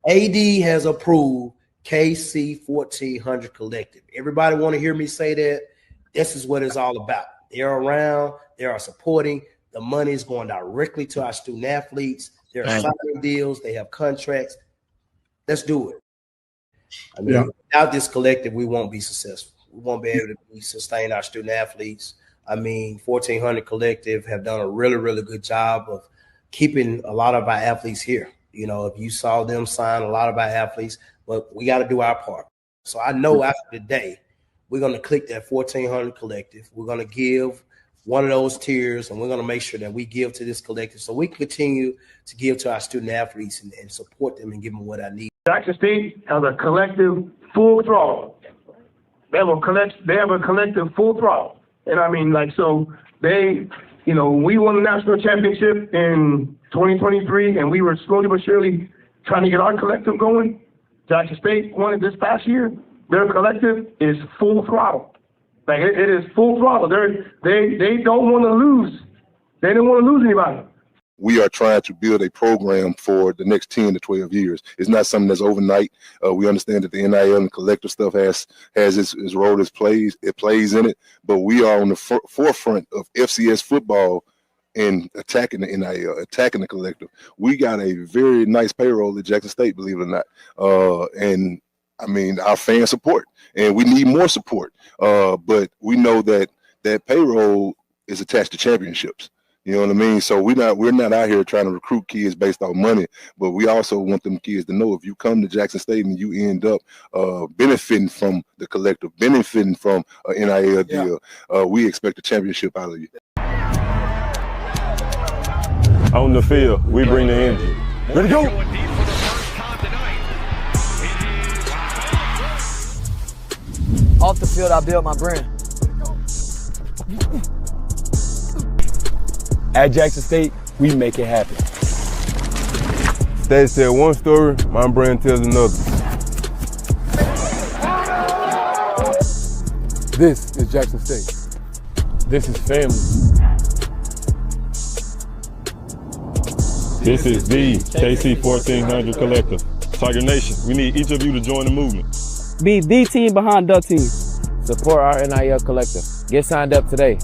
AD has approved KC1400 Collective. Everybody want to hear me say that? This is what it's all about. They're around. They are supporting. The money is going directly to our student athletes. They're signing deals. They have contracts. Let's do it. I mean, without this collective, we won't be successful. We won't be able to sustain our student athletes. I mean, 1400 Collective have done a really, really good job of keeping a lot of our athletes here. You know, if you saw them sign a lot of our athletes, but we got to do our part. So I know after today, we're going to click that 1400 Collective. We're going to give one of those tiers, and we're going to make sure that we give to this collective so we can continue to give to our student athletes and support them and give them what I need. Jackson State has a collective full throttle. They have a collective full throttle. And I mean, like, so they, you know, we won the national championship in 2023, and we were slowly but surely trying to get our collective going. Jackson State won it this past year. Their collective is full throttle. Like, it is full throttle. They don't want to lose. They don't want to lose anybody. We are trying to build a program for the next 10 to 12 years. It's not something that's overnight. We understand that the NIL and collective stuff has its role, it plays in it, but we are on the forefront of FCS football and attacking the NIL, attacking the collective. We got a very nice payroll at Jackson State, believe it or not. And I mean, our fan support, and we need more support. But we know that that payroll is attached to championships. You know what I mean? So we're not out here trying to recruit kids based on money, but we also want them kids to know if you come to Jackson State and you end up benefiting from the collective, benefiting from an NIL deal, we expect a championship out of you. On the field, we bring the energy. Ready to go! Off the field, I build my brand. At Jackson State, we make it happen. State said one story, my brand tells another. This is Jackson State. This is family. This is the KC1400 Collective. Tiger Nation, we need each of you to join the movement. Be the team behind the team. Support our NIL Collective. Get signed up today.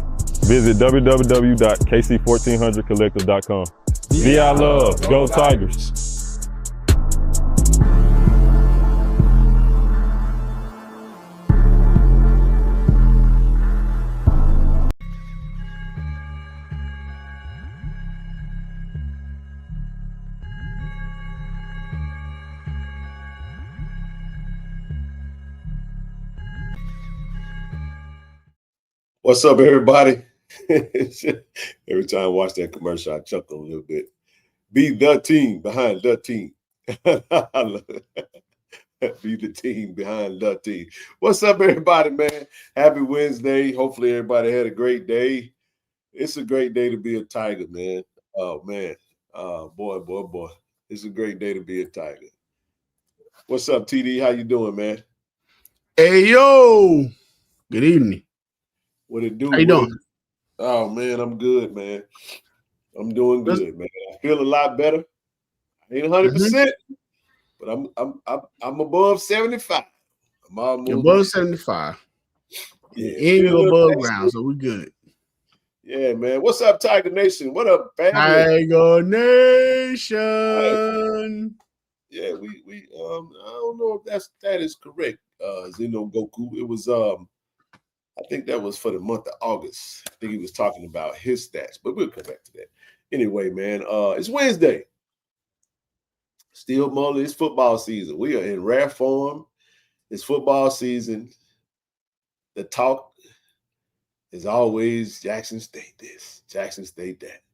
Visit www.KC1400collective.com. VI love, go Tigers. What's up, everybody? Every time I watch that commercial, I chuckle a little bit. Be the team behind the team. Be the team behind the team. What's up, everybody, man? Happy Wednesday. Hopefully everybody had a great day. It's a great day to be a Tiger, man. Oh, man. Boy. It's a great day to be a Tiger. What's up, TD? How you doing, man? Hey, yo. Good evening. What it do? How you doing? Oh, man, I'm good, man. I'm doing good, man. I feel a lot better. I ain't 100%, but I'm above 75. I'm almost above 75. Yeah, and you're above ground, so we're good. Yeah, man. What's up, Tiger Nation? What up, family? Tiger Nation. Yeah, we I don't know if that is correct. Zeno Goku. It was I think that was for the month of August. I think he was talking about his stats, but we'll come back to that. Anyway, man, it's Wednesday. Still Mully, it's football season. We are in rare form. It's football season. The talk is always Jackson State this, Jackson State that.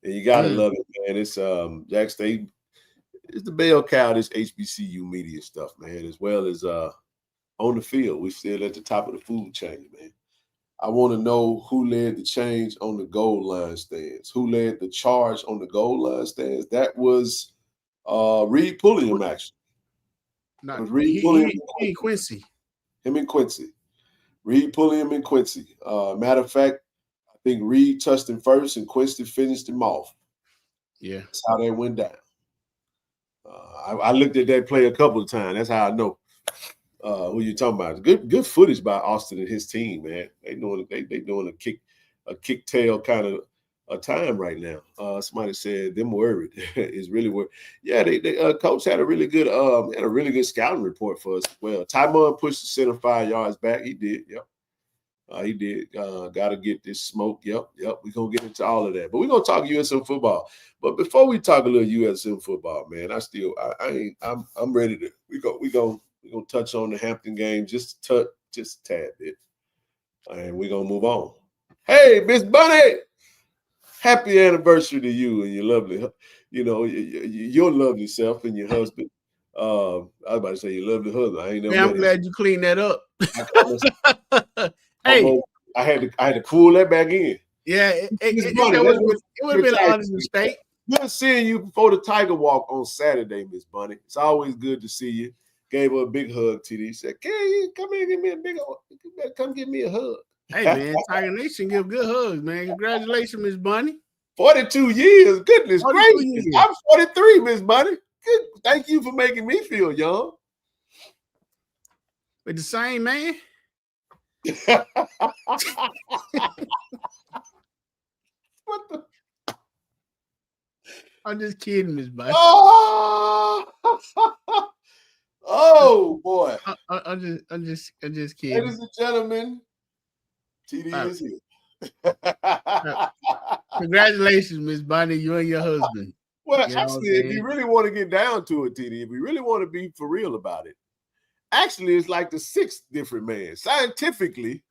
And you gotta love it, man. It's Jackson State is the bell cow of this HBCU media stuff, man, as well as on the field. We're still at the top of the food chain, man. I want to know who led the change on the goal line stands. Who led the charge on the goal line stands? That was Reed Pulliam, actually. Reed Pulliam and Quincy. Him and Quincy. Reed Pulliam and Quincy. Matter of fact, I think Reed touched him first and Quincy finished him off. Yeah. That's how that went down. I looked at that play a couple of times. That's how I know who you're talking about. Good footage by Austin and his team, man. They doing a kick tail kind of a time right now. Somebody said them worried is really worried. Yeah, they coach had a really good scouting report for us. Well, Tymon pushed the center 5 yards back. He did. Yep. He did. Got to get this smoke. Yep. We're going to get into all of that. But we're going to talk USM football. But before we talk a little USM football, man, I'm ready to – we're going to touch on the Hampton game just a tad bit. And we're going to move on. Hey, Miss Bunny, happy anniversary to you and your lovely, your lovely self and your husband. I was about to say your lovely husband. I ain't never. Man, I'm glad you cleaned that up. Hey, I had to pull that back in. Yeah, it would have been an honest mistake. Good seeing you before the Tiger Walk on Saturday, Miss Bunny. It's always good to see you. Gave her a big hug, TD. Said, "Can come here and give me a big hug? You better come give me a hug." Hey, man, Tiger Nation give good hugs, man. Congratulations, Miss Bunny. 42 years. Goodness 42 gracious. years. I'm 43, Miss Bunny. Good. Thank you for making me feel young. With the same man? What the? I'm just kidding, Miss Bunny. Oh boy. I'm just kidding. Ladies and gentlemen, TD is here. Congratulations, Miss Bunny, you and your husband. Well, actually, if you really want to get down to it, TD, if we really want to be for real about it, actually, it's like the 6th different man. Scientifically,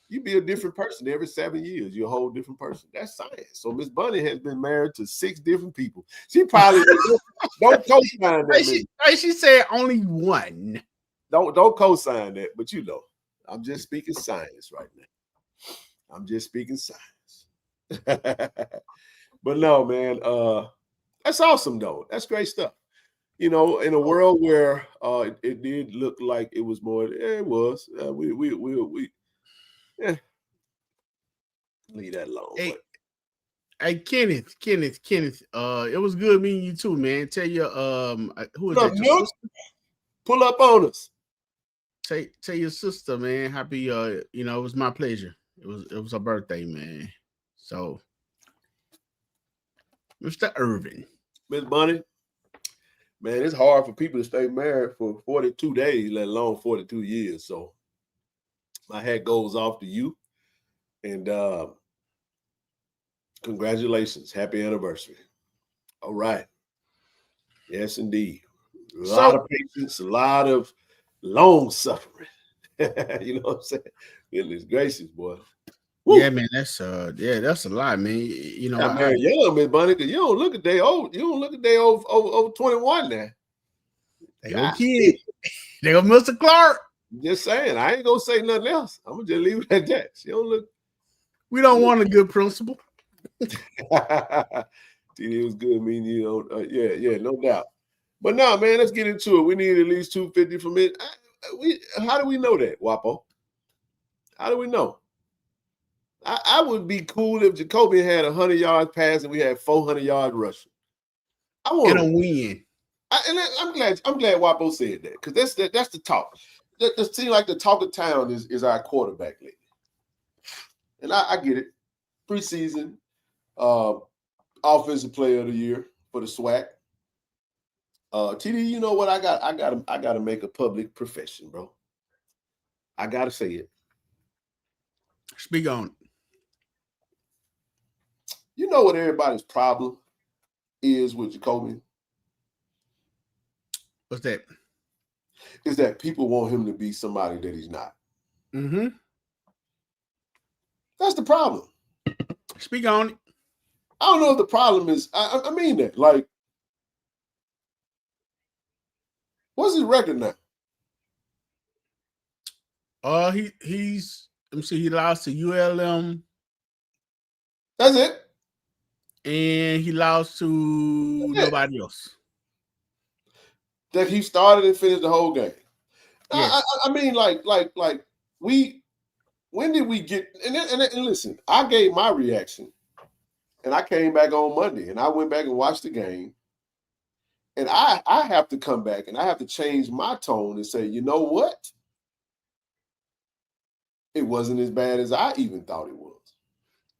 you be a different person every 7 years. You're a whole different person. That's science. So Miss Bunny has been married to 6 different people. She probably don't co-sign that. She said only one. Don't co-sign that, but I'm just speaking science right now. I'm just speaking science. But no, man, that's awesome though. That's great stuff. In a world where it did look like it was more, it was. Leave that alone. Hey, Kenneth. It was good meeting you too, man. Tell your who is that? Pull up on us. Tell your sister, man. Happy, it was my pleasure. It was her birthday, man. So, Mr. Irvin, Miss Bunny, man, it's hard for people to stay married for 42 days, let alone 42 years. So, my hat goes off to you, and congratulations, happy anniversary. All right, yes, indeed, a lot of patience, a lot of long suffering. You know what I'm saying? Goodness gracious, boy. Woo. Yeah, man, that's a lot, man. I'm very young, Miss Bunny, because you don't look a day old. You don't look a day over 21 now. They go kid. They go Mr. Clark. Just saying, I ain't gonna say nothing else. I'm gonna just leave it at that. She don't look. We don't want a good principal. It was good meeting you. Yeah, no doubt. But no, man, let's get into it. We need at least 250 from it. How do we know that, Wapo? How do we know? I would be cool if Jacoby had 100 yards pass and we had 400 yards rushing. I want to win. I'm glad Wapo said that, because that's the talk. That seems like the talk of town is our quarterback lately. And I get it. Preseason, offensive player of the year for the SWAC. TD, you know what? I got to make a public profession, bro. I got to say it. Speak on it. You know what everybody's problem is with Jacoby? What's that? Is that people want him to be somebody that he's not. Mm-hmm. That's the problem. Speak on it. I don't know if the problem is, I mean that. Like, what's his record now? He's, let me see, he lost to ULM. That's it. And he lost to nobody else. That he started and finished the whole game. Yes. I mean, like when did we get, and listen, I gave my reaction, and I came back on Monday, and I went back and watched the game, And I have to come back and I have to change my tone and say, you know what? It wasn't as bad as I even thought it was.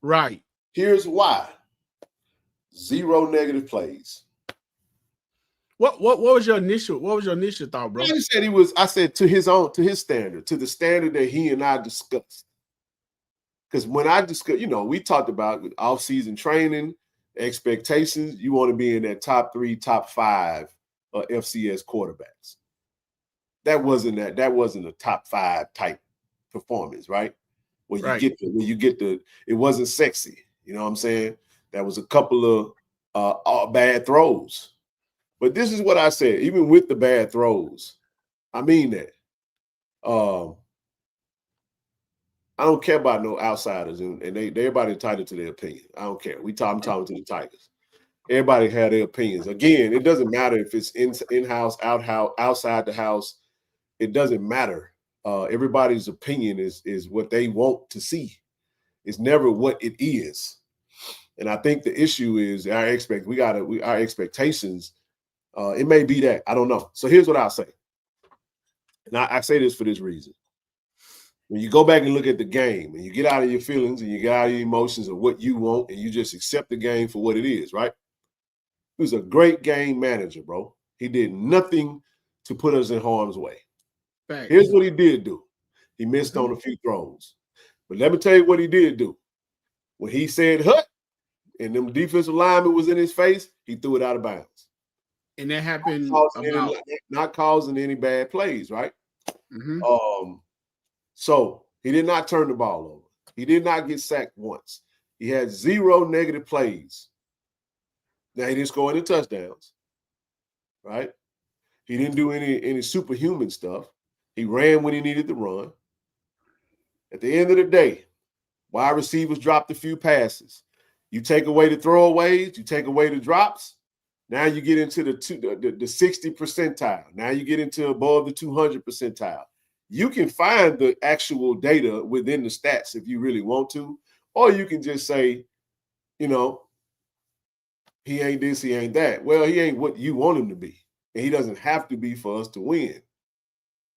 Right. Here's why. 0 negative plays. What was your initial thought, bro? I just said I said to his standard, to the standard that he and I discussed. Because when I discussed, we talked about off-season training, expectations, you want to be in that top 3, top 5 FCS quarterbacks. That wasn't a top 5 type performance, right? Where you get the it wasn't sexy. You know what I'm saying? That was a couple of bad throws. But this is what I said, even with the bad throws, I mean that. I don't care about no outsiders, and everybody entitled to their opinion. I don't care. I'm talking to the Tigers. Everybody had their opinions. Again, it doesn't matter if it's in-house, outside the house. It doesn't matter. Everybody's opinion is what they want to see. It's never what it is. And I think the issue is our expectations. It may be that. I don't know. So here's what I'll say. And I say this for this reason. When you go back and look at the game and you get out of your feelings and you get out of your emotions of what you want and you just accept the game for what it is, right? He was a great game manager, bro. He did nothing to put us in harm's way. Thanks. Here's what he did do. He missed on a few throws. But let me tell you what he did do. When he said hut and them defensive lineman was in his face, he threw it out of bounds. And that happened not causing any bad plays, right? Mm-hmm. So he did not turn the ball over. He did not get sacked once. He had 0 negative plays. Now he didn't score any touchdowns, right? He didn't do any superhuman stuff. He ran when he needed to run. At the end of the day, wide receivers dropped a few passes. You take away the throwaways, you take away the drops. Now you get into the 60 percentile. Now you get into above the 200 percentile. You can find the actual data within the stats if you really want to, or you can just say, he ain't this, he ain't that. Well, he ain't what you want him to be, and he doesn't have to be for us to win.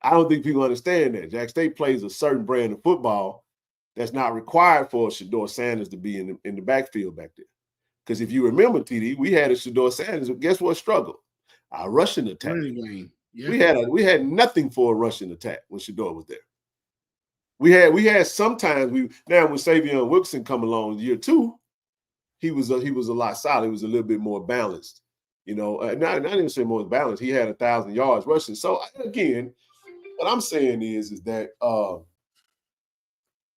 I don't think people understand that. Jack State plays a certain brand of football that's not required for Shedeur Sanders to be in the backfield back there. Because if you remember, TD, we had a Shedeur Sanders. Guess what struggled? Our rushing attack. Yeah. We had nothing for a rushing attack when Shedeur was there. We had sometimes now when Savion Wilkerson come along year 2, he was a lot solid. He was a little bit more balanced. Not even say more balanced. He had 1,000 yards rushing. So again, what I'm saying is that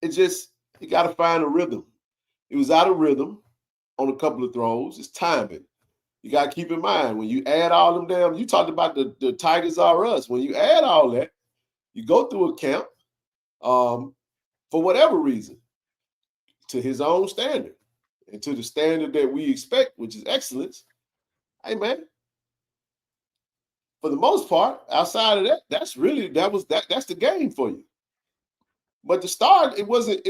you got to find a rhythm. He was out of rhythm on a couple of throws. It's timing. You got to keep in mind when you add all them down. You talked about the Tigers are us. When you add all that, you go through a camp for whatever reason to his own standard and to the standard that we expect, which is excellence. Hey man, for the most part, outside of that, that's the game for you. But the start, it wasn't.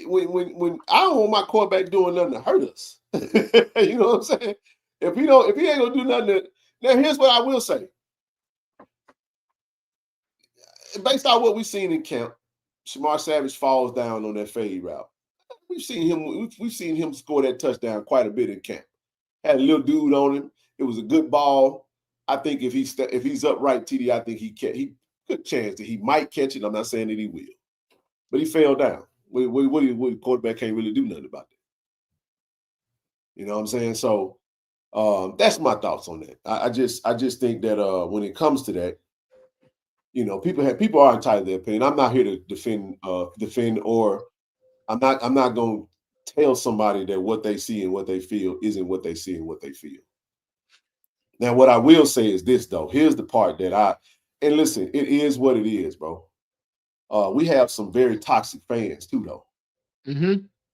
When I don't want my quarterback doing nothing to hurt us. You know what I'm saying? If he ain't gonna do nothing. Now here's what I will say. Based on what we've seen in camp, Shamar Savage falls down on that fade route. We've seen him score that touchdown quite a bit in camp. Had a little dude on him. It was a good ball. I think if he's upright, TD, I think he good chance that he might catch it. I'm not saying that he will. But he fell down. What quarterback can't really do nothing about that. You know what I'm saying? So that's my thoughts on that. I just think that when it comes to that, people are entitled to their opinion. I'm not here to defend, or I'm not going to tell somebody that what they see and what they feel isn't what they see and what they feel. Now, what I will say is this, though. Here's the part that and listen, it is what it is, bro. We have some very toxic fans too, though. Mm-hmm.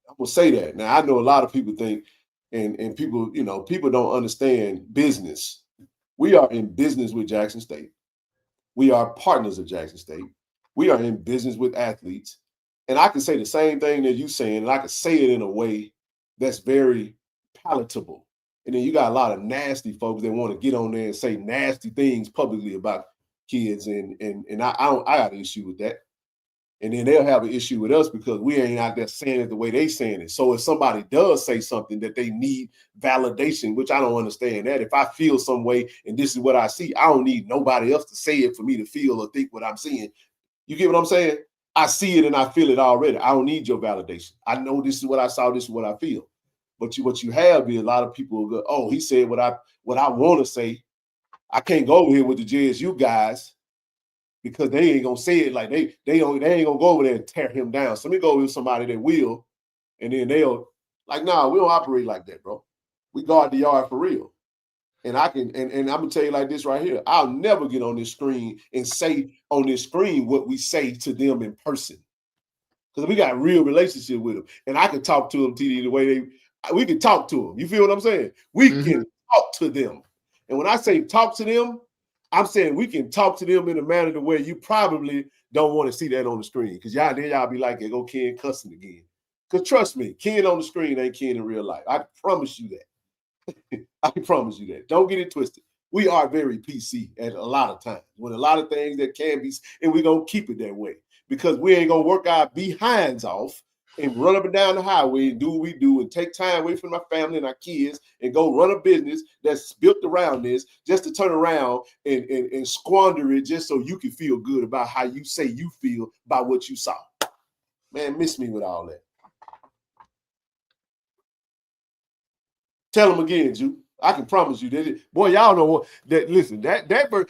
I will say that. Now, I know a lot of people think, and people, people don't understand business. We are in business with Jackson State. We are partners of Jackson State. We are in business with athletes. And I can say the same thing that you're saying, and I can say it in a way that's very palatable. And then you got a lot of nasty folks that want to get on there and say nasty things publicly about kids. And I got an issue with that. And then they'll have an issue with us because we ain't out there saying it the way they saying it. So if somebody does say something that they need validation, which I don't understand that. If I feel some way and this is what I see, I don't need nobody else to say it for me to feel or think what I'm seeing. You get what I'm saying? I see it and I feel it already. I don't need your validation. I know this is what I saw, this is what I feel. But what you have is a lot of people will go, oh, he said what I want to say. I can't go over here with the JSU guys because they ain't gonna say it like they ain't gonna go over there and tear him down. So let me go with somebody that will, and then they'll like, nah, we don't operate like that, bro. We guard the yard for real. And I can, and I'm gonna tell you like this right here. I'll never get on this screen and say on this screen what we say to them in person. Because we got a real relationship with them. And I can talk to them, TD, the way we can talk to them. You feel what I'm saying? We can talk to them. And when I say talk to them, I'm saying we can talk to them in a manner the way you probably don't want to see that on the screen. Because y'all be like, go Ken cussing again. Because trust me, Ken on the screen ain't Ken in real life. I promise you that. I promise you that. Don't get it twisted. We are very PC at a lot of times. When a lot of things that can be, and we're going to keep it that way. Because we ain't going to work our behinds off and run up and down the highway and do what we do and take time away from my family and our kids and go run a business that's built around this just to turn around and squander it just so you can feel good about how you say you feel about what you saw. Man, miss me with all that. Tell them again, Ju. I can promise you that. Boy, y'all know what that. Listen,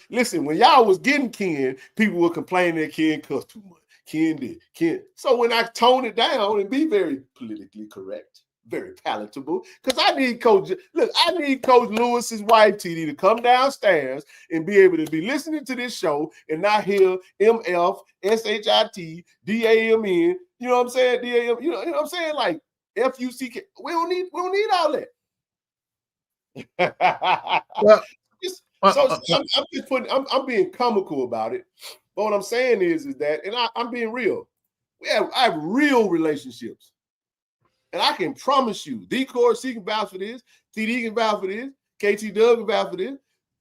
listen. When y'all was getting Ken, people were complaining that Ken cussed too much. Ken did. Ken. So when I tone it down and be very politically correct, very palatable, because I need Coach. Look, I need Coach Lewis's wife, TD, to come downstairs and be able to be listening to this show and not hear MF, SHIT, DAMN. You know what I'm saying? DAM. You know what I'm saying? Like FUCK. We don't need all that. Well, I'm being comical about it. But what I'm saying is that, and I'm being real. I have real relationships. And I can promise you, D-Core-C can vouch for this, TD can vouch for this, KT Doug can vouch for this.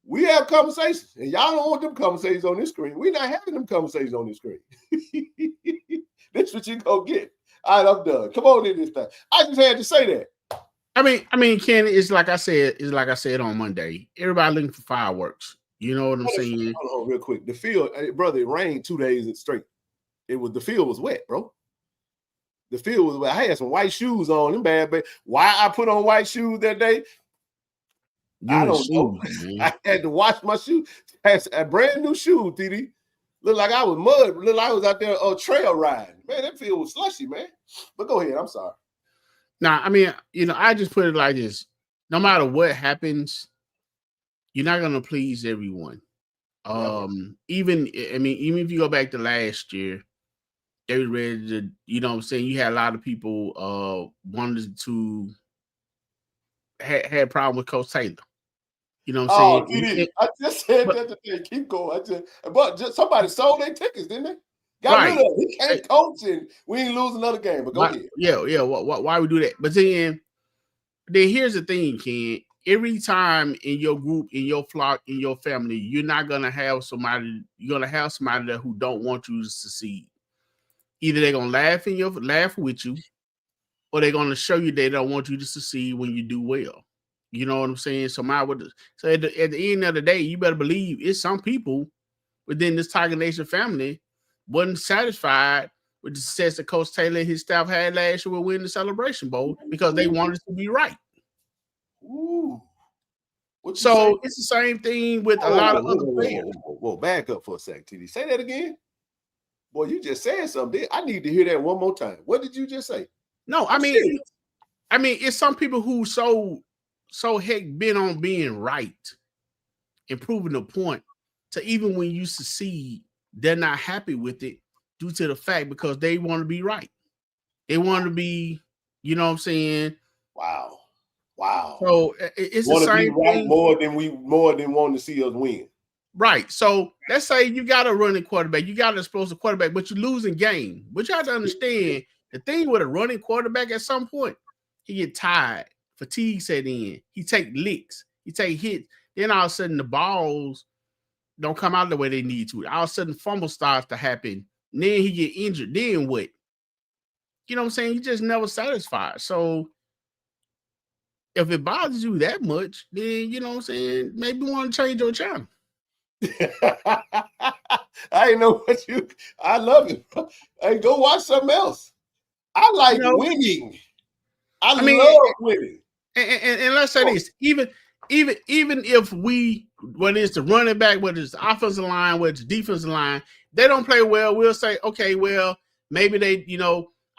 We have conversations. And y'all don't want them conversations on this screen. We're not having them conversations on this screen. That's what you go get. All right, I'm done. Come on in this time. I just had to say that. I mean, Ken, it's like I said on Monday. Everybody looking for fireworks. You know what I'm saying? Hold on, real quick. The field, brother, it rained 2 days straight. The field was wet, bro. The field was wet. I had some white shoes on. Them bad, but why I put on white shoes that day? I don't know. I had to wash my shoes. Had a brand new shoe, TD. Looked like I was mud. Looked like I was out there trail riding. Man, that field was slushy, man. But go ahead. I'm sorry. Now, I mean, I just put it like this. No matter what happens, you're not going to please everyone. Even if you go back to last year, they were ready to, you know what I'm saying? You had a lot of people wanted to had a problem with Coach Taylor. You know what I'm saying? I just said that today. Keep going. Somebody sold their tickets, didn't they? Got rid of it. He can't coach and we ain't lose another game, but go ahead. Yeah. Why we do that? But then here's the thing, Ken. Every time in your group, in your flock, in your family, you're gonna have somebody there who don't want you to succeed. Either they're gonna laugh with you, or they're gonna show you they don't want you to succeed when you do well. You know what I'm saying? So at the end of the day, you better believe it's some people within this Tiger Nation family wasn't satisfied with the success that Coach Taylor and his staff had last year with winning the Celebration Bowl because they wanted to be right. Ooh. So it's the same thing with a lot of other players. Whoa, back up for a second, TD. Say that again. Boy, you just said something. I need to hear that one more time. What did you just say? No, I mean, it's some people who so heck bent on being right and proving the point to even when you succeed, they're not happy with it due to the fact because they want to be right. They want to be, you know what I'm saying? Wow. So it's the same right thing. More than wanting to see us win. Right. So let's say you got a running quarterback, you got an explosive quarterback, but you're losing game. But you have to understand the thing with a running quarterback at some point, he get tired fatigue set in. He take licks. He take hits. Then all of a sudden the balls don't come out the way they need to. All of a sudden fumble starts to happen. And then he get injured. Then what? You know what I'm saying? You just never satisfied. So if it bothers you that much, then you know what I'm saying, maybe you want to change your channel. I ain't know what you. I love it. Hey, go watch something else. I like winning. I mean, love winning. And let's say this: even if we, whether it's the running back, whether it's the offensive line, whether it's the defensive line, they don't play well. We'll say, okay, well, maybe they,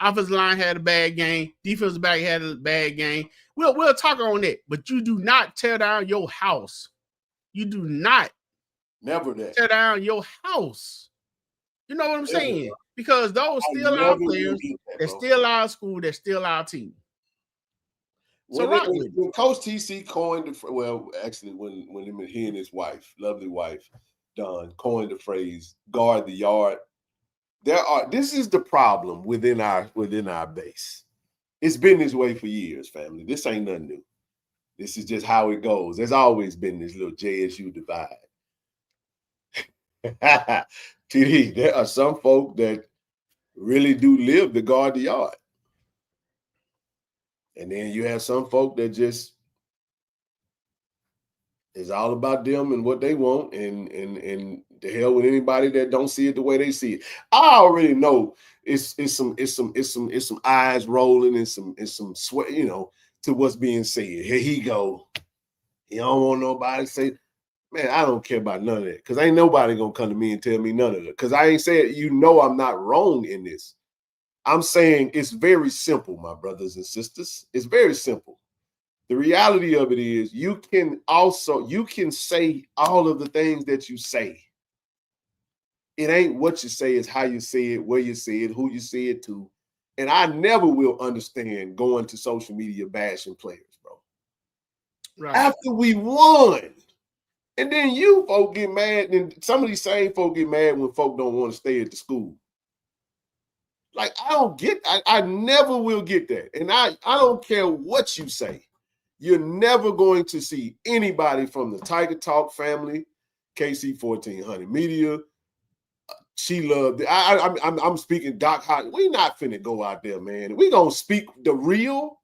offensive line had a bad game, defensive back had a bad game. We'll talk on that, but you do not tear down your house. You do not. Never that. Tear down your house. You know what I'm saying? Because those still our players, they're still our school, they're still our team. So when Coach TC coined when he and his wife, lovely wife, Dawn, coined the phrase "guard the yard," this is the problem within our base. It's been this way for years, family. This ain't nothing new. This is just how it goes. There's always been this little JSU divide. TD, there are some folk that really do live to guard the yard. And then you have some folk that just is all about them and what they want, and the hell with anybody that don't see it the way they see it. I already know it's some eyes rolling and some sweat, to what's being said. Here he go. He don't want nobody to say, man, I don't care about none of that, because ain't nobody gonna come to me and tell me none of it. Because I ain't saying, I'm not wrong in this. I'm saying it's very simple, my brothers and sisters. It's very simple. The reality of it is you can say all of the things that you say. It ain't what you say, it's how you say it, where you say it, who you say it to. And I never will understand going to social media bashing players, bro. Right. After we won. And then you folk get mad, and some of these same folk get mad when folk don't want to stay at the school. Like, I never will get that. And I don't care what you say. You're never going to see anybody from the Tiger Talk family, KC1400 Media. She loved it. I'm speaking Doc Hot. We not finna go out there, man. We gonna speak the real.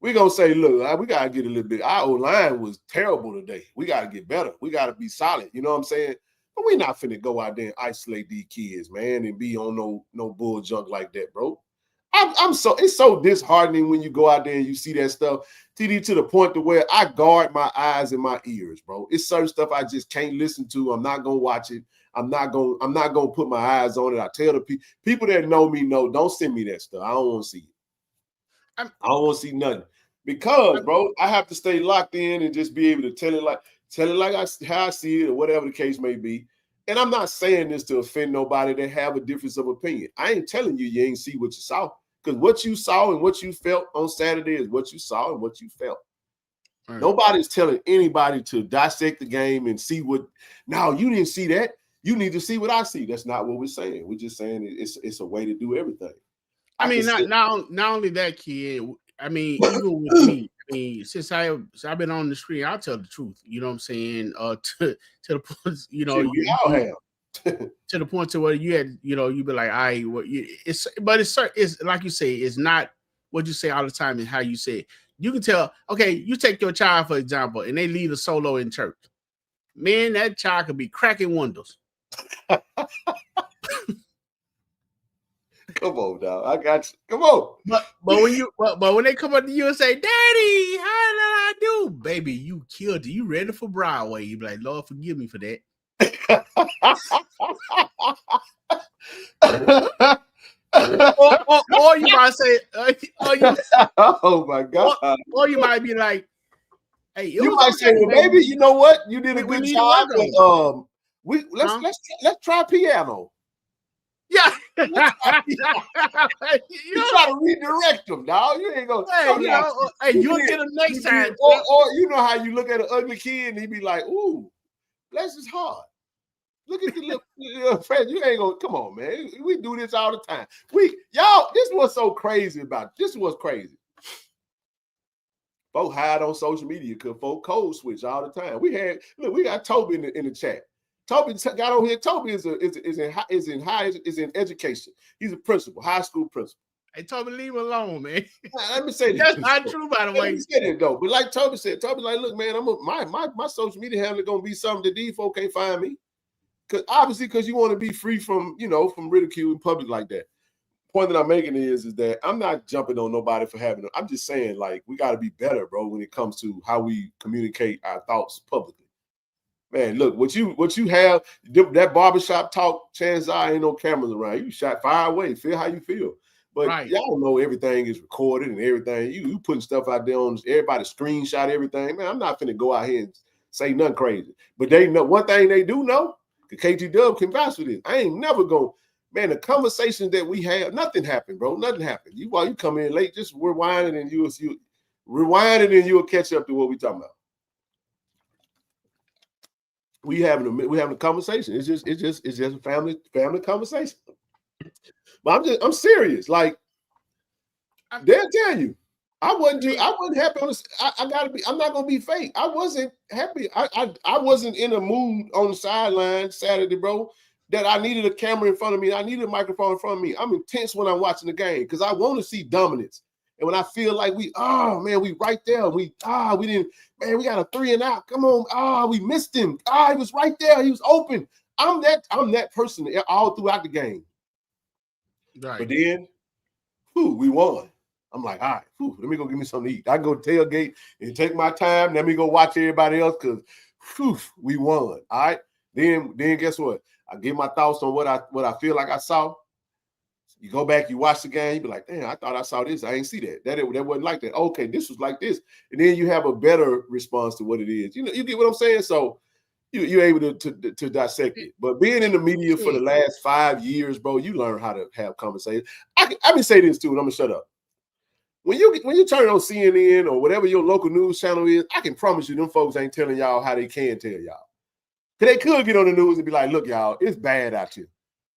We gonna say, look, we gotta get a little bit. Our O-line was terrible today. We gotta get better. We gotta be solid. You know what I'm saying? But we not finna go out there and isolate these kids, man, and be on no bull junk like that, bro. It's so disheartening when you go out there and you see that stuff, TD, to the point to where I guard my eyes and my ears, bro. It's certain stuff I just can't listen to. I'm not gonna watch it. I'm not gonna put my eyes on it. I tell the people that know me, don't send me that stuff. I don't want to see it. I don't want to see nothing, because, bro, I have to stay locked in and just be able to tell it like how I see it, or whatever the case may be. And I'm not saying this to offend nobody that have a difference of opinion. I ain't telling you ain't see what you saw, because what you saw and what you felt on Saturday is what you saw and what you felt. Right. Nobody's telling anybody to dissect the game and see what. Now, you didn't see that. You need to see what I see. That's not what we're saying. We're just saying it's a way to do everything. I mean, not only that, kid. I mean, even with me. I mean, since I've been on the screen, I'll tell the truth. You know what I'm saying? To the point, we all have. To the point to where you had, you be like, it's like you say, it's not what you say all the time and how you say it. You can tell. Okay, you take your child for example, and they lead a solo in church. Man, that child could be cracking windows. Come on, dog. I got you. Come on. But when they come up to you and say, "Daddy, how did I do?" Baby, you killed it. You ready for Broadway? You be like, "Lord, forgive me for that." or you might say, "Oh my God!" Or you might be like, "Hey, you might say, well, baby, you know what? You did a good job. Let's try piano." Yeah. You try to redirect them, dog. You ain't gonna. You'll get them next time. Or you know how you look at an ugly kid and he be like, "Ooh, bless his heart. Look at the little friend." You ain't gonna. Come on, man. We do this all the time. This was so crazy about. This was crazy. Folks hide on social media because folks code switch all the time. We got Toby in the chat. Toby got on here. Toby is in education. He's a principal, high school principal. Hey, Toby, leave him alone, man. Let me say this. That's not true, by the way. Let me say that though. But like Toby said, Toby's like, look, man, my social media handle gonna be something that these folks can't find me. Because you want to be free from ridicule in public like that. Point that I'm making is that I'm not jumping on nobody for having them. I'm just saying, like, we got to be better, bro, when it comes to how we communicate our thoughts publicly. Man, look, what you have, that barbershop talk, chances are ain't no cameras around. You shot fire away, feel how you feel. But y'all know everything is recorded and everything. You putting stuff out there on everybody screenshot everything. Man, I'm not finna go out here and say nothing crazy. But they know one thing they do know, the KG Dub can vouch for this. I ain't never going, man, the conversations that we have, nothing happened, bro. Nothing happened. While you come in late, just rewind it and you'll catch up to what we talking about. We having a conversation. It's just a family conversation. But I'm serious. Like, they'll tell you, I wasn't happy on this. I'm not gonna be fake. I wasn't happy. I wasn't in a mood on the sideline Saturday, bro, that I needed a camera in front of me. I needed a microphone in front of me. I'm intense when I'm watching the game because I want to see dominance. And when I feel like we right there. We didn't, man, we got a 3 and out. Come on. We missed him. He was right there. He was open. I'm that person all throughout the game. Right. But then, we won. I'm like, all right, let me go get me something to eat. I go tailgate and take my time. Let me go watch everybody else because we won. All right. Then guess what? I give my thoughts on what I feel like I saw. You go back, you watch the game, you be like, damn, I thought I saw this. I ain't see that. That wasn't like that. Okay, this was like this. And then you have a better response to what it is. You get what I'm saying? So you're able to dissect it. But being in the media for the last 5 years, bro, you learn how to have conversations. I can say this too, and I'm gonna shut up. When you turn on CNN or whatever your local news channel is, I can promise you them folks ain't telling y'all how they can tell y'all. Because they could get on the news and be like, look, y'all, it's bad out here.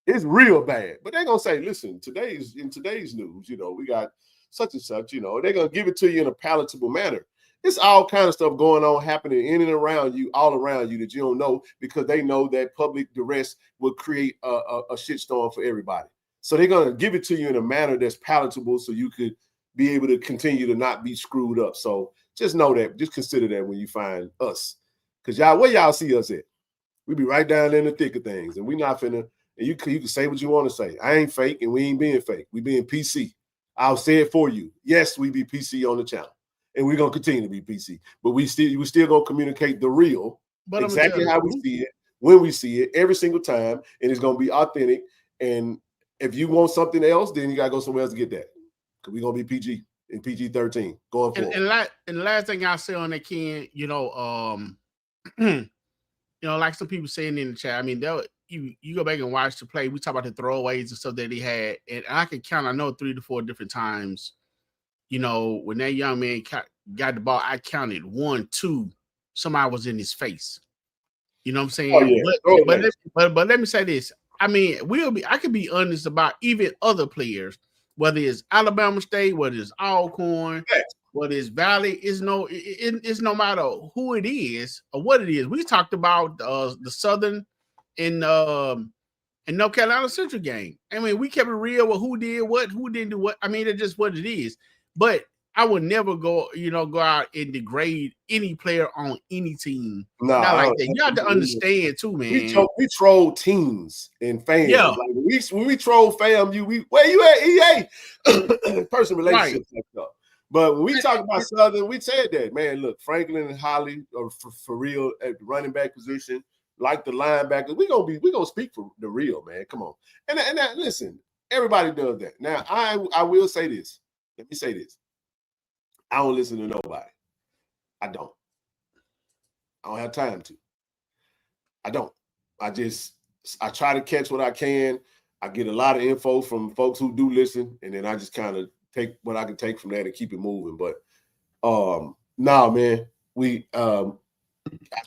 It's real bad. But they're going to say, listen, in today's news, we got such and such, they're going to give it to you in a palatable manner. It's all kind of stuff going on, happening in and around you, all around you that you don't know because they know that public duress will create a shitstorm for everybody. So they're going to give it to you in a manner that's palatable so you could be able to continue to not be screwed up. So just know that. Just consider that when you find us. Because where y'all see us at? We be right down in the thick of things. And we not finna, and you can say what you want to say. I ain't fake and we ain't being fake. We being PC. I'll say it for you. Yes, we be PC on the channel. And we're going to continue to be PC. But we still going to communicate the real, but exactly how we see it, when we see it, every single time. And it's going to be authentic. And if you want something else, then you got to go somewhere else to get that. Because we're going to be PG and PG-13 going forward. And the last thing I'll say on that, Ken, like some people saying in the chat, I mean, you go back and watch the play. We talk about the throwaways and stuff that he had. And I can count, I know 3 to 4 different times, when that young man got the ball, I counted 1, 2, somebody was in his face. You know what I'm saying? Oh, yeah. But let me say this. I mean, I can be honest about even other players, whether it's Alabama State, whether it's Alcorn, whether it's Valley, it's no matter who it is or what it is. We talked about the Southern and North Carolina Central game. I mean, we kept it real with who did what, who didn't do what. I mean, it's just what it is. But I would never go out and degrade any player on any team. Not like that. You have to understand too, man. We troll teams and fans. Yeah. Like when we troll FAMU, where you at, EA? Personal relationships and stuff. But when we talk about Southern, we said that, man, look, Franklin and Holly are for real at the running back position, like the linebackers. We're gonna speak for the real, man. Come on. And listen, everybody does that. Now, I will say this. Let me say this. I don't listen to nobody. I don't have time to. I don't. I try to catch what I can. I get a lot of info from folks who do listen, and then I just kind of take what I can take from that and keep it moving. But man, I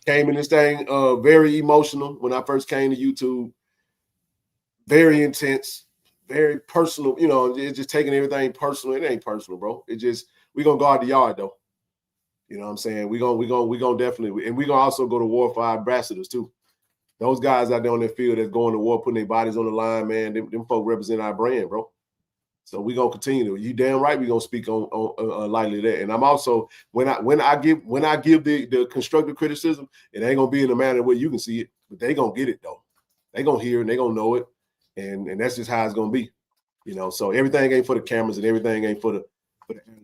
came in this thing very emotional when I first came to YouTube. Very intense, very personal. It's just taking everything personal. It ain't personal, bro. It just, we're gonna guard the yard though. You know what I'm saying? We're gonna definitely, and we're gonna also go to war for our ambassadors too. Those guys out there on their field that's going to war, putting their bodies on the line, man. Them folk represent our brand, bro. So we're gonna continue to. You damn right we're gonna speak on lightly that. And I'm also when I give the constructive criticism, it ain't gonna be in a manner where you can see it, but they gonna get it though. They gonna hear it and they gonna know it, and that's just how it's gonna be. You know, so everything ain't for the cameras and everything ain't for the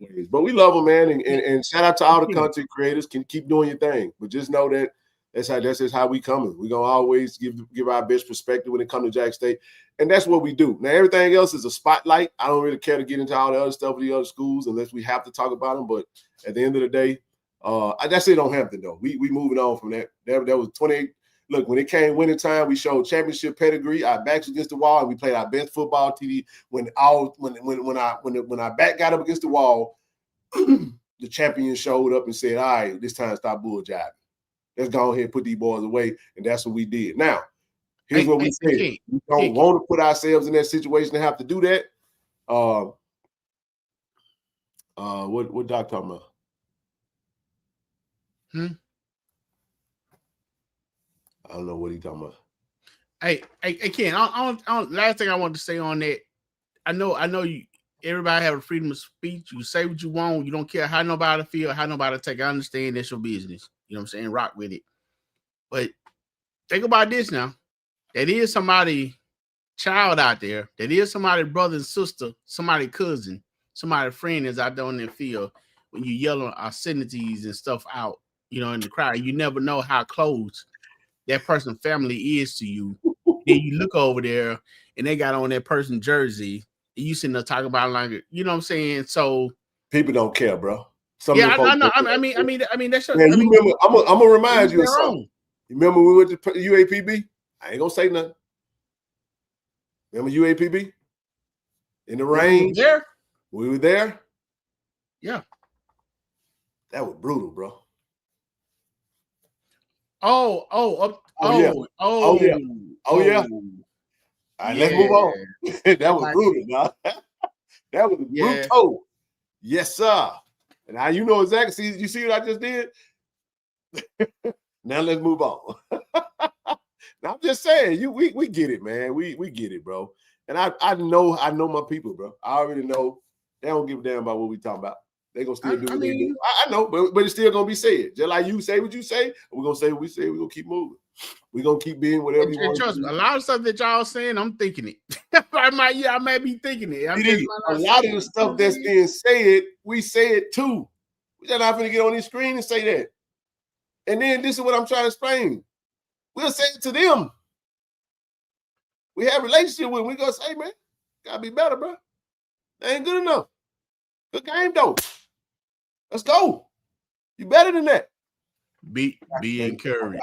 airways. But we love them, man, and shout out to all the content creators. Can keep doing your thing, but just know that that's just how we coming. We're gonna always give our best perspective when it comes to Jack State, and that's what we do. Now everything else is a spotlight. I don't really care to get into all the other stuff with the other schools unless we have to talk about them. But at the end of the day, that's it on Hampton though. We moving on from that. That was 28. Look, when it came winter time, we showed championship pedigree. Our backs against the wall, and we played our best football TD. When our back got up against the wall, the champion showed up and said, "All right, this time stop bull jiving. Let's go ahead and put these boys away," and that's what we did. Now, here's what we said: we don't want to put ourselves in that situation to have to do that. What Doc talking about? I don't know what he talking about. Hey, Ken, last thing I want to say on that, I know you. Everybody have a freedom of speech. You say what you want. You don't care how nobody feel, how nobody take. I understand that's your business. You know what I'm saying? Rock with it. But think about this now. That is somebody child out there. That is somebody brother and sister, somebody cousin, somebody friend is out there on their field when you yelling obscenities and stuff out, you know, in the crowd. You never know how close that person's family is to you. Then you look over there and they got on that person's jersey and you sitting there talking about like, you know what I'm saying? So people don't care, bro. I know. I mean, that's your, man, you remember, I'm gonna remind you of something. You remember we went to UAPB? I ain't gonna say nothing. Remember UAPB? In the rain? We were there. Yeah. That was brutal, bro. Oh yeah. All right, let's move on. That was brutal, dog. That was brutal. Yes, sir. And now you know exactly. See, you see what I just did? Now let's move on. Now I'm just saying, we get it, man. We get it, bro. And I know my people, bro. I already know they don't give a damn about what we talking about. They gonna still do what they do. I know, but it's still gonna be said. Just like you say what you say, we're gonna say what we say. We're gonna keep moving. We're gonna keep being whatever you want. Trust me, a lot of stuff that y'all saying, I'm thinking it. I might be thinking it. A lot of the stuff that's being said, we say it too. We're just not gonna get on this screen and say that. And then this is what I'm trying to explain. We'll say it to them. We have a relationship with them. We gonna say, man, gotta be better, bro. That ain't good enough. Good game though. Let's go. You better than that. Be encouraged.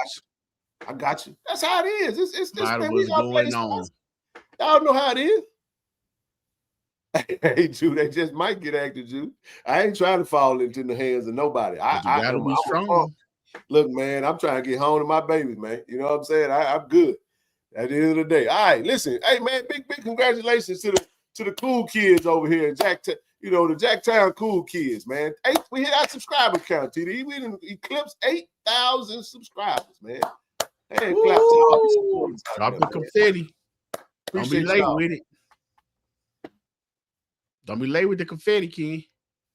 I got you. That's how it is. It's man, what's going on. Y'all know how it is. Hey, Jude, they just might get active, Jude. I ain't trying to fall into the hands of nobody. I gotta be strong. Look, man, I'm trying to get home to my babies, man. You know what I'm saying? I'm good. At the end of the day. All right, listen. Hey, man, big congratulations to the cool kids over here in the Jacktown cool kids, man. We hit our subscriber count, TD. We didn't eclipse 8,000 subscribers, man. Hey, clap to all the supporters. Drop the confetti. Don't be late with it. Don't be late with the confetti, King.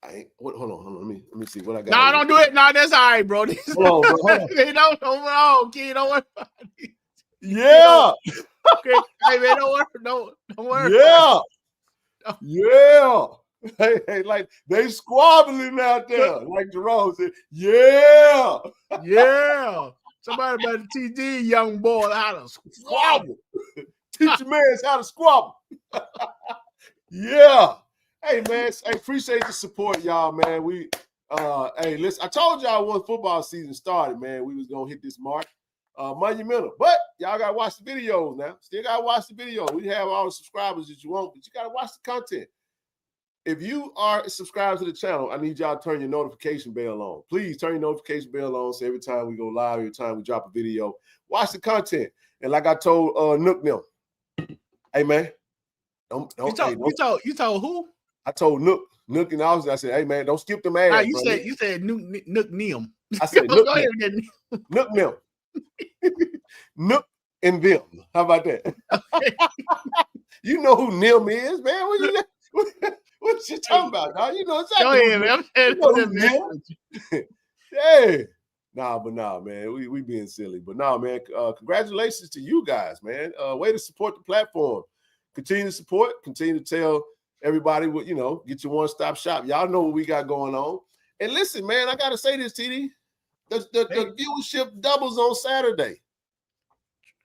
Hold on. Let me see what I got. No, don't do it. No, that's all right, bro. Hold on. Hey, don't wrong, King. Don't worry about it. Yeah. Okay. Hey, man, don't worry. Yeah. Yeah. Hey, like they squabbling out there, like Jerome said. Yeah. Yeah. Somebody better teach these young boys how to squabble. Teach your man how to squabble. Yeah. Hey, man. I appreciate the support, y'all, man. Hey, listen, I told y'all once football season started, man, we was gonna hit this mark. Monumental. But y'all gotta watch the videos now. Still gotta watch the video. We have all the subscribers that you want, but you gotta watch the content. If you are subscribed to the channel, I need y'all to turn your notification bell on. Please turn your notification bell on so every time we go live, every time we drop a video, watch the content. And like I told Nook them, hey man, don't you told who? I told Nook Nook and Austin. I said, hey man, don't skip them ads. You said Nook Nim. I said Nook Go ahead Nim. with that. Nook Nim. Nook and them. How about that? You know who Nim is, man. What you talking about, dog? You know exactly. Go ahead, man. You know who Nim. Hey. Nah, man, we being silly. But nah, man, congratulations to you guys, man. Way to support the platform. Continue to support. Continue to tell everybody what, get your one-stop shop. Y'all know what we got going on. And listen, man, I got to say this, TD. The viewership doubles on Saturday.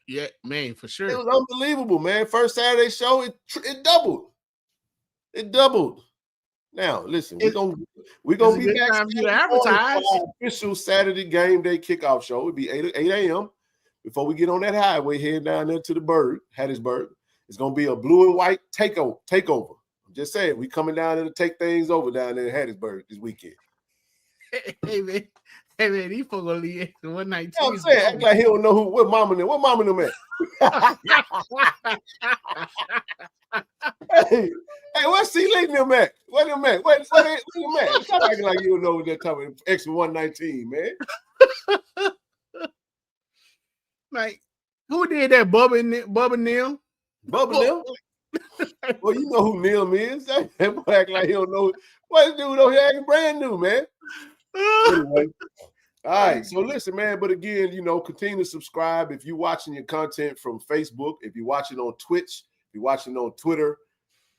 Yeah, man, for sure. It was unbelievable, man. First Saturday show, it doubled. It doubled. Now, listen, we're gonna be back to advertise official Saturday game day kickoff show. It'll be 8 a.m. before we get on that highway heading down there to the Hattiesburg. It's gonna be a blue and white takeover. I'm just saying, we coming down there to take things over down there in Hattiesburg this weekend. Hey man, these folks gonna leave 119. I'm saying, act like he don't know what mama them at. Hey, where's C leading them at? Where them at? Where them at? Stop acting like you don't know what they're talking about. Extra 119, man. Like, who did that? Bubba Neal? Bubba Neal? Well, you know who Neal is. That boy act like he don't know. What dude over here acting brand new, man? Anyway. All right, so listen, man, but again, continue to subscribe. If you're watching your content from Facebook, if you're watching on Twitch, if you're watching on Twitter,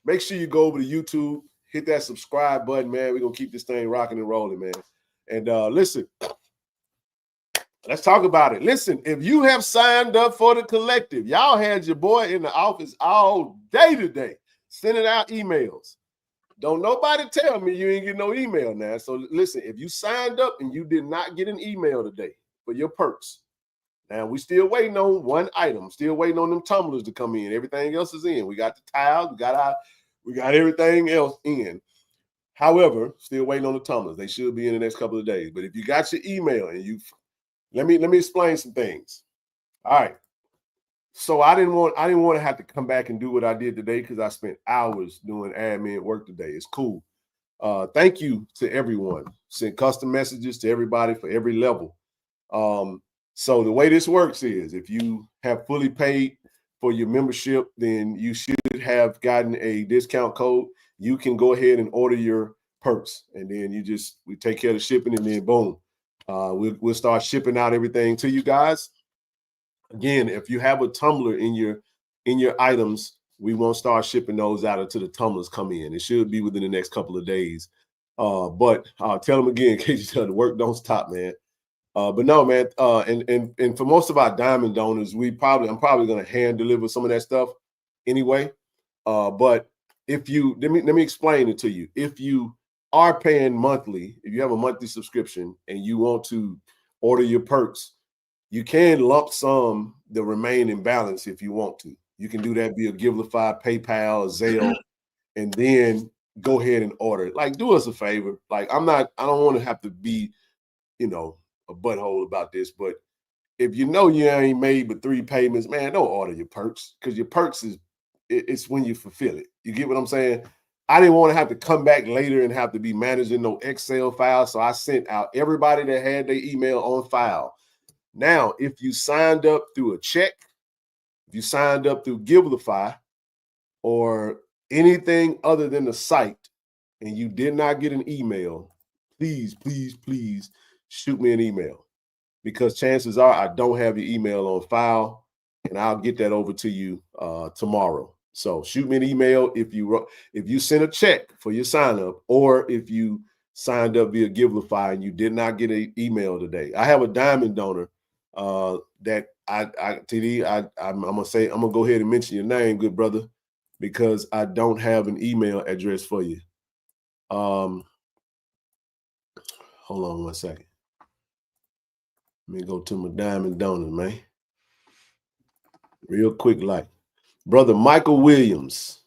make sure you go over to YouTube, hit that subscribe button, man. We're going to keep this thing rocking and rolling, man. And listen, let's talk about it. Listen, if you have signed up for the collective, y'all had your boy in the office all day today, sending out emails. Don't nobody tell me you ain't getting no email now. So listen, if you signed up and you did not get an email today for your perks, now we still waiting on one item, still waiting on them tumblers to come in. Everything else is in. We got the tiles, we got everything else in. However, still waiting on the tumblers. They should be in the next couple of days. But if you got your email and let me explain some things. All right. So I didn't want to have to come back and do what I did today because I spent hours doing admin work today. It's cool. Thank you to everyone. Sent custom messages to everybody for every level. So the way this works is if you have fully paid for your membership, then you should have gotten a discount code. You can go ahead and order your perks, and then we take care of the shipping, and then boom, we'll start shipping out everything to you guys. Again, if you have a tumbler in your items, we won't start shipping those out until the tumblers come in. It should be within the next couple of days. But I'll tell them again, in case you tell the work don't stop, man. But no, man. And for most of our diamond donors, I'm probably going to hand deliver some of that stuff anyway. But if you let me explain it to you. If you are paying monthly, if you have a monthly subscription and you want to order your perks, you can lump sum the remaining balance if you want to. You can do that via Givelify, PayPal, Zelle, and then go ahead and order it. Like, do us a favor. Like, I don't want to have to be, a butthole about this, but if you ain't made but 3 payments, man, don't order your perks because your perks it's when you fulfill it. You get what I'm saying? I didn't want to have to come back later and have to be managing no Excel file, so I sent out everybody that had their email on file. Now, if you signed up through a check, if you signed up through Givelify or anything other than the site and you did not get an email, please shoot me an email because chances are I don't have your email on file and I'll get that over to you tomorrow. So shoot me an email if you sent a check for your sign up or if you signed up via Givelify and you did not get an email today. I have a diamond donor that I'm gonna go ahead and mention your name, good brother, because I don't have an email address for you. Hold on one second. Let me go to my diamond donor, man. Real quick, like brother Michael Williams.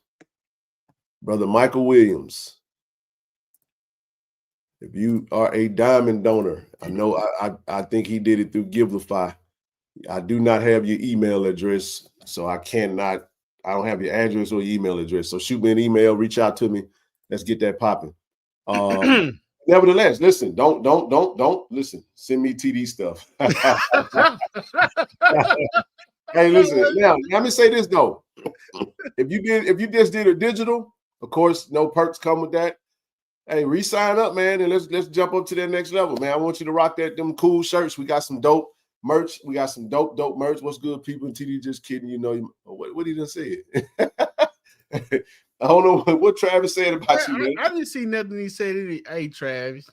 If you are a diamond donor, I know I think he did it through Givelify. I do not have your email address, so I don't have your address or email address. So shoot me an email, reach out to me. Let's get that popping. Nevertheless, listen, don't listen. Send me TD stuff. Hey, listen. Now, let me say this though. If you just did a digital, of course, no perks come with that. Hey, re-sign up, man, and let's jump up to that next level, man. I want you to rock them cool shirts. We got some dope merch. We got some dope merch. What's good, people? And TD just kidding, you know. What he just said? I don't know what Travis said about you, man. I didn't see nothing he said. Hey, Travis.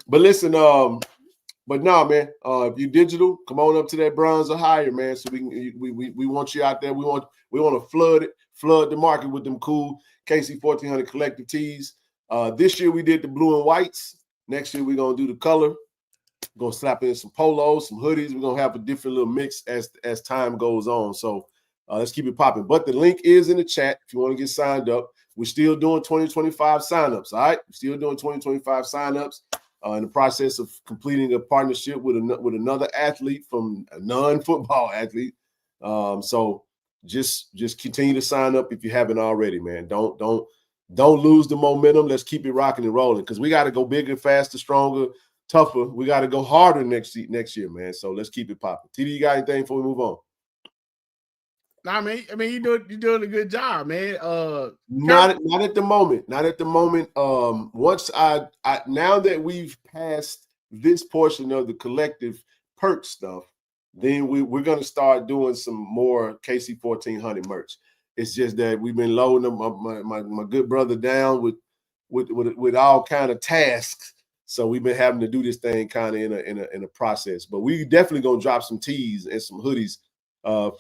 But listen, but no, man. If you digital, come on up to that bronze or higher, man. So we want you out there. We want to flood the market with them cool KC1400 Collective tees. This year we did the blue and whites. Next year we're gonna do the color. We're gonna slap in some polos, some hoodies. We're gonna have a different little mix as time goes on. So let's keep it popping. But the link is in the chat if you want to get signed up. We're still doing 2025 signups. All right, we're still doing 2025 signups. In the process of completing a partnership with another athlete from a non-football athlete. So just continue to sign up if you haven't already, man. Don't lose the momentum. Let's keep it rocking and rolling because we got to go bigger, faster, stronger, tougher. We got to go harder next year, man. So let's keep it popping. TD, you got anything before we move on? Nah, man. I mean, you're doing a good job, man. Not at the moment. Not at the moment. Once I now that we've passed this portion of the collective perk stuff, then we're gonna start doing some more KC1400 merch. It's just that we've been loading my good brother down with all kind of tasks. So we've been having to do this thing kind of in a process. But we definitely gonna drop some tees and some hoodies on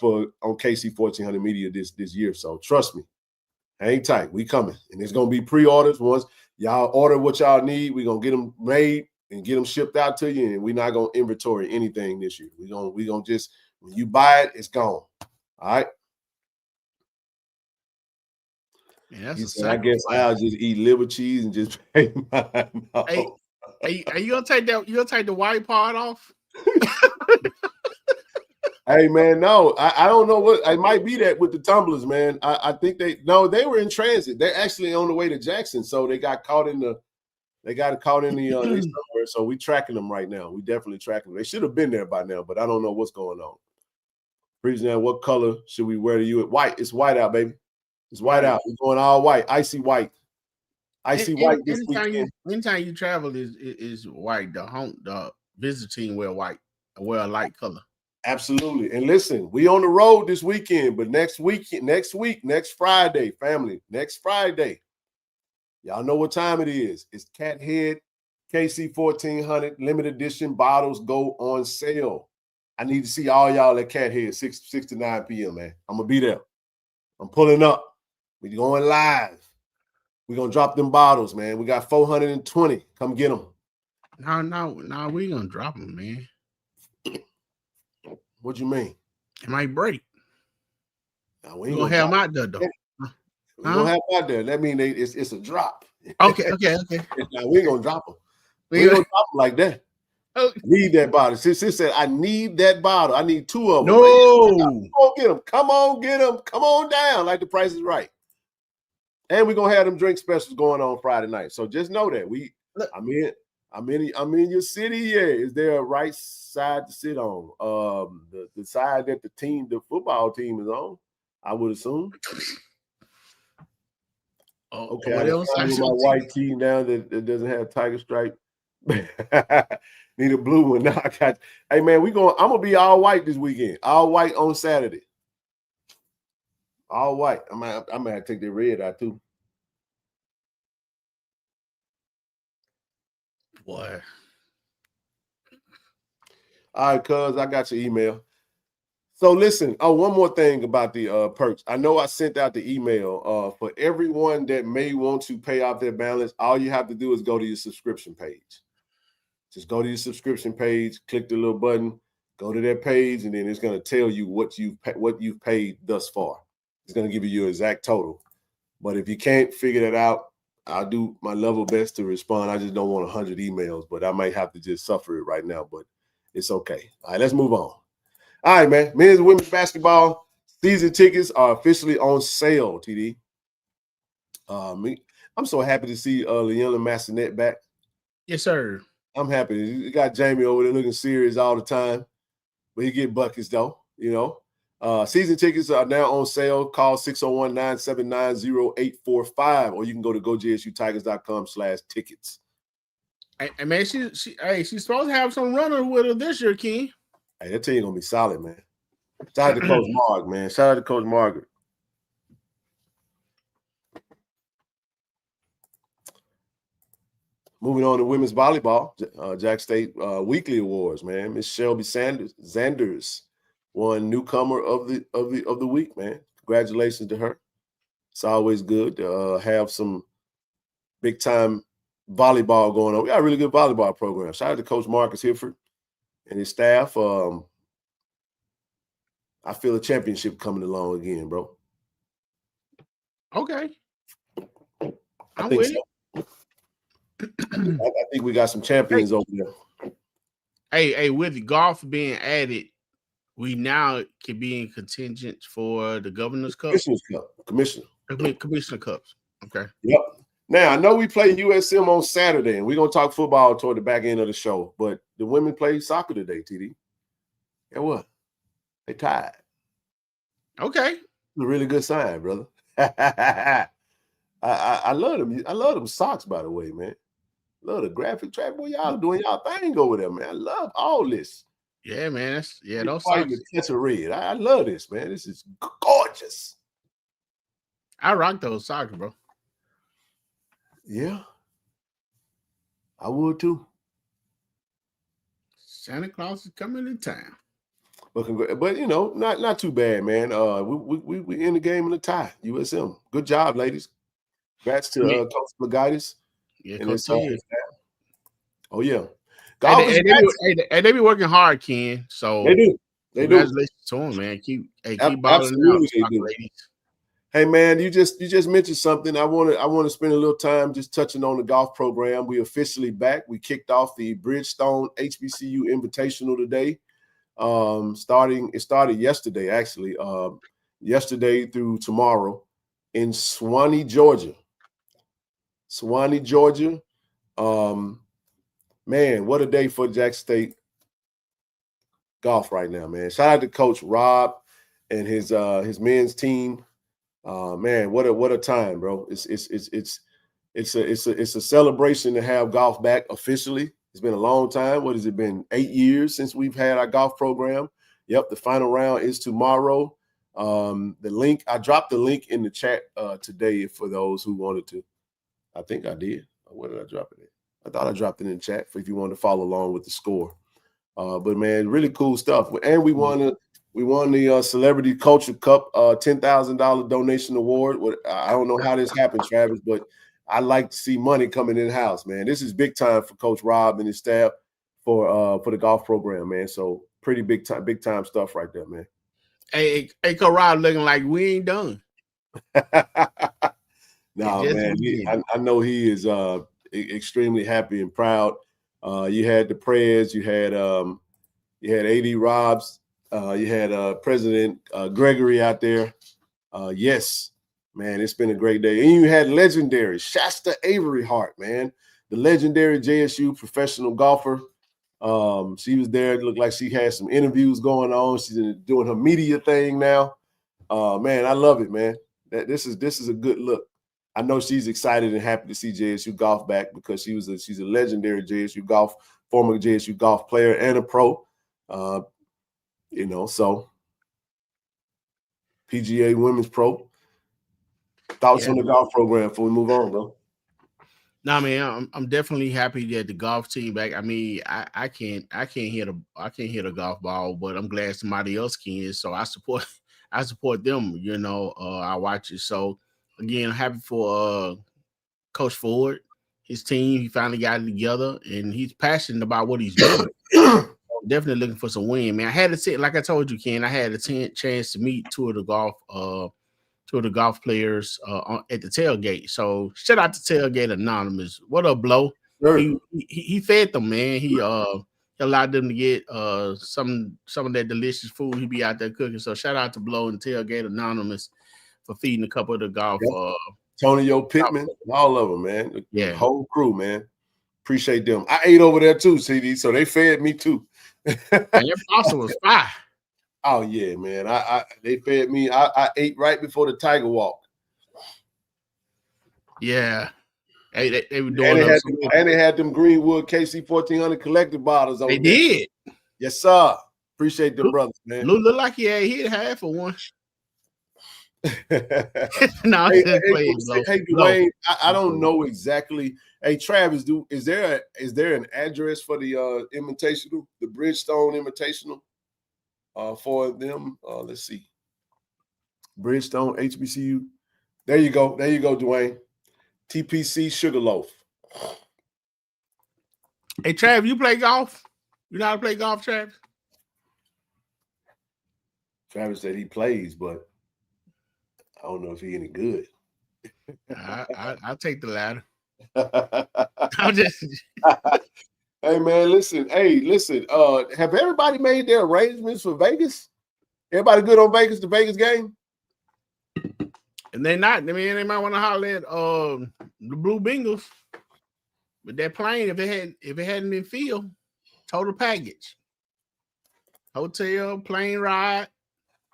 KC1400 Media this year. So trust me, hang tight. We coming. And it's going to be pre-orders. Once y'all order what y'all need, we're going to get them made and get them shipped out to you. And we're not going to inventory anything this year. We're going to just, when you buy it, it's gone. All right? Yeah, I guess I'll just eat liver cheese and just pay my mouth. Hey, are you going to take that? You going to take the white part off? Hey man, no, I don't know what it might be that with the tumblers, man. I think they were in transit. They're actually on the way to Jackson, so they got caught in the somewhere. So we tracking them right now. We definitely tracking them. They should have been there by now, but I don't know what's going on. Now, what color should we wear to you? White. It's white out, baby. It's white out. We're going all white, icy white. Icy white this weekend. Anytime you travel is white. The visitor team wear white. Wear a light color. Absolutely. And listen, we on the road this weekend, but next Friday, family, next Friday, y'all know what time it is. It's Cat Head KC1400 limited edition bottles go on sale. I need to see all y'all at Cat Head 6 to 9 p.m., man. I'm going to be there. I'm pulling up. We're going live. We're going to drop them bottles, man. We got 420. Come get them. No, we going to drop them, man. What you mean? It might break. No, we ain't gonna have them out there, though. We're gonna have them out there. That means it's a drop. Okay. Now, we ain't gonna drop them. We ain't gonna drop them like that. Okay. Need that bottle. Sis said, I need that bottle. I need 2 of them. No. Come on, get them. Come on, get them. Come on down. Like the price is right. And we're gonna have them drink specials going on Friday night. So just know that I'm in your city. Yeah, is there a right side to sit on? The side that the football team is on, I would assume. Okay, I got my white team now that doesn't have tiger stripe. Need a blue one. Now I got. Hey man, I'm gonna be all white this weekend. All white on Saturday. All white. I might have to take the red out too. Boy. All right, cuz I got your email. So listen, one more thing about the perks. I know I sent out the email for everyone that may want to pay off their balance. All you have to do is go to your subscription page. Just go to your subscription page, click the little button, go to that page, and then it's going to tell you what you've paid thus far. It's going to give you your exact total. But if you can't figure that out, I'll do my level best to respond. I just don't want 100 emails, but I might have to just suffer it right now, but it's okay. All right, let's move on. All right, man. Men's and women's basketball season tickets are officially on sale, TD. I'm so happy to see Leona Massonet back. Yes, sir. I'm happy. You got Jamie over there looking serious all the time, but he get buckets though, you know. Season tickets are now on sale. Call 601-979-0845, or you can go to gojsutigers.com/tickets. Hey, man, she's supposed to have some runner with her this year, Ken. Hey, that team gonna be solid, man. Shout out to Coach Mark, man. Shout out to Coach Margaret. Moving on to women's volleyball, Jack State weekly awards, man. Miss Shelby Zanders won newcomer of the week, man. Congratulations to her. It's always good to have some big time volleyball going on. We got a really good volleyball program. Shout out to Coach Marcus Hifford and his staff. I feel a championship coming along again, bro. Okay. I think so. I think we got some champions over there. Hey, with golf being added, we now can be in contingent for the Governor's Cup. Commissioner Cups. Okay. Yep. Now, I know we play USM on Saturday, and we're going to talk football toward the back end of the show, but the women play soccer today, TD. And what? They tied. Okay. It's a really good sign, brother. I love them. I love them socks, by the way, man. Love the graphic track. Boy, y'all doing y'all thing over there, man. I love all this. Yeah, man. Those socks. Touch of red. I love this, man. This is gorgeous. I rock those socks, bro. Yeah. I would too. Santa Claus is coming to town. But you know, not too bad, man. We in the game in a tie. USM. Good job, ladies. Congrats to Coach Magaitis. Yeah, and his Coach. Oh yeah. They be working hard, Ken. So they do. Congratulations to them, man. Keep balling out, ladies. Hey man, you just mentioned something. I want to spend a little time just touching on the golf program. We officially back. We kicked off the Bridgestone HBCU Invitational today. It started yesterday, actually. Yesterday through tomorrow in Suwanee, Georgia. Man, what a day for Jack State golf right now, man. Shout out to Coach Rob and his men's team. Man, what a time, bro. It's a celebration to have golf back officially. It's been a long time. What has it been? 8 years since we've had our golf program. Yep, the final round is tomorrow. The link, I dropped the link in the chat today for those who wanted to. I think I did. Where did I drop it in? I thought I dropped it in the chat for if you wanted to follow along with the score. But man, really cool stuff. And we won the Celebrity Culture Cup $10,000 donation award. I don't know how this happened, Travis, but I like to see money coming in the house, man. This is big time for Coach Rob and his staff for the golf program, man. So pretty big time stuff right there, man. Hey, Coach Rob looking like we ain't done. No, man. I know he is extremely happy and proud. You had the prayers. You had AD Robs. You had President Gregory out there. Yes, man, it's been a great day. And you had legendary Shasta Avery Hart, man, the legendary JSU professional golfer. She was there. It looked like she had some interviews going on. She's doing her media thing now. Man, I love it, man. This is a good look. I know she's excited and happy to see JSU golf back because she's a legendary former JSU golf player and a pro. So PGA Women's Pro. Thoughts on the golf program before we move on, bro? No, man, I'm definitely happy that the golf team back. I mean, I can't hit a golf ball, but I'm glad somebody else can. So I support them. I watch it. So again, I'm happy for Coach Ford, his team. He finally got it together, and he's passionate about what he's doing. Definitely looking for some win, man. I had to like I told you, Ken, I had a chance to meet two of the golf players at the tailgate. So shout out to Tailgate Anonymous. What a blow. Sure. He fed them, man. He allowed them to get some of that delicious food he be out there cooking. So shout out to Blow and Tailgate Anonymous for feeding a couple of the Antonio Pittman, all of them, man. Yeah. The whole crew, man. Appreciate them. I ate over there too, CD, so they fed me too. And your pasta was fire. Oh yeah, man. They fed me. I ate right before the Tiger Walk. Yeah. They were doing and they had them Greenwood KC1400 Collective bottles on. They did. Yes, sir. Appreciate them brothers, man. Look like he had half of one. No, hey, Dwayne, I don't know exactly. Hey, Travis, is there an address for the invitational, the Bridgestone Invitational, for them? Let's see, Bridgestone HBCU. There you go, Dwayne. TPC Sugarloaf. Hey, Travis, you play golf? You know how to play golf, Travis? Travis said he plays, but I don't know if he's any good. I'll take the latter. I'm just. Hey man, listen. Have everybody made their arrangements for Vegas? Everybody good on Vegas? The Vegas game? And they're not. I mean, they might want to holler at the Blue Bengals, but that plane, if it hadn't been filled, total package, hotel, plane ride.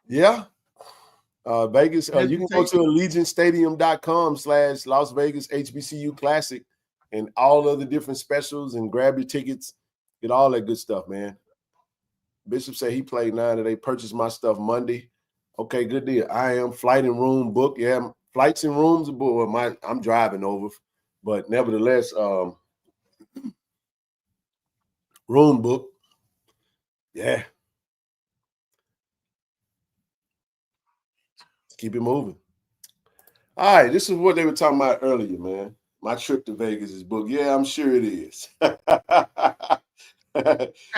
Yeah. Vegas, you can go to allegiantstadium.com/Las Vegas HBCU Classic and all of the different specials and grab your tickets, get all that good stuff, man. Bishop said he played 9 today, purchased my stuff Monday. Okay, good deal. I am flight and room book. Yeah, flights and rooms are booked. I'm driving over, but nevertheless, room book. Yeah. Keep it moving. All right, this is what they were talking about earlier, man. My trip to Vegas is booked. Yeah, I'm sure it is. Hey,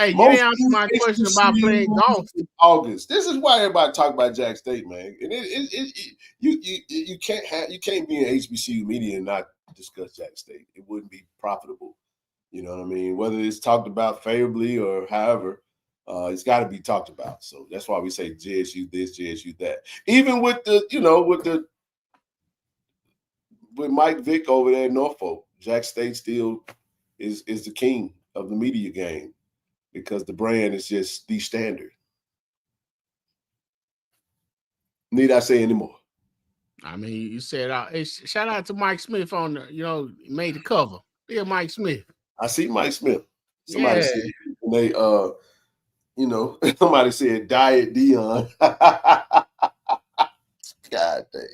you didn't answer my question about playing golf in August. This is why everybody talk about Jack State, man. And you can't be in HBCU media and not discuss Jack State. It wouldn't be profitable. You know what I mean? Whether it's talked about favorably or however, it's got to be talked about. So that's why we say JSU this, JSU that. Even with with Mike Vick over there in Norfolk, Jack State still is the king of the media game because the brand is just the standard. Need I say any more? I mean, you said, hey, shout out to Mike Smith on the, made the cover. Yeah, Mike Smith. I see Mike Smith. Somebody said they somebody said Diet Dion. God dang.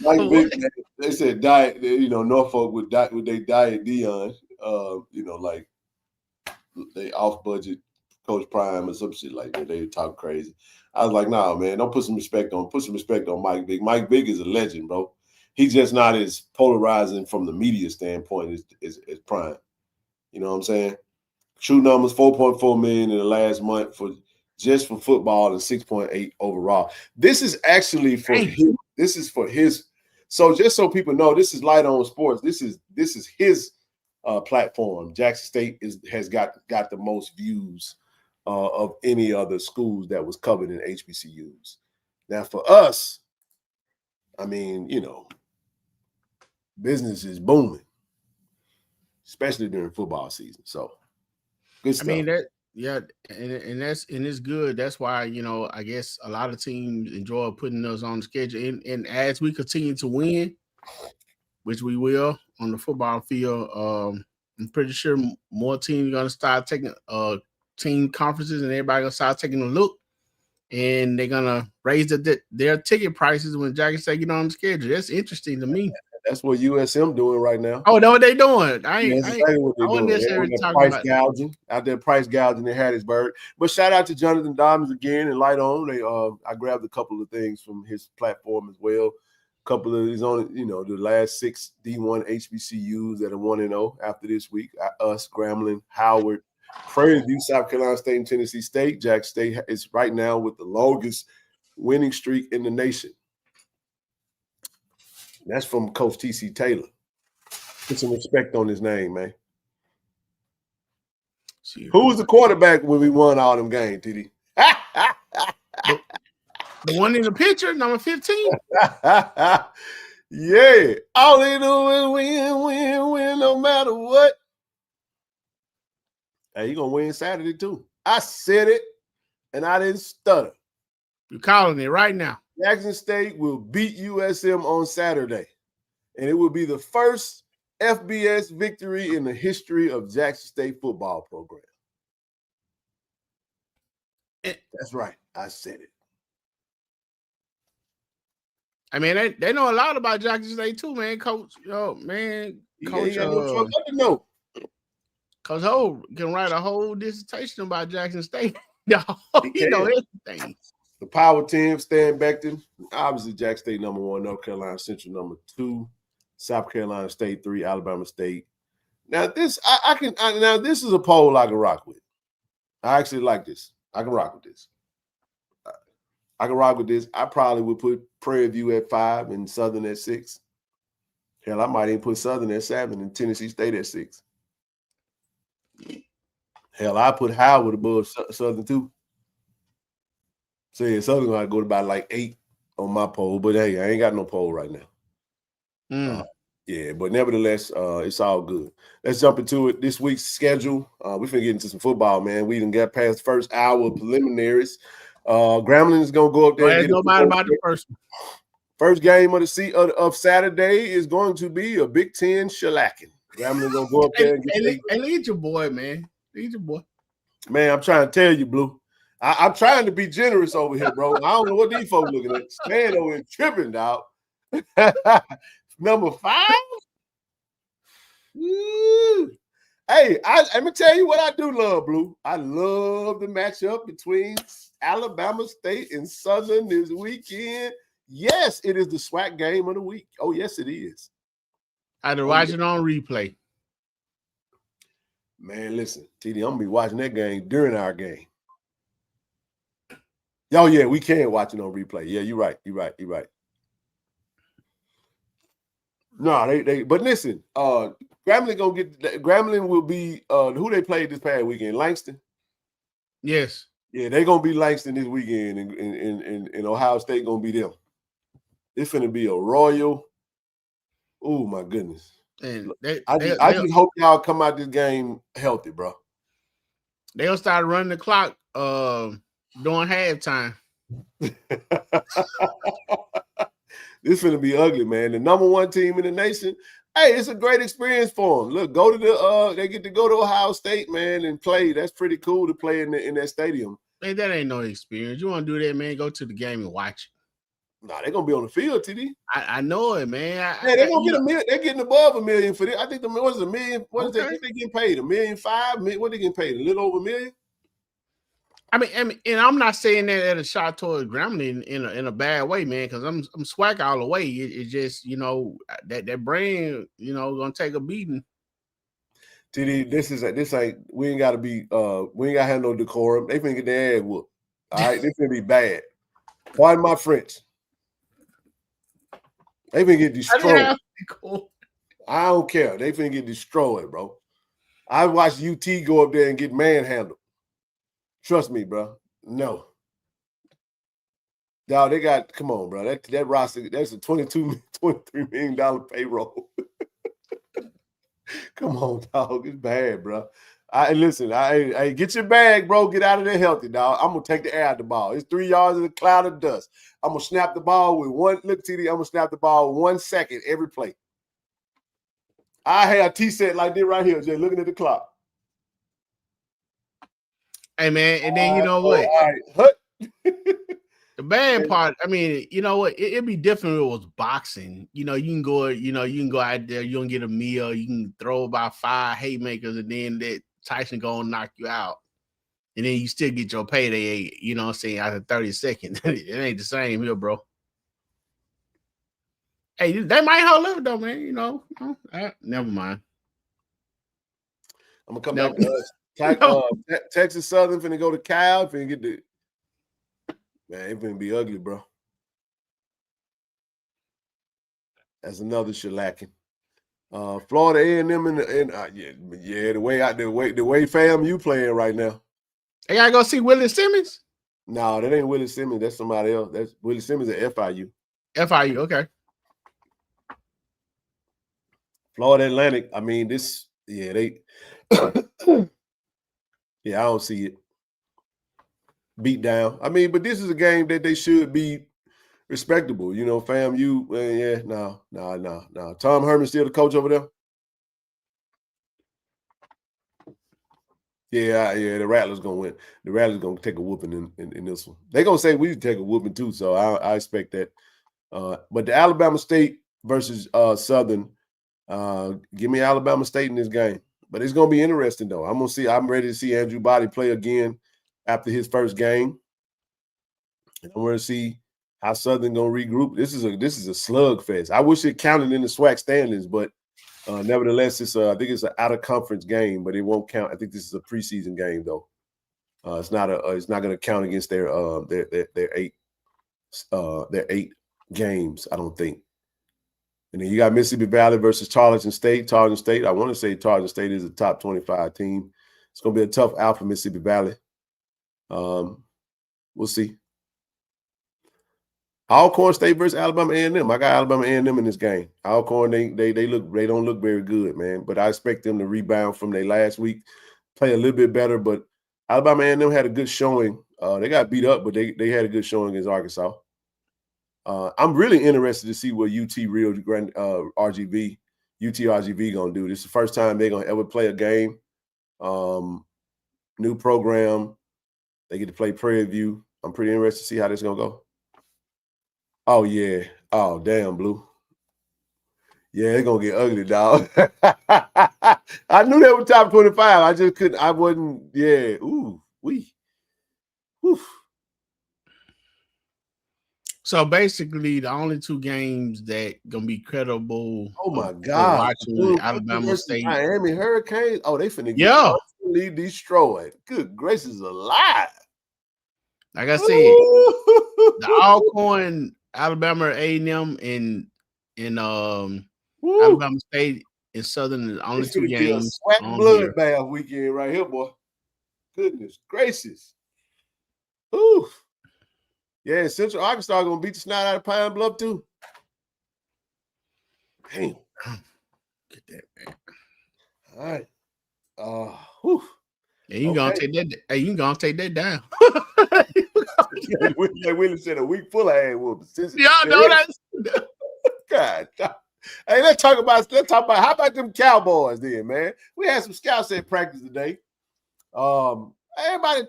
Mike Vick, they said Diet, Norfolk would they Diet Dion, like they off budget Coach Prime or some shit like that. They talk crazy. I was like, nah, man, don't put some respect on Mike Vick. Mike Vick is a legend, bro. He's just not as polarizing from the media standpoint as Prime. You know what I'm saying? True numbers, 4.4 million in the last month for football and 6.8 overall. This is actually for him. This is for his. So just so people know, this is Light On Sports. This is his platform. Jackson State has got the most views of any other schools that was covered in HBCUs. Now for us, I mean, business is booming, especially during football season. So good stuff. I mean and it's good. That's why, I guess a lot of teams enjoy putting us on the schedule. And as we continue to win, which we will on the football field, I'm pretty sure more teams are going to start taking team conferences and everybody going to start taking a look. And they're going to raise their ticket prices when Jackson State get on the schedule. That's interesting to me. That's what USM doing right now. Oh, know what they doing? That's exactly what they're doing. They're price gouging out there, price gouging in Hattiesburg. But shout out to Jonathan Diamonds again and Light On. They I grabbed a couple of things from his platform as well. A couple of his own, the last 6 D1 HBCUs that are 1-0 after this week. Us, Grambling, Howard, Prairie View, South Carolina State, and Tennessee State. Jack State is right now with the longest winning streak in the nation. That's from Coach T.C. Taylor. Put some respect on his name, man. Who was the quarterback when we won all them games, TD? The one in the picture, number 15. Yeah. All they do is win, no matter what. Hey, you gonna win Saturday too. I said it, and I didn't stutter. You're calling it right now. Jackson State will beat USM on Saturday, and it will be the first FBS victory in the history of Jackson State football program. That's right. I said it. I mean, they know a lot about Jackson State too, man. Coach, Coach, No. Coach Ho can write a whole dissertation about Jackson State. He know everything. The Power 10, Stan Becton, obviously Jackson State #1, North Carolina Central #2, South Carolina State 3, Alabama State. Now this this is a poll I can rock with. I actually like this. I can rock with this. I probably would put Prairie View at 5 and Southern at 6. Hell, I might even put Southern at 7 and Tennessee State at 6. Hell, I put Howard above Southern too. So yeah, Southern gonna go to about like 8 on my poll, but hey, I ain't got no poll right now. Yeah, but nevertheless, it's all good. Let's jump into it. This week's schedule. We're finna get into some football, man. We done got past the first hour of preliminaries. Grambling is gonna go up there. Nobody about the first game of Saturday is going to be a Big Ten shellacking. Grambling gonna go up there and get lead your boy, man. Lead your boy. Man, I'm trying to tell you, Blue. I'm trying to be generous over here, bro. I don't know what these folks looking at. Stan over here tripping, dog. Number 5. Woo. Hey, let me tell you what I do love, Blue. I love the matchup between Alabama State and Southern this weekend. Yes, it is the SWAC game of the week. Oh, yes, it is. I had to watch it on replay. Man, listen, TD, I'm going to be watching that game during our game. Oh, yeah, we can watch it on replay. Yeah, you're right. No, but listen, Grambling will be who they played this past weekend, Langston? Yes. Yeah, they're gonna be Langston this weekend, and Ohio State gonna be them. It's gonna be a royal. Oh my goodness. And I just hope y'all come out this game healthy, bro. They'll start running the clock during halftime. This is gonna be ugly, man. The #1 team in the nation. Hey, it's a great experience for them. Look, go to they get to go to Ohio State, man, and play. That's pretty cool to play in that stadium. Man, that ain't no experience. You want to do that, man? Go to the game and watch it. Nah, they're gonna be on the field, TD. I know it, man. They're gonna get $1 million. They're getting above $1 million for this. I think what is $1 million? What is that? They getting paid $1.5 million. What they getting paid? A little over $1 million. I mean, and I'm not saying that at a shot towards Grambling in a bad way, man, because I'm SWAC all the way. It's just, that brain, gonna take a beating. TD, this ain't we ain't gotta have no decorum. They finna get their ass whooped. All right, this finna be bad. Pardon my French. They finna get destroyed. I don't care. They finna get destroyed, bro. I watched UT go up there and get manhandled. Trust me, bro. No. Dog, come on, bro. That roster, that's a $23 million payroll. Come on, dog. It's bad, bro. Listen, get your bag, bro. Get out of there healthy, dog. I'm going to take the air out the ball. It's 3 yards in a cloud of dust. I'm going to snap the ball with one. Look, TD, I'm going to snap the ball 1 second every play. I have a T-set like this right here, just looking at the clock. Hey, man, and then you know what? All right. The bad part, I mean, you know what? It'd be different if it was boxing. You can go out there, you can get a meal, you can throw about 5 haymakers, and then that Tyson gonna knock you out. And then you still get your payday, after 30 seconds. It ain't the same here, bro. Hey, they might hold up though, man. Never mind. I'm gonna come back to us. Texas Southern finna go to Cal, finna get the man, it finna be ugly, bro. That's another shellacking. Florida A&M the way fam you playing right now. I gotta go see Willie Simmons. No, that ain't Willie Simmons. That's somebody else. That's Willie Simmons at FIU. FIU, okay. Florida Atlantic. I mean, they yeah, I don't see it. Beat down. I mean, but this is a game that they should be respectable. You know, FAMU, no. Tom Herman's still the coach over there? Yeah, the Rattlers going to win. The Rattlers going to take a whooping in this one. They're going to say we take a whooping too, so I expect that. But the Alabama State versus Southern, give me Alabama State in this game. But it's going to be interesting, though. I'm ready to see Andrew Body play again after his first game. And I'm going to see how Southern going to regroup. This is a slugfest. I wish it counted in the SWAC standings, but nevertheless, I think it's an out-of-conference game, but it won't count. I think this is a preseason game, though. It's not going to count against their 8 games, I don't think. And then you got Mississippi Valley versus Tarleton State. Tarleton State, I want to say Tarleton State is a top 25 team. It's going to be a tough out for Mississippi Valley. We'll see. Alcorn State versus Alabama A&M. I got Alabama A&M in this game. Alcorn, they don't look very good, man. But I expect them to rebound from their last week, play a little bit better. But Alabama A&M had a good showing. They got beat up, but they had a good showing against Arkansas. I'm really interested to see what UT RGV gonna do. This is the first time they're gonna ever play a game. New program. They get to play Prairie View. I'm pretty interested to see how this is gonna go. Oh yeah. Oh damn, Blue. Yeah, it's gonna get ugly, dog. I knew they were top 25. I just couldn't. I wasn't. Yeah. Ooh. Oof. So basically, the only 2 games that gonna be credible. Oh my God! Watching Alabama State, Miami Hurricanes. Oh, they finna get utterly destroyed. Good gracious, alive! Like I said, the Alcorn, Alabama A&M, and Alabama State and Southern is the only 2 games. SWAC bloodbath weekend right here, boy. Goodness gracious! Ooh. Yeah, Central Arkansas gonna beat the snot out of Pine Bluff too. Damn. Get that, man. All right. Whew. Yeah, you gonna take that. Hey, you gonna take that down. Like Willie said, a week full of ass whoopings. Y'all know that. God. Hey, let's talk about how about them Cowboys then, man? We had some scouts at practice today. Everybody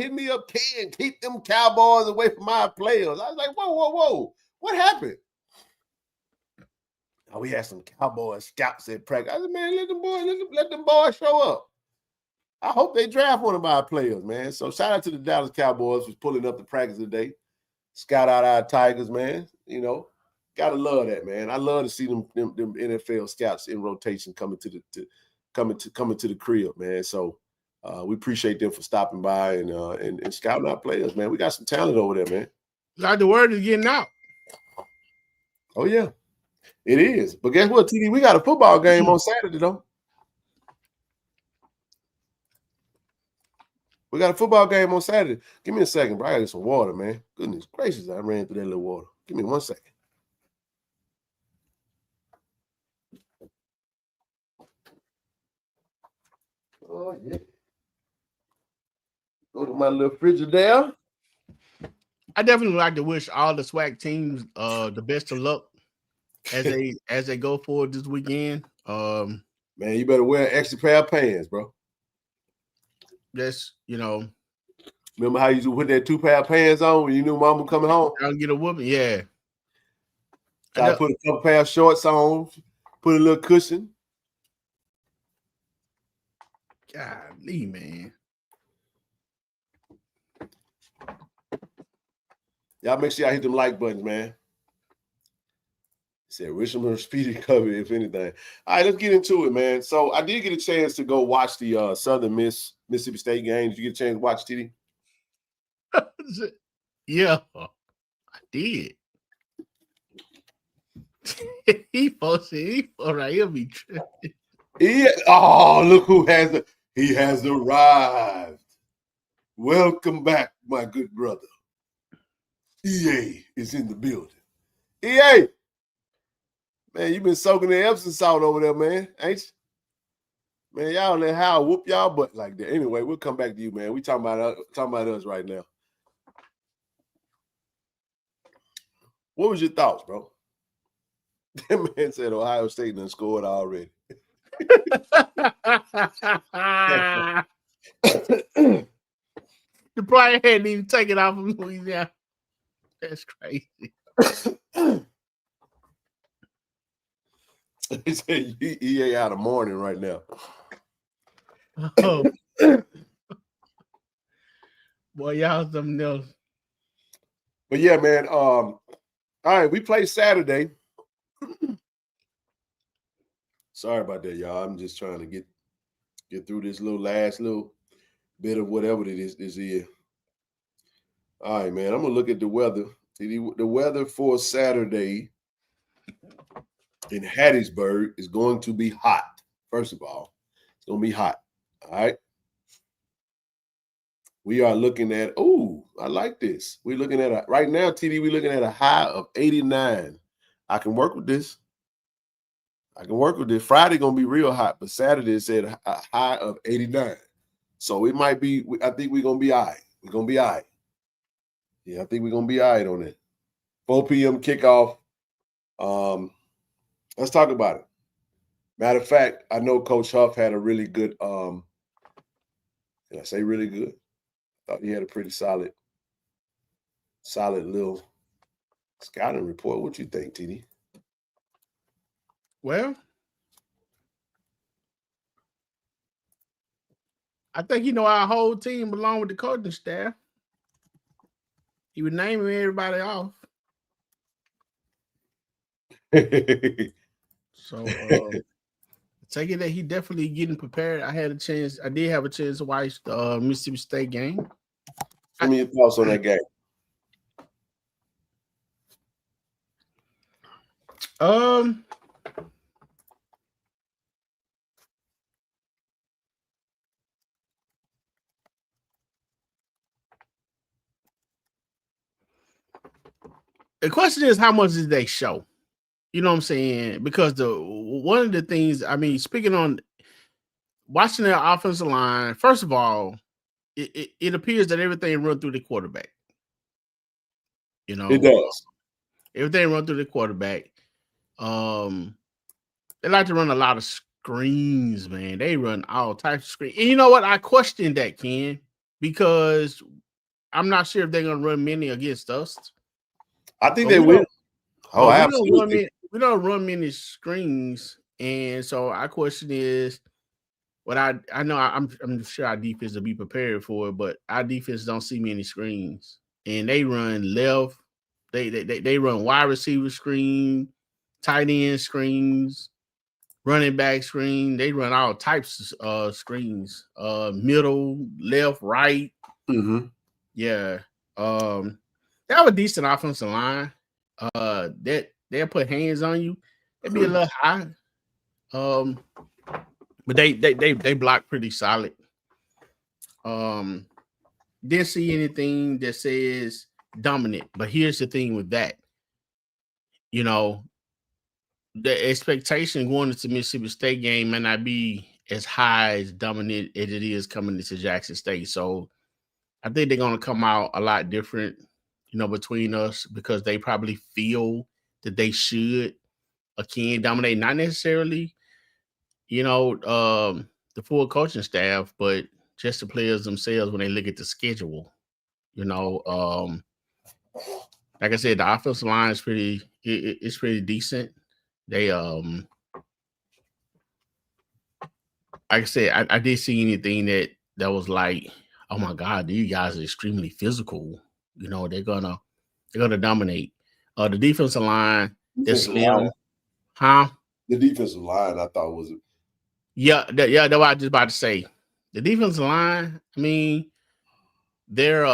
hit me up, can keep them Cowboys away from my players. I was like, whoa. What happened? Oh, we had some Cowboys scouts at practice. I said, man, let them boys show up. I hope they draft one of my players, man. So shout out to the Dallas Cowboys for pulling up the practice today. Scout out our Tigers, man. You know, gotta love that, man. I love to see them NFL scouts in rotation coming to the crib, man. So we appreciate them for stopping by and scouting our players, man. We got some talent over there, man. Like the word is getting out. Oh yeah, it is. But guess what, TD? We got a football game on Saturday, though. We got a football game on Saturday. Give me a second, bro. I gotta get some water, man. Goodness gracious, I ran through that little water. Give me 1 second. Oh, yeah. Go to my little Frigidaire. I definitely like to wish all the SWAC teams the best of luck as they go forward this weekend. Man, you better wear an extra pair of pants, bro. That's, you know. Remember how you used to put that 2 pair of pants on when you knew mama coming home? I'll get a whooping, yeah. So I put a couple pair of shorts on, put a little cushion. Golly, man. Y'all make sure y'all hit them like buttons, man. Said Richmond speedy cover, if anything. All right, let's get into it, man. So I did get a chance to go watch the Southern Mississippi State game. Did you get a chance to watch, TD? Yeah, I did. He right here be tripping. Yeah. Oh, look who he has arrived. Welcome back, my good brother. EA is in the building. EA. Man, you been soaking the Epsom salt over there, man, ain't you? Man, y'all let Howard whoop y'all butt like that. Anyway, we'll come back to you, man. We talking about us right now. What was your thoughts, bro? That man said Ohio State done scored already. The player hadn't even taken off from Louisiana. That's crazy. He said he ain't out of mourning right now. Oh. Boy, y'all something else. But yeah, man. All right, we play Saturday. Sorry about that, y'all. I'm just trying to get through this last little bit of whatever it is this year. All right, man. I'm gonna look at the weather. The weather for Saturday in Hattiesburg is going to be hot. First of all, it's gonna be hot. All right. We are looking at, I like this. We're looking at right now, TD, we're looking at a high of 89. I can work with this. Friday gonna be real hot, but Saturday said a high of 89. So it might be, I think we're gonna be all right. We're gonna be all right. Yeah, I think we're gonna be all right on it. 4 p.m. kickoff. Let's talk about it. Matter of fact, I know Coach Huff had a really good, can I say really good? I thought he had a pretty solid little scouting report. What you think, TD? Well, I think our whole team along with the coaching staff. He was naming everybody off. So take it that he definitely getting prepared. I did have a chance to watch the Mississippi State game. Give me your thoughts on that game. The question is, how much did they show? You know what I'm saying? Because one of the things, speaking on watching their offensive line, first of all, it appears that everything run through the quarterback. It does. Everything run through the quarterback. They like to run a lot of screens, man. They run all types of screens. And you know what? I question that, Ken, because I'm not sure if they're going to run many against us. I think they will. Absolutely. We don't run many screens, and so our question is, what I know I'm sure our defense will be prepared for it, but our defense don't see many screens, and they run left, they run wide receiver screen, tight end screens, running back screen. They run all types of screens, middle, left, right. Mm-hmm. Yeah. They have a decent offensive line. That they'll put hands on you. It'd be a little high. But they block pretty solid. Didn't see anything that says dominant. But here's the thing with that. The expectation going into Mississippi State game may not be as high as dominant as it is coming into Jackson State. So I think they're going to come out a lot different, between us, because they probably feel that they should can dominate, not necessarily, the full coaching staff, but just the players themselves when they look at the schedule. Like I said, the offensive line is it's pretty decent. They like I said, I did see anything that was like, oh my God, these guys are extremely physical. They're gonna dominate. The defensive line, they're slim. Huh? The defensive line, I thought was that's what I was just about to say. The defensive line, they're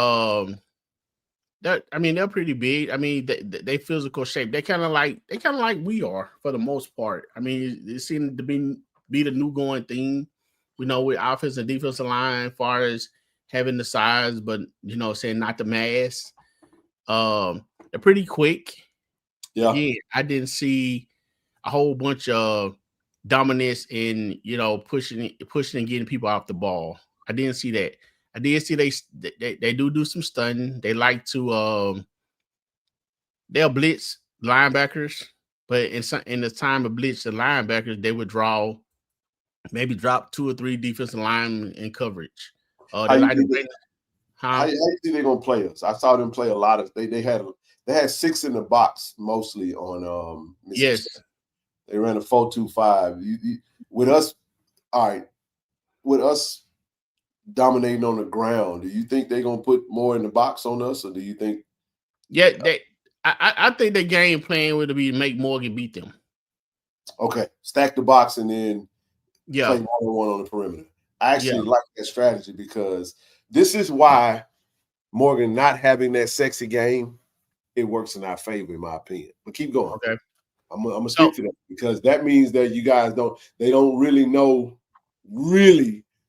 pretty big. They physical shape. They kind of like we are for the most part. It seems to be the new going thing. With offensive and defensive line, as far as having the size, but saying not the mass. They're pretty quick. Yeah. Again, I didn't see a whole bunch of dominance and pushing and getting people off the ball. I didn't see that. I did see they do some stunning. They like to they'll blitz linebackers, but in the time of blitz the linebackers, they would maybe drop 2 or 3 defensive linemen in coverage. How you think they're gonna play us? I saw them play a lot of. They had 6 in the box mostly on yes. They ran a 4-2-5. With us, all right. With us dominating on the ground, do you think they're gonna put more in the box on us, or do you think? Yeah, I think the game plan would be to make Morgan beat them. Okay, stack the box and then play one-on-one on the perimeter. I actually like that strategy because this is why Morgan not having that sexy game, it works in our favor, in my opinion. But keep going. Okay. I'm gonna speak to that because that means that you guys don't really know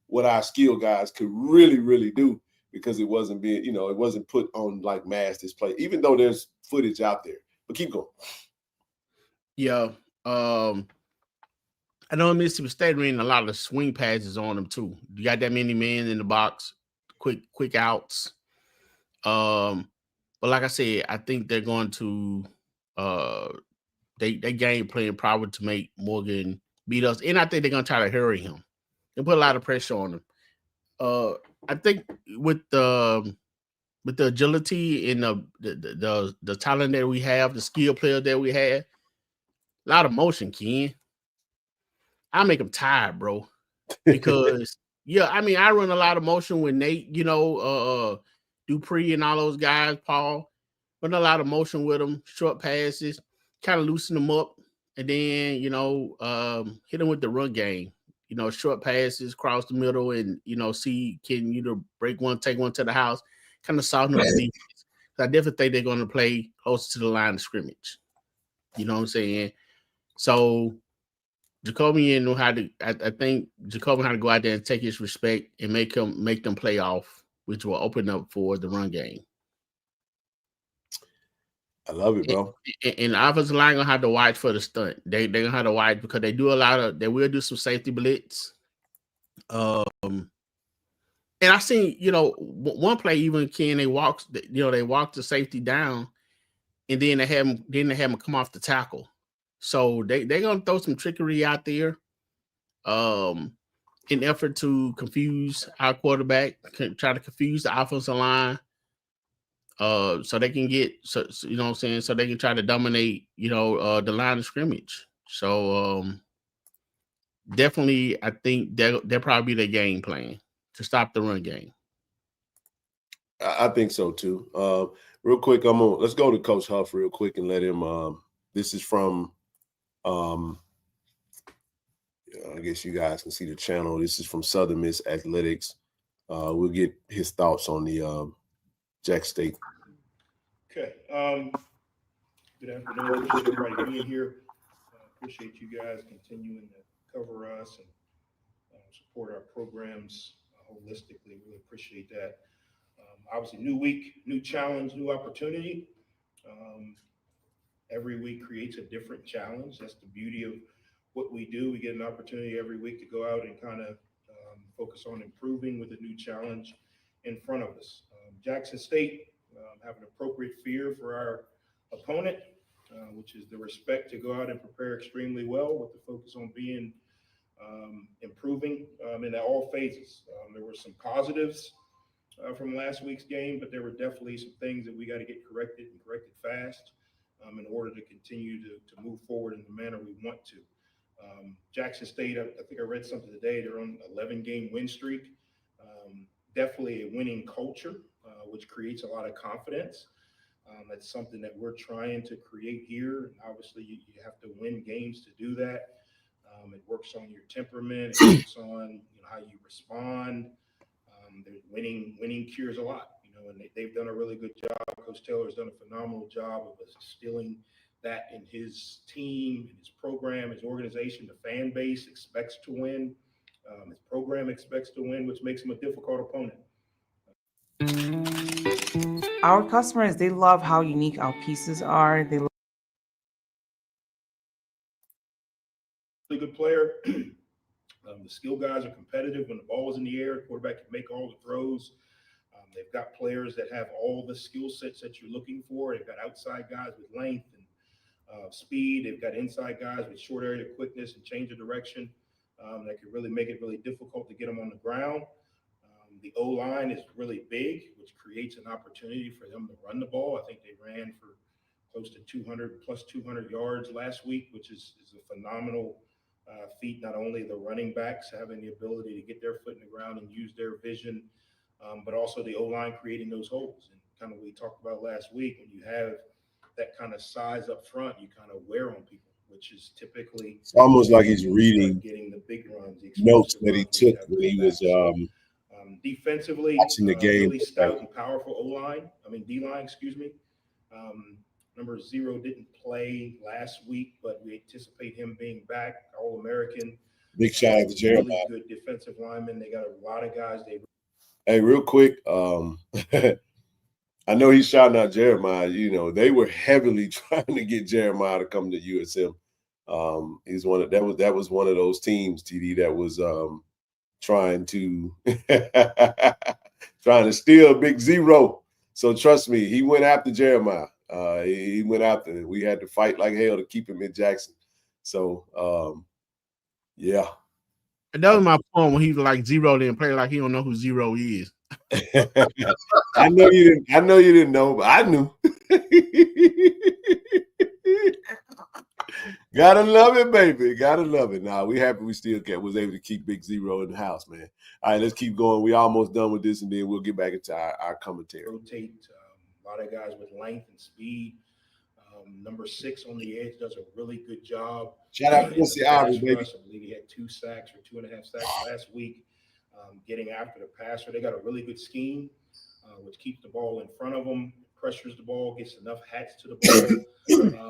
what our skill guys could really do because it wasn't being, it wasn't put on like mass display, even though there's footage out there. But keep going. Yeah. I know Mississippi State ran a lot of swing passes on them too. You got that many men in the box, quick outs. But like I said, I think they're going to they game plan probably to make Morgan beat us, and I think they're gonna try to hurry him and put a lot of pressure on him. I think with the agility and the talent that we have, the skill player that we have, a lot of motion, Ken. I make them tired, bro. Because I run a lot of motion with Nate, Dupree and all those guys, Paul. Run a lot of motion with them, short passes, kind of loosen them up, and then hit them with the run game. Short passes across the middle, and see can you break one, take one to the house, kind of soften up the defense. I definitely think they're going to play close to the line of scrimmage. You know what I'm saying? So Jacobian know how to. I think Jacobian how to go out there and take his respect and make them play off, which will open up for the run game. I love it, bro. And the offensive line gonna have to watch for the stunt. They're gonna have to watch because they will do some safety blitz. And I seen one play even they walked the safety down, and then they have him come off the tackle. So they're gonna throw some trickery out there, in effort to confuse our quarterback, try to confuse the offensive line, so they can get so they can try to dominate the line of scrimmage. So definitely, I think they'll probably be their game plan to stop the run game. I think so too. Real quick, let's go to Coach Huff real quick and let him. This is from. I guess you guys can see the channel. This is from Southern Miss Athletics. We'll get his thoughts on the Jackson State. Okay. Good afternoon. Appreciate everybody being here. Appreciate you guys continuing to cover us and support our programs holistically. Really appreciate that. Obviously, new week, new challenge, new opportunity. Every week creates a different challenge. That's the beauty of what we do. We get an opportunity every week to go out and kind of focus on improving with a new challenge in front of us. Jackson State have an appropriate fear for our opponent, which is the respect to go out and prepare extremely well with the focus on being improving in all phases. There were some positives from last week's game, but there were definitely some things that we got to get corrected and corrected fast in order to continue to move forward in the manner we want to. Jackson State, I think I read something today, they're on an 11-game win streak. Definitely a winning culture, which creates a lot of confidence. That's something that we're trying to create here. Obviously, you have to win games to do that. It works on your temperament. It works on how you respond. Winning cures a lot, and they've done a really good job. Coach Taylor's done a phenomenal job of instilling that in his team, in his program, his organization. The fan base expects to win. His program expects to win, which makes him a difficult opponent. Our customers, they love how unique our pieces are. They good player. The skill guys are competitive when the ball is in the air. The quarterback can make all the throws. They've got players that have all the skill sets that you're looking for. They've got outside guys with length and speed. They've got inside guys with short area quickness and change of direction that can really make it really difficult to get them on the ground. The O-line is really big, which creates an opportunity for them to run the ball. I think they ran for close to 200 yards last week, which is a phenomenal feat. Not only the running backs having the ability to get their foot in the ground and use their vision, but also the O-line creating those holes. And kind of what we talked about last week, when you have that kind of size up front, you kind of wear on people, which is typically it's almost like he's reading getting the big runs, the notes that he took when he was defensively watching the game. Really stout and powerful O-line. D-line, excuse me. Number 0 didn't play last week, but we anticipate him being back, All-American. Big shout out to Jeremiah. Really good defensive lineman. They got a lot of guys. Hey, real quick, I know he's shouting out Jeremiah. You know, they were heavily trying to get Jeremiah to come to USM. He's that was one of those teams, TD, that was trying to steal Big 0. So trust me, he went after Jeremiah. He went after it. We had to fight like hell to keep him in Jackson. So yeah. And that was my point when he was like 0 didn't play like he don't know who 0 is. I know you didn't know, but I knew. Gotta love it, baby. Gotta love it. Nah, we happy we still was able to keep Big 0 in the house, man. All right, let's keep going. We almost done with this, and then we'll get back into our commentary. Rotate a lot of guys with length and speed. Number 6 on the edge does a really good job. Shout out to Quincy Ivory, baby. I believe he had 2 sacks or 2.5 sacks last week. Getting after the passer. They got a really good scheme, which keeps the ball in front of them, pressures the ball, gets enough hats to the ball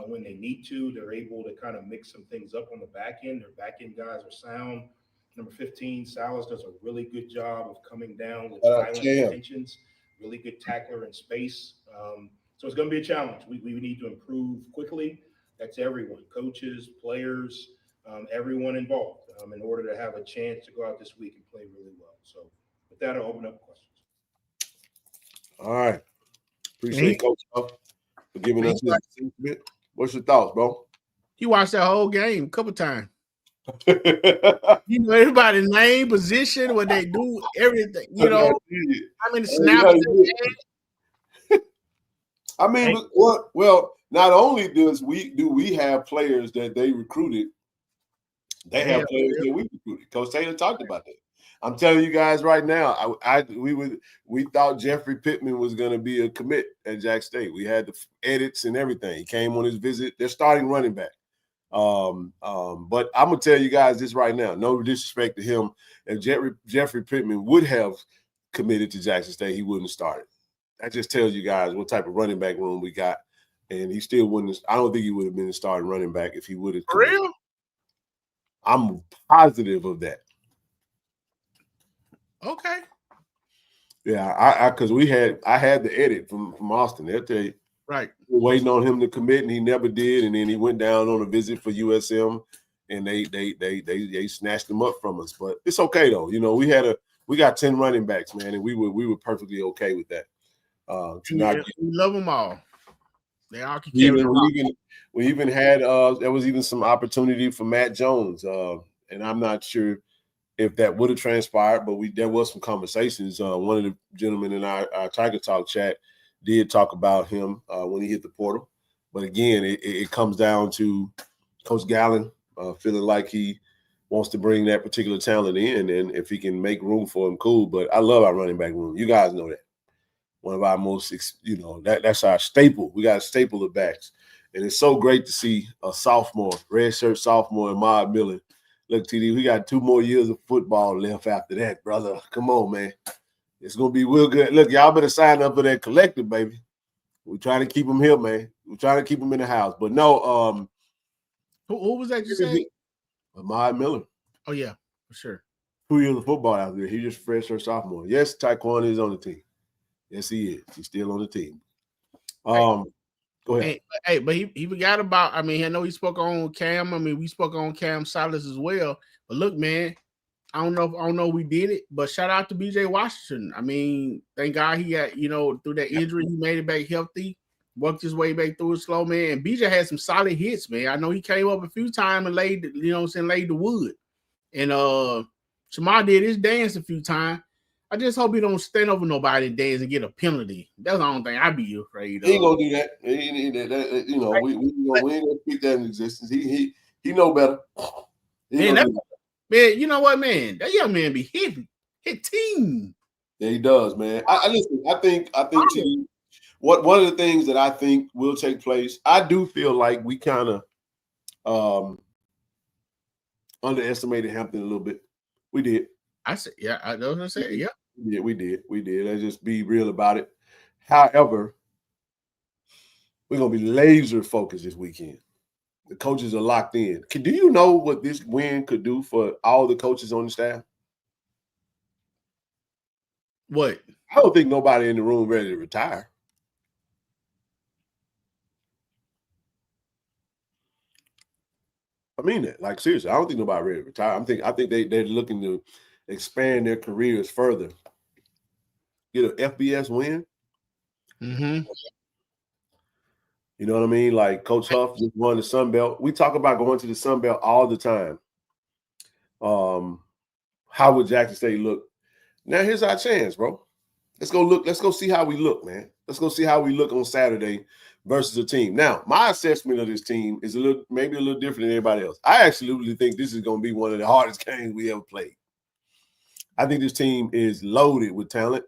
when they need to. They're able to kind of mix some things up on the back end. Their back end guys are sound. Number 15, Salas does a really good job of coming down with violent intentions. Really good tackler in space. So it's going to be a challenge. We need to improve quickly. That's everyone, coaches, players, everyone involved, in order to have a chance to go out this week and play really well. So with that, I'll open up questions. All right. Appreciate Coach for giving us this bit. What's your thoughts, bro? You watched that whole game a couple times. You know everybody's name, position, what they do, everything. You know, how many snaps they had. I mean, what? Well, not only do we have players that they recruited, they have players that we recruited. Coach Taylor talked about that. I'm telling you guys right now, we thought Jeffrey Pittman was going to be a commit at Jack State. We had the edits and everything. He came on his visit. They're starting running back. But I'm gonna tell you guys this right now. No disrespect to him. If Jeffrey Pittman would have committed to Jackson State, he wouldn't have started. That just tells you guys what type of running back room we got. And he still wouldn't. I don't think he would have been a starting running back if he would have. For real? I'm positive of that. Okay. Yeah, because I had the edit from Austin. They'll tell you. Right. We're waiting on him to commit, and he never did. And then he went down on a visit for USM, and they snatched him up from us. But it's okay though. You know, we got 10 running backs, man, and we were perfectly okay with that. We love them all. They all can carry we even had there was even some opportunity for Matt Jones, and I'm not sure if that would have transpired, but there was some conversations. One of the gentlemen in our Tiger Talk chat did talk about him when he hit the portal. But again, it comes down to Coach Gallen feeling like he wants to bring that particular talent in, and if he can make room for him, cool. But I love our running back room. You guys know that. One of our most, that's our staple. We got a staple of backs. And it's so great to see a sophomore, redshirt sophomore, Ahmad Miller. Look, TD, we got 2 more years of football left after that, brother. Come on, man. It's going to be real good. Look, y'all better sign up for that collective, baby. We're trying to keep them here, man. We're trying to keep them in the house. But no. Who was that you said? Ahmad Miller. Oh, yeah, for sure. 2 years of football out there. He just fresh or sophomore. Yes, Taekwon is on the team. Yes, he is. He's still on the team. Go Go ahead. Hey, but he forgot about. I mean, I know he spoke on Cam. I mean, we spoke on Cam Silas as well. But look, man, I don't know if we did it, but shout out to BJ Washington. I mean, thank God he got, through that injury, he made it back healthy, worked his way back through it slow, man. And BJ had some solid hits, man. I know he came up a few times and laid the wood. And Shamar did his dance a few times. I just hope he don't stand over nobody and dance and get a penalty. That's the only thing I'd be afraid of. He ain't gonna do that. We ain't gonna speak that in existence. He know better. Man, you know what, man? That young man be hitting team. Yeah, he does, man. I listen. I think too, one of the things that I think will take place. I do feel like we kind of underestimated Hampton a little bit. We did. I said, yeah. I know what I said. Yeah. Yeah, we did. Let's just be real about it. However, we're gonna be laser focused this weekend. The coaches are locked in. Do you know what this win could do for all the coaches on the staff? What? I don't think nobody in the room ready to retire. I mean that. Like, seriously, I don't think nobody ready to retire. I think they're looking to expand their careers further. Get an FBS win. Mm-hmm. You know what I mean? Like Coach Huff just won the Sun Belt. We talk about going to the Sun Belt all the time. How would Jackson State look? Now here's our chance, bro. Let's go look. Let's go see how we look, man. Let's go see how we look on Saturday versus the team. Now, my assessment of this team is maybe a little different than everybody else. I absolutely think this is going to be one of the hardest games we ever played. I think this team is loaded with talent.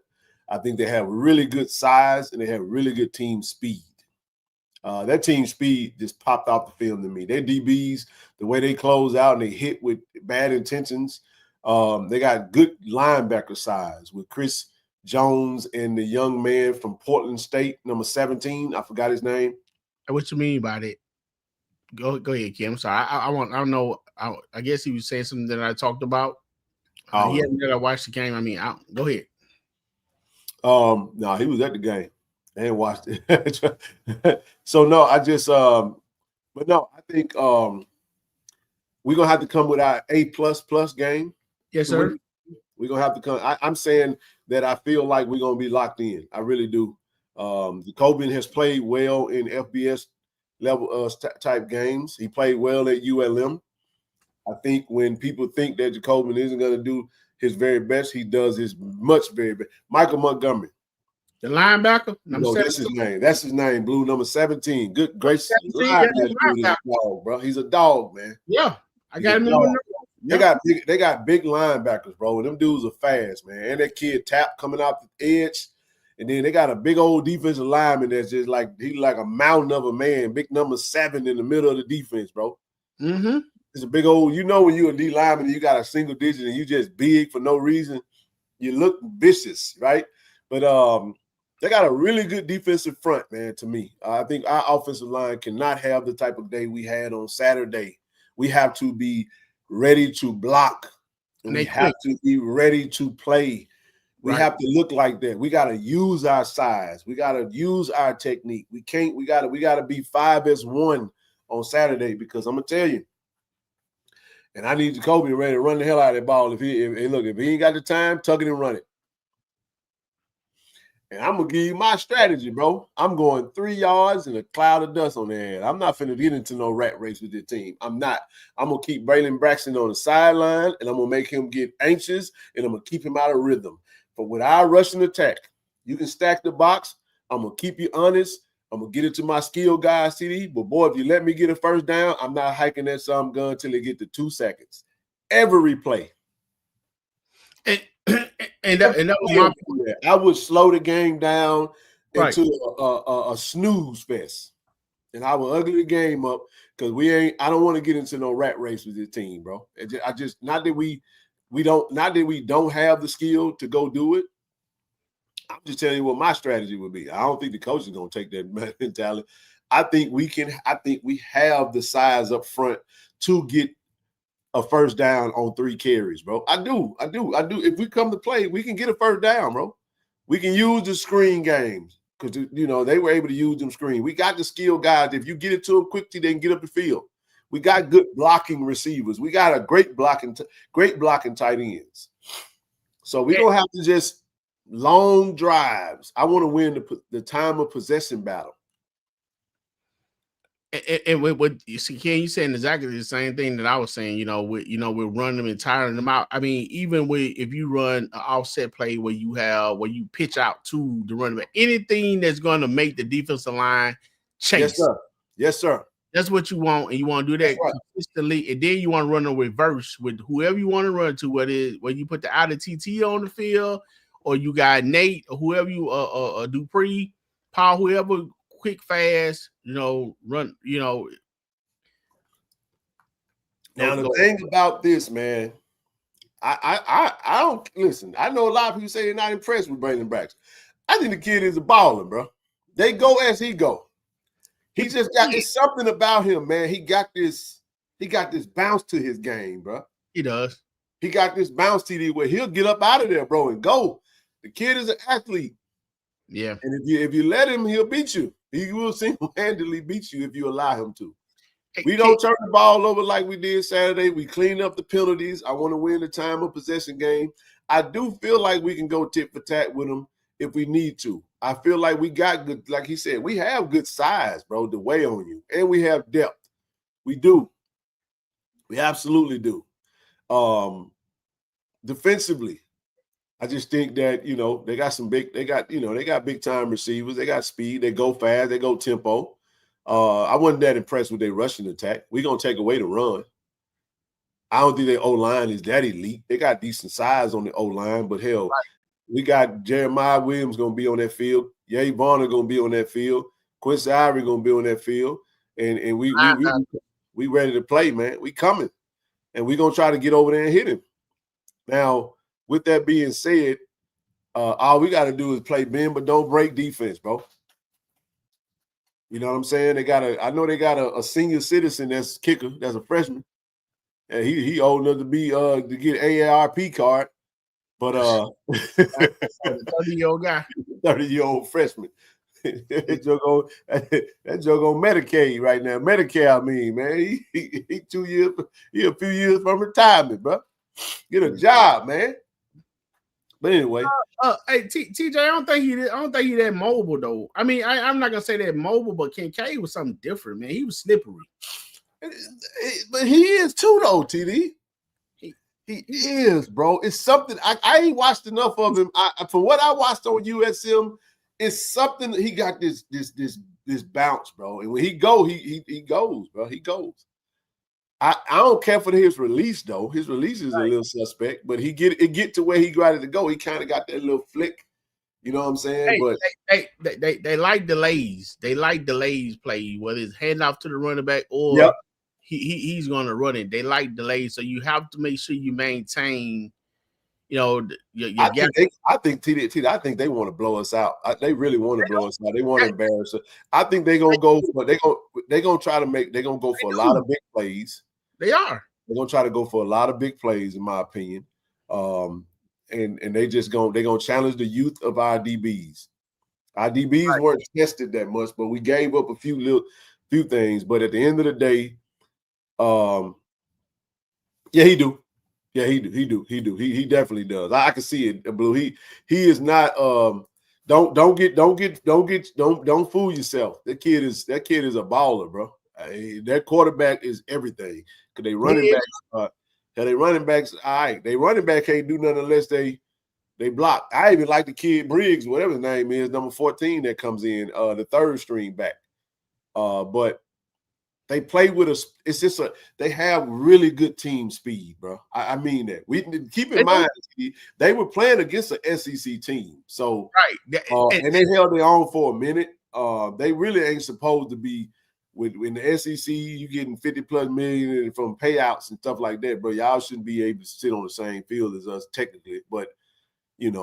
I think they have really good size and they have really good team speed. That team speed just popped off the film to me. Their DBs, the way they close out and they hit with bad intentions, they got good linebacker size with Chris Jones and the young man from Portland State, number 17. I forgot his name. What you mean by that? Go ahead, Kim. I'm sorry. I don't know. I guess he was saying something that I talked about. He hadn't really watched the game. I mean, go ahead. No, he was at the game. I ain't watched it. So no, I just but no, I think we're gonna have to come with our A++ game. Yes, sir. We're gonna have to come. I'm saying that I feel like we're gonna be locked in. I really do. Jacobin has played well in FBS level type games. He played well at ULM. I think when people think that Jacobin isn't gonna do his very best, he does his very best. Michael Montgomery, the linebacker. That's his name. That's his name. Blue number 17. Good, great. Dog, bro. He's a dog, man. Yeah, I got him. They got big linebackers, bro. And them dudes are fast, man. And that kid Tap coming out the edge. And then they got a big old defensive lineman that's just like he's like a mountain of a man, big number 7 in the middle of the defense, bro. Mm-hmm. It's a big old, when you're a D lineman and you got a single digit and you just big for no reason, you look vicious, right? But they got a really good defensive front, man, to me. I think our offensive line cannot have the type of day we had on Saturday. We have to be ready to block, and we have to be ready to play. We have to look like that. We got to use our size. We got to use our technique. We got to be 5S1 on Saturday, because I'm going to tell you, and I need Jacoby ready to run the hell out of that ball. If he ain't got the time, tuck it and run it. And I'm going to give you my strategy, bro. I'm going 3 yards and a cloud of dust on their head. I'm not finna get into no rat race with this team. I'm not. I'm going to keep Braylon Braxton on the sideline, and I'm going to make him get anxious, and I'm going to keep him out of rhythm. But with our rushing attack, you can stack the box. I'm going to keep you honest. I'm going to get it to my skill guy, CD. But, boy, if you let me get a first down, I'm not hiking that some gun until they get to 2 seconds. Every play. And that was my point. I would slow the game down into a snooze fest. And I will ugly the game up, because I don't want to get into no rat race with this team, bro. Not that we don't have the skill to go do it. I'm just telling you what my strategy would be. I don't think the coach is going to take that mentality. I think we have the size up front to get a first down on 3 carries, bro. I do. If we come to play, we can get a first down, bro. We can use the screen games. because you know they were able to use them screen. We got the skill guys. If you get it to them quickly, they can get up the field. We got good blocking receivers. We got a great blocking tight ends. So we're gonna have to just long drives. I want to win the time of possession battle. And what you see, Ken, you saying exactly the same thing that I was saying. We're running them and tiring them out. I mean, even if you run an offset play where you pitch out to the running back, anything that's going to make the defensive line chase. Yes, sir. Yes, sir. That's what you want, and you want to do that consistently. And then you want to run a reverse with whoever you want to run to. Whether you put the out of TT on the field, or you got Nate, or whoever you Dupree, Paul, whoever. Quick, fast, run, Now, the thing about this, man, I don't listen. I know a lot of people say they're not impressed with Brandon Braxton. I think the kid is a baller, bro. They go as he go. He just got it's something about him, man. He got this bounce to his game, bro. He does. He got this bounce to where he'll get up out of there, bro, and go. The kid is an athlete. Yeah. And if you let him, he'll beat you. He will single-handedly beat you if you allow him to. We don't turn the ball over like we did Saturday. We clean up the penalties. I want to win the time of possession game. I do feel like we can go tit for tat with them if we need to. I feel like we got good, like he said, we have good size, bro, to weigh on you. And we have depth. We do. We absolutely do. Defensively, I just think that, they got big time receivers. They got speed. They go fast. They go tempo. I wasn't that impressed with their rushing attack. We're going to take away the run. I don't think their O-line is that elite. They got decent size on the O-line, but hell, we got Jeremiah Williams going to be on that field. Ye Varner going to be on that field. Quincy Ivory going to be on that field. And we ready to play, man. We coming. And we're going to try to get over there and hit him. Now, with that being said, all we got to do is play bend but don't break defense, bro. You know what I'm saying? I know they got a senior citizen that's kicker, that's a freshman. And he old enough to get AARP card, but 30-year-old guy, 30-year-old freshman. that joke on Medicaid right now. Medicare, I mean, man, he 2 years, he a few years from retirement, bro. Get a job, man. But anyway, hey TJ, I don't think he that mobile though. I mean, I'm not gonna say that mobile, but Kincaid was something different, man. He was slippery. But he is too, though, TD. He is, bro. It's something I ain't watched enough of him. From what I watched on USM, it's something that he got this bounce, bro. And when he goes, bro. He goes. I don't care for his release though. His release is a little suspect, but it get to where he got it to go. He kind of got that little flick. You know what I'm saying? They like delays. They like delays play, whether it's hand off to the running back or he's going to run it. They like delays, so you have to make sure you maintain. Your I think they want to blow us out. They really want to blow us out. They want to embarrass us. I think they're gonna go for they're gonna go for a lot of big plays. They are. They're gonna try to go for a lot of big plays, in my opinion. And they're gonna challenge the youth of our DBs. Our DBs weren't tested that much, but we gave up a few things. But at the end of the day, he do. Yeah, he do. He definitely does. I can see it, Blue. He is not. Don't fool yourself. That kid is a baller, bro. That quarterback is everything. Cause they running backs. They running backs. All right, they running back can't do nothing unless they block. I even like the kid Briggs, whatever his name is, number 14 that comes in, the third string back. But they play with us. It's just they have really good team speed, bro. I mean that. We keep in mind they were playing against an SEC team, so and they held their own for a minute. They really ain't supposed to be in the SEC. You getting 50+ million from payouts and stuff like that, bro. Y'all shouldn't be able to sit on the same field as us technically, but And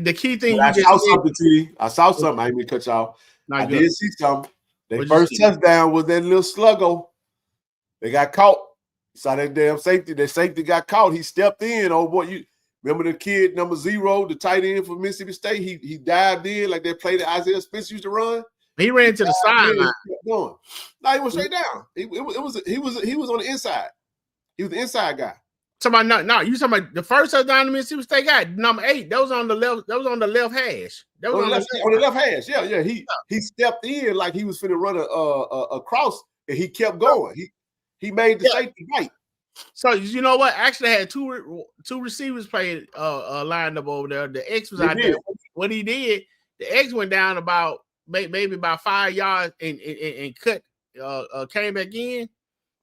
the key thing, I saw something, TD. I saw something. I didn't mean to cut y'all. I did see something. Their first touchdown was that little sluggo. They got caught. Saw that damn safety. That safety got caught. He stepped in. Oh boy, Remember the kid number 0, the tight end for Mississippi State? He dived in like that play that Isaiah Spence used to run. He ran to the sideline. No, he went straight down. He was on the inside. He was the inside guy. Somebody no, you talking about the first touchdown the Mississippi State guy, number 8. That was on the left. That was on the left hash. That was on the left hash. Yeah. He stepped in like he was finna run a cross, and he kept going. He made the safety right. So you know what? Actually, had two receivers playing lined up over there. The X was out there. What he did, the X went down about maybe about 5 yards and cut came back in.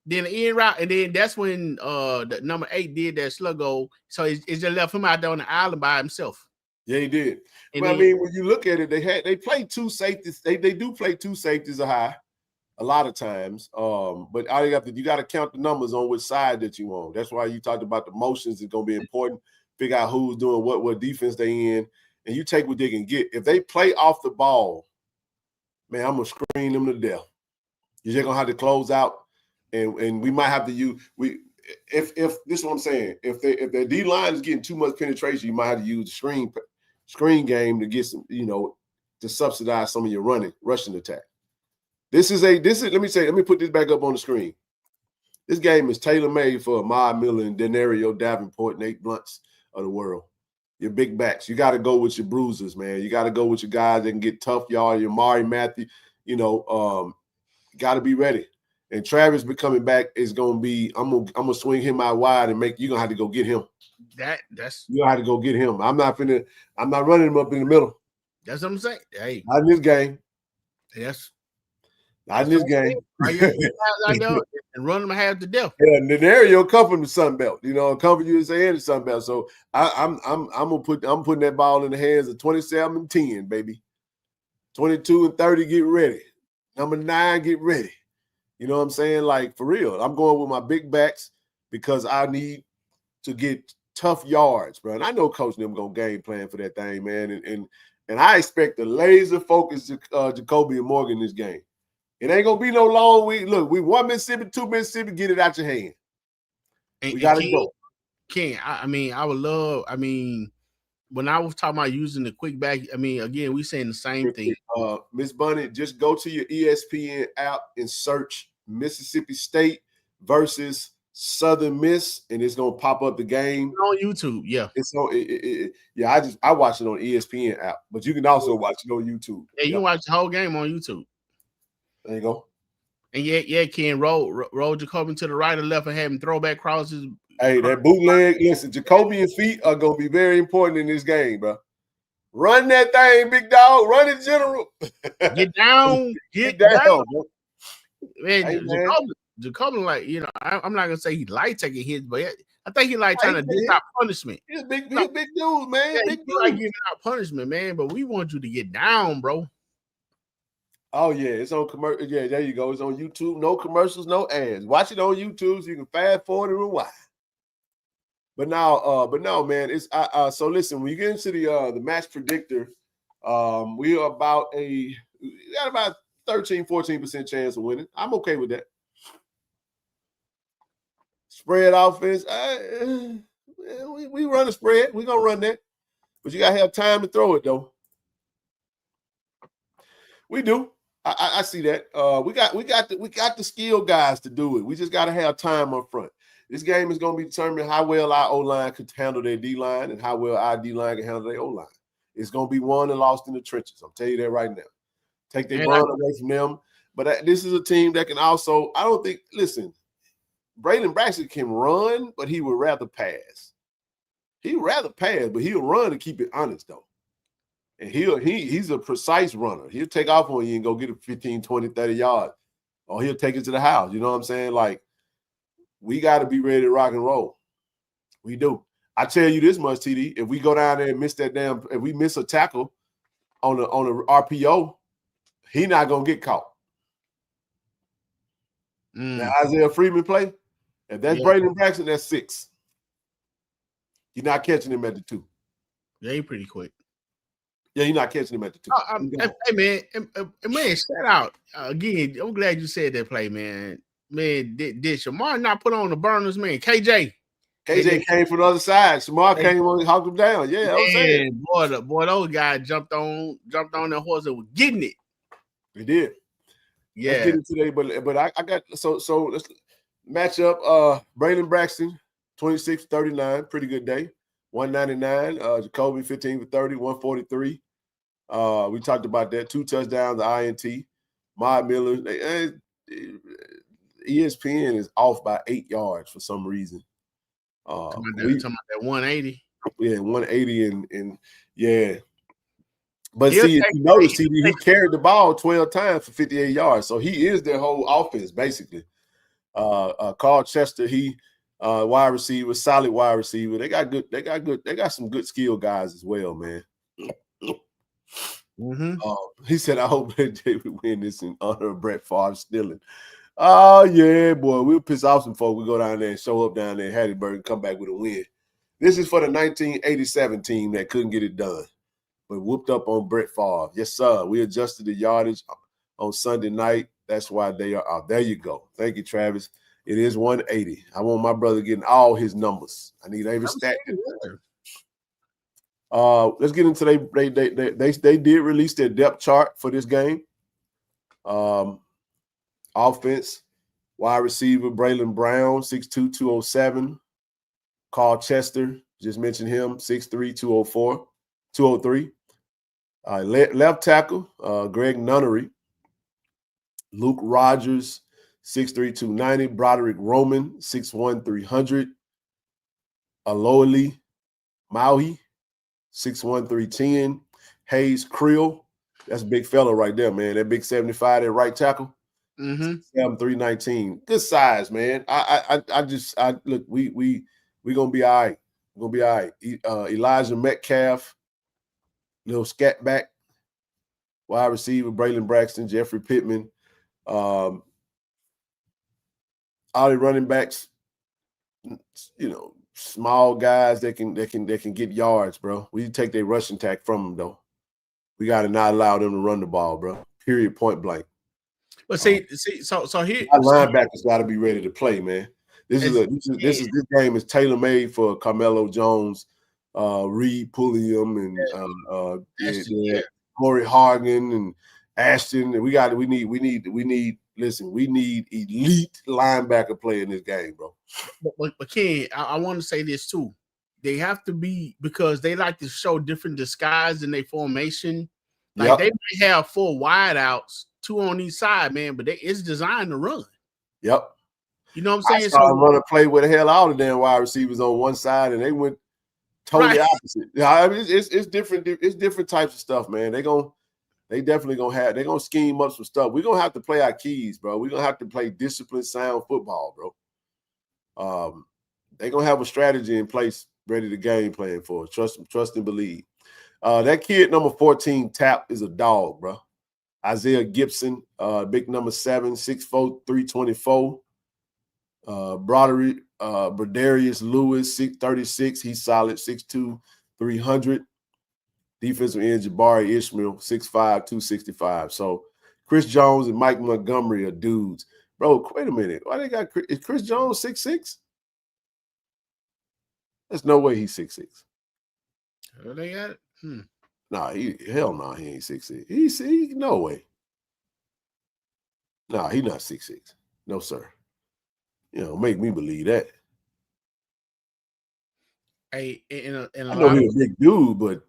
Then the end route, and then that's when the number 8 did that slug goal. So it just left him out there on the island by himself. Yeah, he did. But I mean, when you look at it, they play 2 safeties. They do play 2 safeties high a lot of times. But all you got to count the numbers on which side that you on. That's why you talked about the motions is going to be important. Figure out who's doing what defense they in, and you take what they can get. If they play off the ball, man, I'm gonna screen them to death. You're just gonna have to close out. And we might have to use if this is what I'm saying. If their D line is getting too much penetration, you might have to use the screen game to get some, to subsidize some of your rushing attack. Let me put this back up on the screen. This game is tailor-made for Ahmad Miller and Denario Davenport, Nate Blunts of the world. Your big backs. You got to go with your bruisers, man. You got to go with your guys that can get tough, y'all. Your Mari Matthew, got to be ready. And Travis coming back is gonna be. I'm gonna swing him out wide and you're gonna have to go get him. That's you have to go get him. I'm not running him up in the middle. That's what I'm saying. Hey, not in this game. Yes, not in this game. And run them half to death. Yeah, Denario come from the Sun Belt. Come from USA and the Sun Belt. So I'm putting that ball in the hands of 27 and 10, baby. 22 and 30, get ready. Number 9, get ready. You know what I'm saying? Like, for real. I'm going with my big backs because I need to get tough yards, bro. And I know Coach them going to game plan for that thing, man. And I expect a laser-focused Jacoby and Morgan in this game. It ain't going to be no long week. Look, we 1 Mississippi, 2 Mississippi, get it out your hand. We got to go. I would love, when I was talking about using the quick back, again, we saying the same thing. Miss Bunny, just go to your ESPN app and search Mississippi State versus Southern Miss, and it's gonna pop up the game on YouTube. Yeah, it's on. I watch it on ESPN app, but you can also watch it on YouTube. Yeah, you can watch the whole game on YouTube. There you go. And Ken, roll Jacoby to the right or left and have him throw back crosses. Hey, that bootleg. Listen, Jacobian feet are gonna be very important in this game, bro. Run that thing, big dog. Run it, general. Get down. Get down. Bro. Man, hey, Jacoby, like, I'm not gonna say he like taking hits, but I think he like trying to dish out punishment. He's a big dude, man. Yeah, big dude. Like giving out punishment, man. But we want you to get down, bro. Oh yeah, it's on commercial. Yeah, there you go. It's on YouTube. No commercials, no ads. Watch it on YouTube so you can fast forward and rewind. But no, man. It's so listen. When you get into the match predictor, we are we got about 13-14% chance of winning. I'm okay with that. Spread offense. We run a spread. We're gonna run that, but you gotta have time to throw it though. We do. I see that. We got the skill guys to do it. We just gotta have time up front. This game is going to be determined how well our O-line could handle their D-line and how well our D-line can handle their O-line. It's going to be won and lost in the trenches. I'll tell you that right now. Take their burn away from them. But this is a team that can also – Braylon Braxton can run, but he would rather pass. He'd rather pass, but he'll run to keep it honest, though. And he's a precise runner. He'll take off on you and go get it 15, 20, 30 yards. Or he'll take it to the house. You know what I'm saying? Like, we got to be ready to rock and roll. We do. I tell you this much, TD. If we go down there and miss if we miss a tackle on a RPO, he not gonna get caught. Now, Isaiah Freeman play. If that's Braylon Braxton, that's 6. You're not catching him at the 2. Yeah, he's pretty quick. Yeah, you're not catching him at the 2. Hey man, shout out again. I'm glad you said that play, man. Man, did Shamar not put on the burners, man? KJ, KJ came from the other side. Shamar came on and hawked him down. Yeah, I'm saying. Boy, those guys jumped on that horse and was getting it. They did. Yeah. Let's get it today, but I got so let's match up Braylon Braxton, 26-39, pretty good day. 199, Jacoby 15 for 30, 143. We talked about that. 2 touchdowns, the INT. Mod Miller. ESPN is off by 8 yards for some reason. Talking about that 180. Yeah, 180 and yeah. But see, if you notice, he carried the ball 12 times for 58 yards. So he is their whole offense, basically. Carl Chester, he wide receiver, solid wide receiver. They got some good skill guys as well, man. He said, I hope that they would win this in honor of Brett Favre stealing. Oh, yeah, boy. We'll piss off some folks. We go down there and show up down there in Hattiesburg and come back with a win. This is for the 1987 team that couldn't get it done, but whooped up on Brett Favre. Yes, sir. We adjusted the yardage on Sunday night. That's why they are out. There you go. Thank you, Travis. It is 180. I want my brother getting all his numbers. I need every stat. Let's get into they did release their depth chart for this game. Offense, wide receiver Braylon Brown, 6'2", 207. Carl Chester, just mentioned him, 6'3", 203. Left tackle, Greg Nunnery. Luke Rogers, 6'3", 290. Broderick Roman, 6'1", 300. Aloeli Maui, 6'1", 310. Hayes Creel, that's a big fella right there, man. That big 75 at right tackle. 319. Good size, man. I look, we gonna be all right. We're gonna be all right. Elijah Metcalf, little scat back, wide receiver, Braylon Braxton, Jeffrey Pittman. All the running backs, small guys that can get yards, bro. We take their rushing attack from them, though. We got to not allow them to run the ball, bro. Period, point blank. But so here, our linebackers got to be ready to play, man. This game is tailor made for Carmelo Jones, Reed Pulliam, and Corey Hargan and Ashton. And we need. Listen, we need elite linebacker play in this game, bro. But Ken, I want to say this too. They have to be, because they like to show different disguise in their formation. Like they may have 4 wideouts, 2 on each side, man, but it's designed to run. Yep. You know what I'm saying? I saw them run a play with the hell all the damn wide receivers on one side, and they went totally opposite. Yeah, I mean, it's different. It's different types of stuff, man. They're gonna scheme up some stuff. We're gonna have to play our keys, bro. We're gonna have to play disciplined, sound football, bro. They're gonna have a strategy in place, ready to game plan for us. Trust and believe. That kid number 14, Tap, is a dog, bro. Isaiah Gibson, big number 7, 6'4", 324. Broderius Lewis, 6'36", he's solid, 6'2", 300. Defensive end Jabari Ishmael, 6'5", 265. So Chris Jones and Mike Montgomery are dudes. Bro, wait a minute. Why they got is Chris Jones 6'6"? There's no way he's 6'6". They got it? Nah, hell no, he ain't 6'6". He no way. Nah, he's not 6'6". No, sir. Make me believe that. Hey, I know he's a big dude, but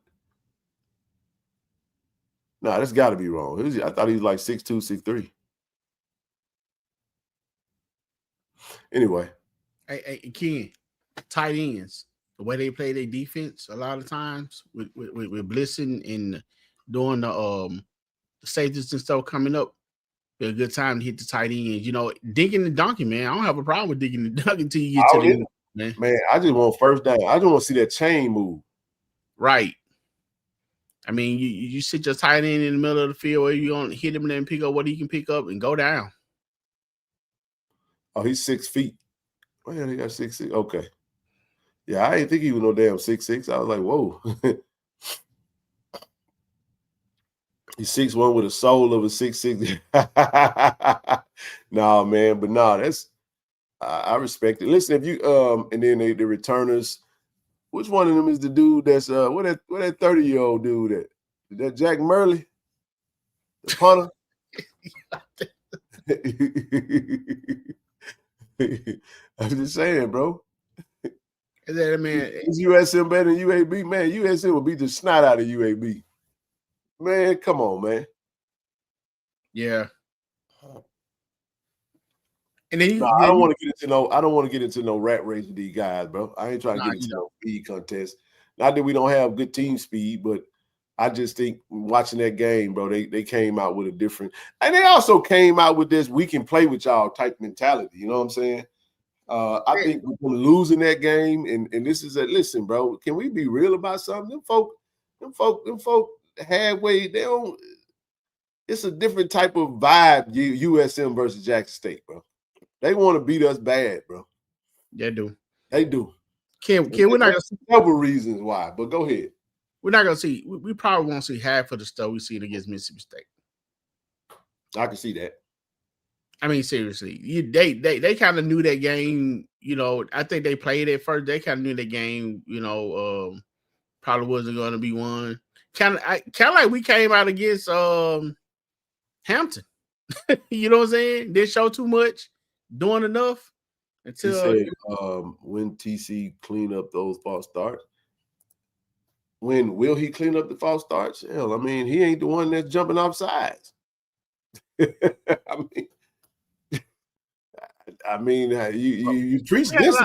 nah, that's got to be wrong. I thought he was like 6'2", 6'3". Anyway. Hey, Ken, tight ends, the way they play their defense, a lot of times with blitzing and doing the safeties and stuff coming up, be a good time to hit the tight ends. Dinking and dunking, man. I don't have a problem with dinking and dunking until you get to the end, man. Man, I just want first down. I just want to see that chain move. Right. I mean, you sit your tight end in the middle of the field where you're going to hit him and then pick up what he can pick up and go down. Oh, he's 6 feet. Well, he got 6'6". Okay. Yeah, I didn't think he was no damn 6'6". I was like, whoa. He's 6'1" with a soul of a 6'6". Nah, man, but nah, I respect it. Listen, if you and then the returners, which one of them is the dude that's what that 30-year-old dude that Jack Murley, the punter? I'm just saying, bro. Is that, man? Is USM better than UAB? Man, USM will beat the snot out of UAB. Man, come on, man. Yeah. And then I don't want to get into no rat race with these guys, bro. I ain't trying to get into no speed contest. Not that we don't have good team speed, but I just think watching that game, bro, they came out with a different, and they also came out with this "we can play with y'all" type mentality. You know what I'm saying? I think we're gonna lose in that game, and this is listen, bro. Can we be real about something? Them folk halfway, they don't. It's a different type of vibe. USM versus Jackson State, bro. They want to beat us bad, bro. They do. They do. We're not gonna see several reasons why, but go ahead. We're not gonna see. We probably won't see half of the stuff we seen against Mississippi State. I can see that. I mean, seriously, they kind of knew that game. You know, I think they played it first. They kind of knew the game. You know, probably wasn't going to be won. Kind of like we came out against Hampton. You know what I'm saying? Didn't show too much, doing enough until said, when TC clean up those false starts. When will he clean up the false starts? Hell, I mean, he ain't the one that's jumping off sides. I mean, you preach this.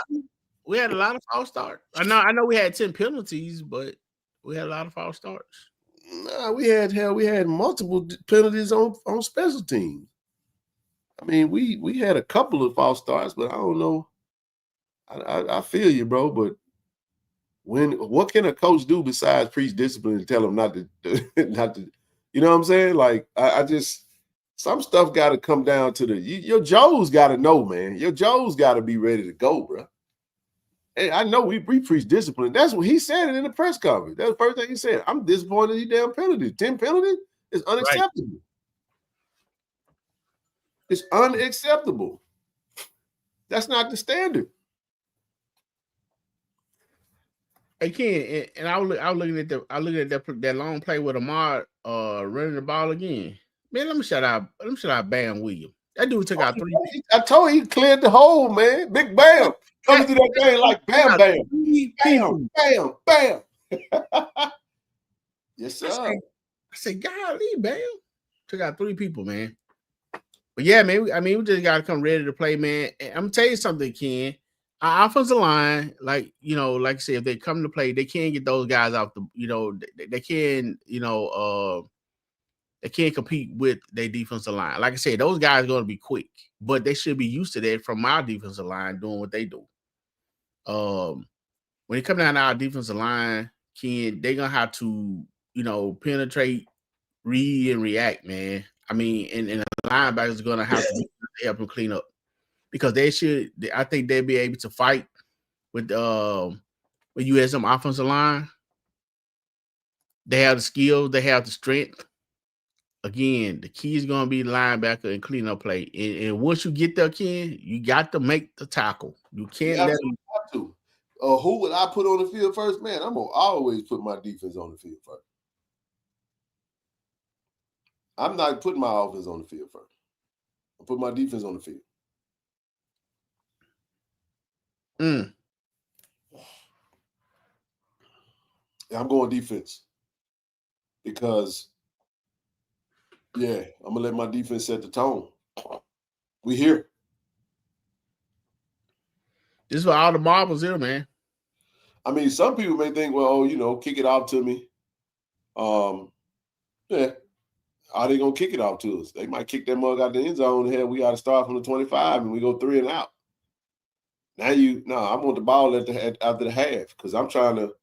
We had a lot of false starts. I know we had 10 penalties, but we had a lot of false starts. Nah, we had multiple penalties on special teams. I mean, we had a couple of false starts, but I don't know. I feel you, bro. But what can a coach do besides preach discipline and tell him not to, you know what I'm saying? Like, I just, some stuff got to come down to your Joes got to know, man. Your Joes got to be ready to go, bro. Hey, I know we preach discipline. That's what he said it in the press conference. That's the first thing he said. I'm disappointed in these damn penalties. 10 penalties is unacceptable. Right. It's unacceptable. That's not the standard. Hey Ken, and I was looking at that long play with Ahmad running the ball again. Man, let me shout out Bam Williams. That dude took out 3. I told you he cleared the hole, man. Big Bam coming through that game like bam, bam, bam, bam, bam. Yes, sir. I said, golly, Bam took out 3 people, man. But yeah, man. I mean, we just gotta come ready to play, man. And I'm gonna tell you something, Ken. Our offensive line, like I said, if they come to play, they can't get those guys out the, they can, they can't compete with their defensive line. Like I said, those guys are going to be quick, but they should be used to that from our defensive line doing what they do. When they come down to our defensive line, Ken, they're going to have to, penetrate, read, and react, man. I mean, and the linebackers are going to have to help them clean up. Because I think they'll be able to fight with USM offensive line. They have the skills, they have the strength. Again, the key is going to be the linebacker and clean up play. And once you get there, Ken, you got to make the tackle. You can't let them. Who would I put on the field first? Man, I'm going to always put my defense on the field first. I'm not putting my offense on the field first. I put my defense on the field. I'm going defense because, I'm going to let my defense set the tone. We here. This is for all the marbles here, man. I mean, some people may think, well, kick it off to me. Are they going to kick it off to us? They might kick that mug out the end zone. Hell, we got to start from the 25 and we go 3 and out. Now I want the ball after the half because I'm trying to.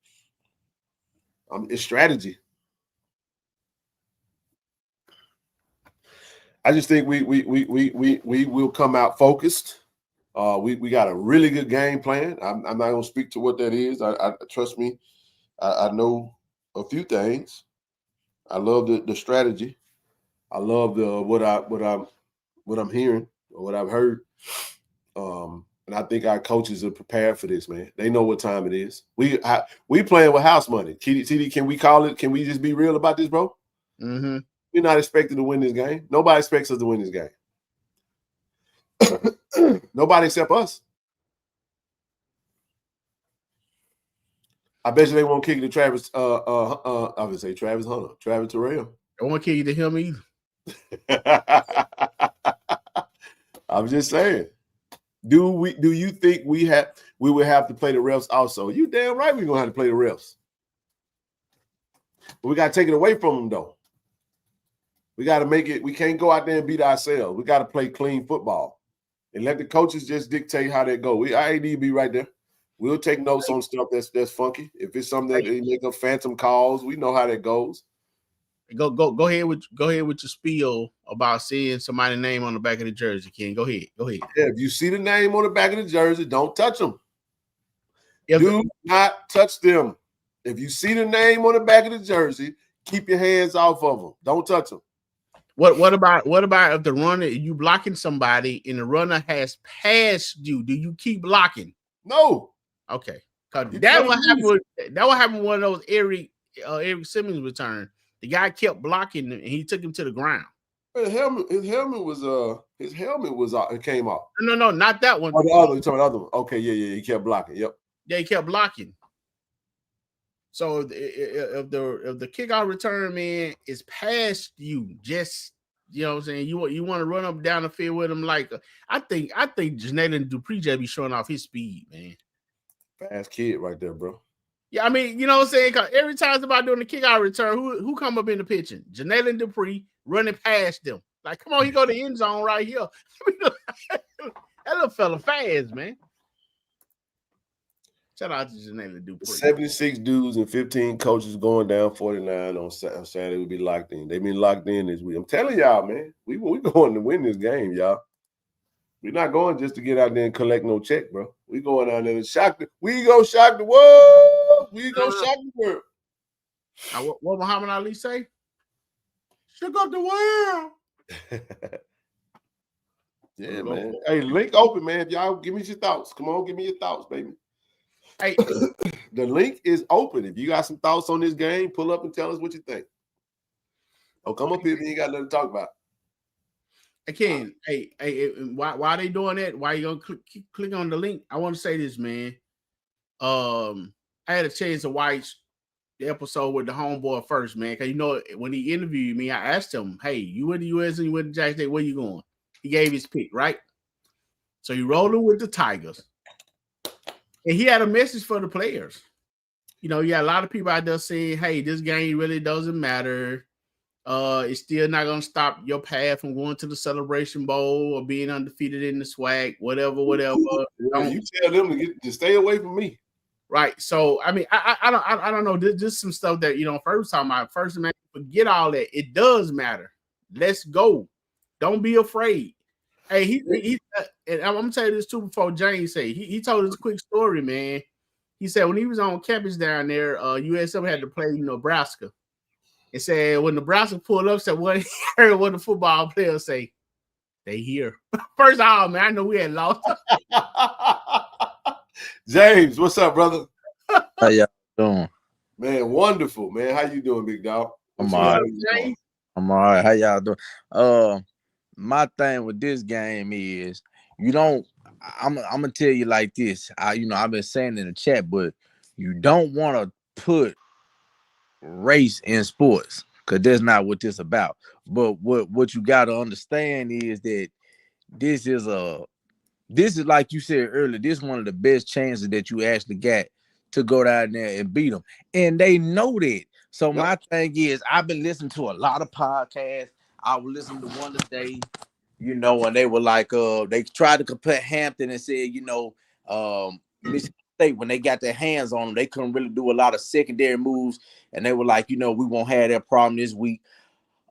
It's strategy. I just think we will come out focused. We got a really good game plan. I'm not going to speak to what that is. I trust me. I know a few things. I love the strategy. I love what I'm hearing or what I've heard. And I think our coaches are prepared for this, man. They know what time it is. We playing with house money. TD, can we call it? Can we just be real about this, bro? Mm-hmm. We're not expected to win this game. Nobody expects us to win this game. Nobody except us. I bet you they won't kick it to Travis. I would say Travis Hunter, Travis Terrell. I won't kick it to him either. I'm just saying. Do you think we would have to play the refs also? You damn right we're gonna have to play the refs. But we gotta take it away from them though. We gotta make it. We can't go out there and beat ourselves. We gotta play clean football and let the coaches just dictate how they go. Our AD be right there. We'll take notes on stuff that's funky. If it's something that they make up phantom calls, we know how that goes. Go ahead with your spiel about seeing somebody's name on the back of the jersey, Ken. Go ahead. Yeah, if you see the name on the back of the jersey, don't touch them. Do not touch them. If you see the name on the back of the jersey, keep your hands off of them. Don't touch them. What about if the runner, you blocking somebody and the runner has passed you? Do you keep blocking? No. Okay. That will happen one of those Eric Simmons return. The guy kept blocking and he took him to the ground. His helmet was it came off. No, not that one. Oh, the other one. Okay, yeah, he kept blocking. Yep. Yeah, he kept blocking. So if the kickoff return man is past you, just you know what I'm saying, you want to run up down the field with him like I think Jalen Dupree just be showing off his speed, man. Fast kid right there, bro. Yeah, I mean, you know what I'm saying? Cause every time somebody doing the kickoff return, who come up in the pitching? Jalen Dupree running past them. Like, come on, he go to the end zone right here. That little fella fast, man. Shout out to Jalen Dupree. 76 dudes and 15 coaches going down 49 on Saturday. We'll be locked in. They've been locked in this week. I'm telling y'all, man, we going to win this game, y'all. We're not going just to get out there and collect no check, bro. We going out there and shock the. We go shock the world. We go shock the world. What Muhammad Ali say? Shook up the world. Yeah, man. Hey, link open, man. Y'all give me your thoughts. Come on, give me your thoughts, baby. Hey, the link is open. If you got some thoughts on this game, pull up and tell us what you think. Oh, come up here if you ain't got nothing to talk about. Again, hey, why they doing that? Why you gonna click on the link? I want to say this, man. I had a chance to watch the episode with the homeboy first, man. Cause you know when he interviewed me, I asked him, "Hey, you went to USM, you went to Jackson State, where you going?" He gave his pick, right? So he rolling with the Tigers, and he had a message for the players. You know, a lot of people out there saying, "Hey, this game really doesn't matter. It's still not going to stop your path from going to the Celebration Bowl or being undefeated in the SWAC, whatever. You tell them to stay away from me. Right. So, I mean, I don't know. Just some stuff that, first man, forget all that. It does matter. Let's go. Don't be afraid. Hey, he and I'm going to tell you this too before James say. He told us a quick story, man. He said when he was on campus down there, USM had to play Nebraska. It said when Nebraska pulled up, said what he heard what the football players say. They here. First of all, man, I know we had lost. James, what's up, brother? How y'all doing? Man, wonderful, man. How you doing, big dog? I'm all right. I'm all right. How y'all doing? My thing with this game is I'm gonna tell you like this. I've been saying in the chat, but you don't want to put race in sports because that's not what this about. But what you got to understand is that this is like you said earlier, this is one of the best chances that you actually got to go down there and beat them, and they know that. So my thing is, I've been listening to a lot of podcasts. I was listening to one today, and they were like, they tried to compare Hampton and said, Michigan State, when they got their hands on them, they couldn't really do a lot of secondary moves, and they were like, we won't have that problem this week.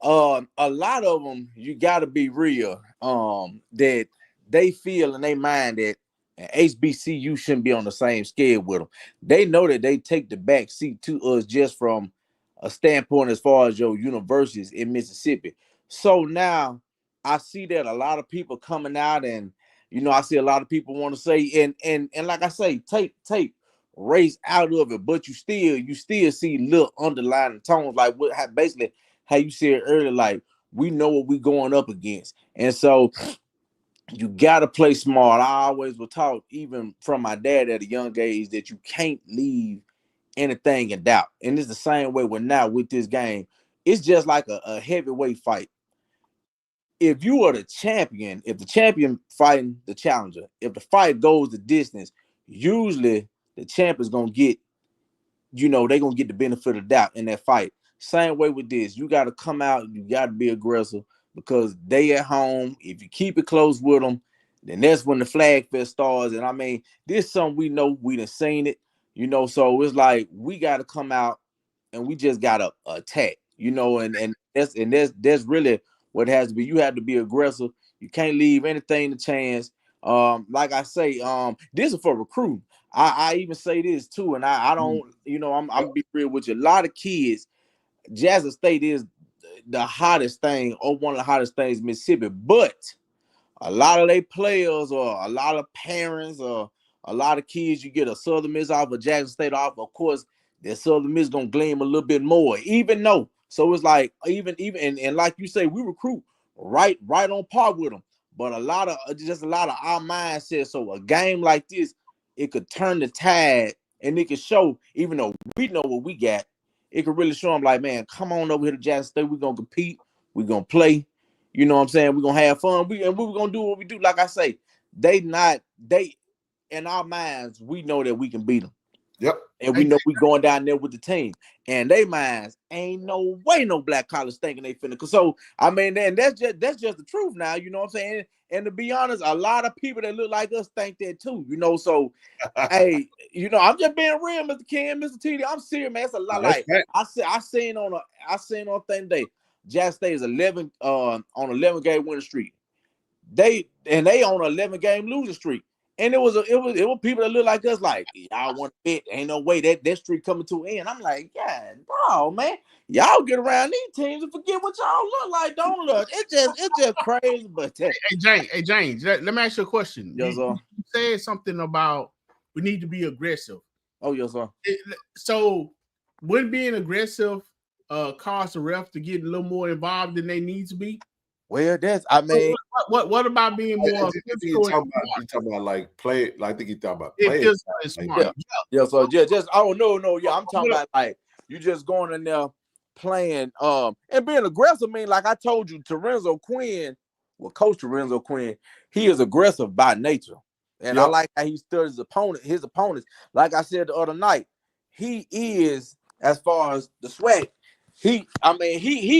A lot of them, you got to be real, that they feel in their mind that HBCU shouldn't be on the same scale with them. They know that they take the back seat to us just from a standpoint as far as your universities in Mississippi. So now I see that a lot of people coming out and, You know, I see a lot of people want to say, and like I say, take race out of it, but you still see little underlying tones, like basically how you said earlier, like we know what we going up against, and so you gotta play smart. I always was taught, even from my dad at a young age, that you can't leave anything in doubt. And it's the same way with this game. It's just like a heavyweight fight. If you are the champion, if the champion fighting the challenger, if the fight goes the distance, usually the champ is gonna get, they're gonna get the benefit of the doubt in that fight. Same way with this. You got to come out, you got to be aggressive, because they at home. If you keep it close with them, then that's when the flag fest starts. And I mean, this is something we know, we done seen it, so it's like we got to come out and we just got to attack, and that's really what it has to be. You have to be aggressive. You can't leave anything to chance. Like I say, this is for recruiting. I even say this too, and I don't, I'm gonna be real with you. A lot of kids, Jackson State is the hottest thing, or one of the hottest things in Mississippi, but a lot of they players, or a lot of parents, or a lot of kids, you get a Southern Miss off, a Jackson State off, of course, that Southern Miss gonna gleam a little bit more, even though. So it's like, even and like you say, we recruit right on par with them. But a lot of our mindset. So a game like this, it could turn the tide, and it could show, even though we know what we got, it could really show them like, man, come on over here to Jackson State. We're gonna compete, we're gonna play, you know what I'm saying? We're gonna have fun. We're gonna do what we do. Like I say, they in our minds, we know that we can beat them. Yep. And we know we going down there with the team. And they minds, ain't no way no black college thinking they finna. So I mean, then that's just the truth now, you know what I'm saying? And to be honest, a lot of people that look like us think that too, So hey, I'm just being real, Mr. Ken, Mr. TD. I'm serious, man. It's a lot. Like I seen on a thing today, Jackson State is 11 on 11-game winning streak. They on an 11-game losing streak. And it was people that look like us, like, y'all want to bet. Ain't no way that streak coming to an end. I'm like, yeah, no, man. Y'all get around these teams and forget what y'all look like, don't look. It's just crazy. But hey James, let me ask you a question. Yes, sir. You said something about we need to be aggressive. Oh, yes, sir. So would being aggressive cause the ref to get a little more involved than they need to be? Well, what about being more? You talking about like play? Like, I think you talking about play. Yeah. So just no. Yeah, I'm talking about like you just going in there playing and being aggressive. I mean, like I told you, Coach Terenzo Quinn, he is aggressive by nature, and I like how he studies his opponents. Like I said the other night, he is, as far as the SWAC, he's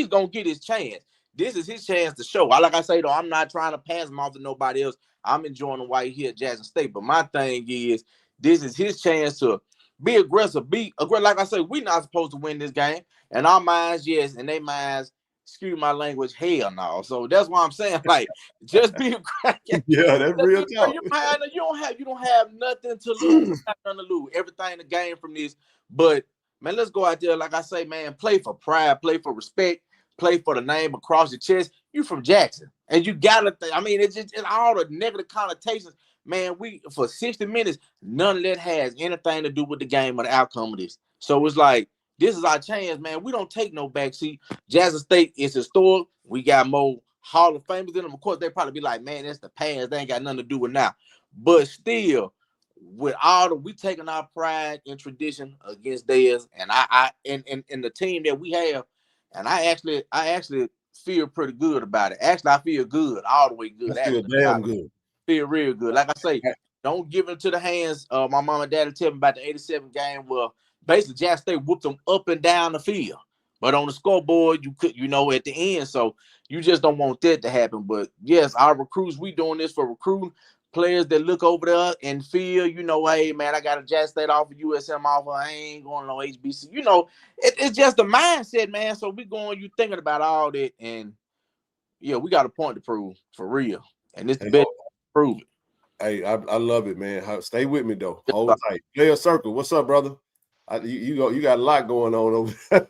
gonna get his chance. This is his chance to show. Like I say, though, I'm not trying to pass him off to nobody else. I'm enjoying him while he's here at Jackson State. But my thing is, this is his chance to be aggressive. Like I say, we're not supposed to win this game. And our minds, yes, and their minds, excuse my language, hell no. So that's why I'm saying, like, just be aggressive. Yeah, that's real talk. You don't have nothing to lose. Nothing to lose. Everything to gain from this. But man, let's go out there. Like I say, man, play for pride, play for respect. Play for the name across your chest. You from Jackson, and you gotta. It's all the negative connotations, man. We for 60 minutes, none of that has anything to do with the game or the outcome of this. So it's like this is our chance, man. We don't take no backseat. Jackson State is historic. We got more Hall of Famers in them. Of course, they probably be like, man, that's the past. They ain't got nothing to do with now. But still, with we taking our pride and tradition against theirs, and and the team that we have. And I actually feel pretty good about it. Actually, I feel good, all the way good. I feel damn good. Feel real good. Like I say, don't give it to the hands. My mom and daddy tell me about the 87 game where basically Jackson State whooped them up and down the field. But on the scoreboard, you could, at the end. So you just don't want that to happen. But yes, our recruits, we doing this for recruiting players that look over there and feel, hey, man, I got a Jackson State offer, USM offer. I ain't going no HBC. It's just the mindset, man. So you thinking about all that. And, yeah, we got a point to prove, for real. And it's the best to prove it. Hey, I love it, man. Stay with me, though. Hold tight. Player Circle. What's up, brother? You got a lot going on over there.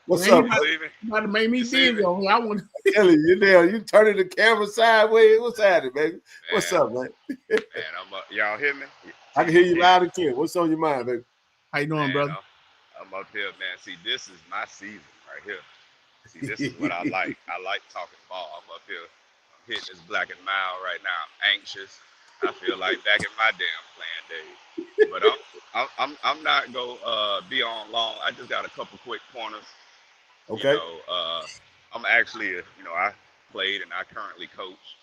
What's up? You about to make me dizzy over here. I want to tell you turning the camera sideways. What's happening, baby? What's up, man? Man, y'all hear me? I can hear you loud and clear. What's on your mind, baby? How you doing, brother? I'm up here, man. See, this is my season right here. See, this is what I like. I like talking ball. I'm up here. I'm hitting this black and mild right now. I'm anxious. I feel like back in my damn playing days. But I'm not gonna be on long. I just got a couple quick pointers. Okay. You know, I'm actually, I played and I currently coach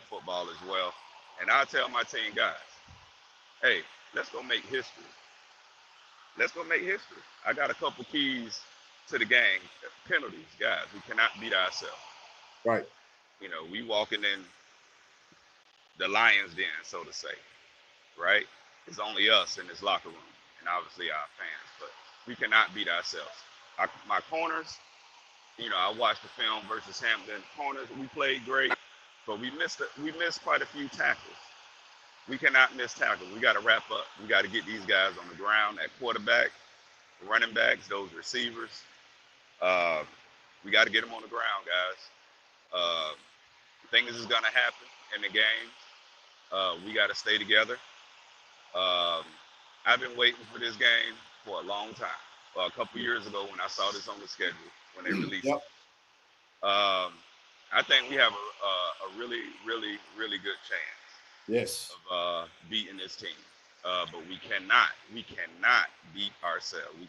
football as well. And I tell my team guys, hey, let's go make history. Let's go make history. I got a couple keys to the game. Penalties, guys. We cannot beat ourselves. Right. You know, we walking in the lion's den, so to say. Right? It's only us in this locker room, and obviously our fans. But we cannot beat ourselves. My corners, I watched the film versus Hampton. Corners, we played great, but we missed quite a few tackles. We cannot miss tackles. We got to wrap up. We got to get these guys on the ground at quarterback, running backs, those receivers. We got to get them on the ground, guys. Things is going to happen in the game. We got to stay together. I've been waiting for this game for a long time. A couple years ago when I saw this on the schedule, when they released it. I think we have a really, really, really good chance. Yes. Of beating this team. But we cannot beat ourselves. We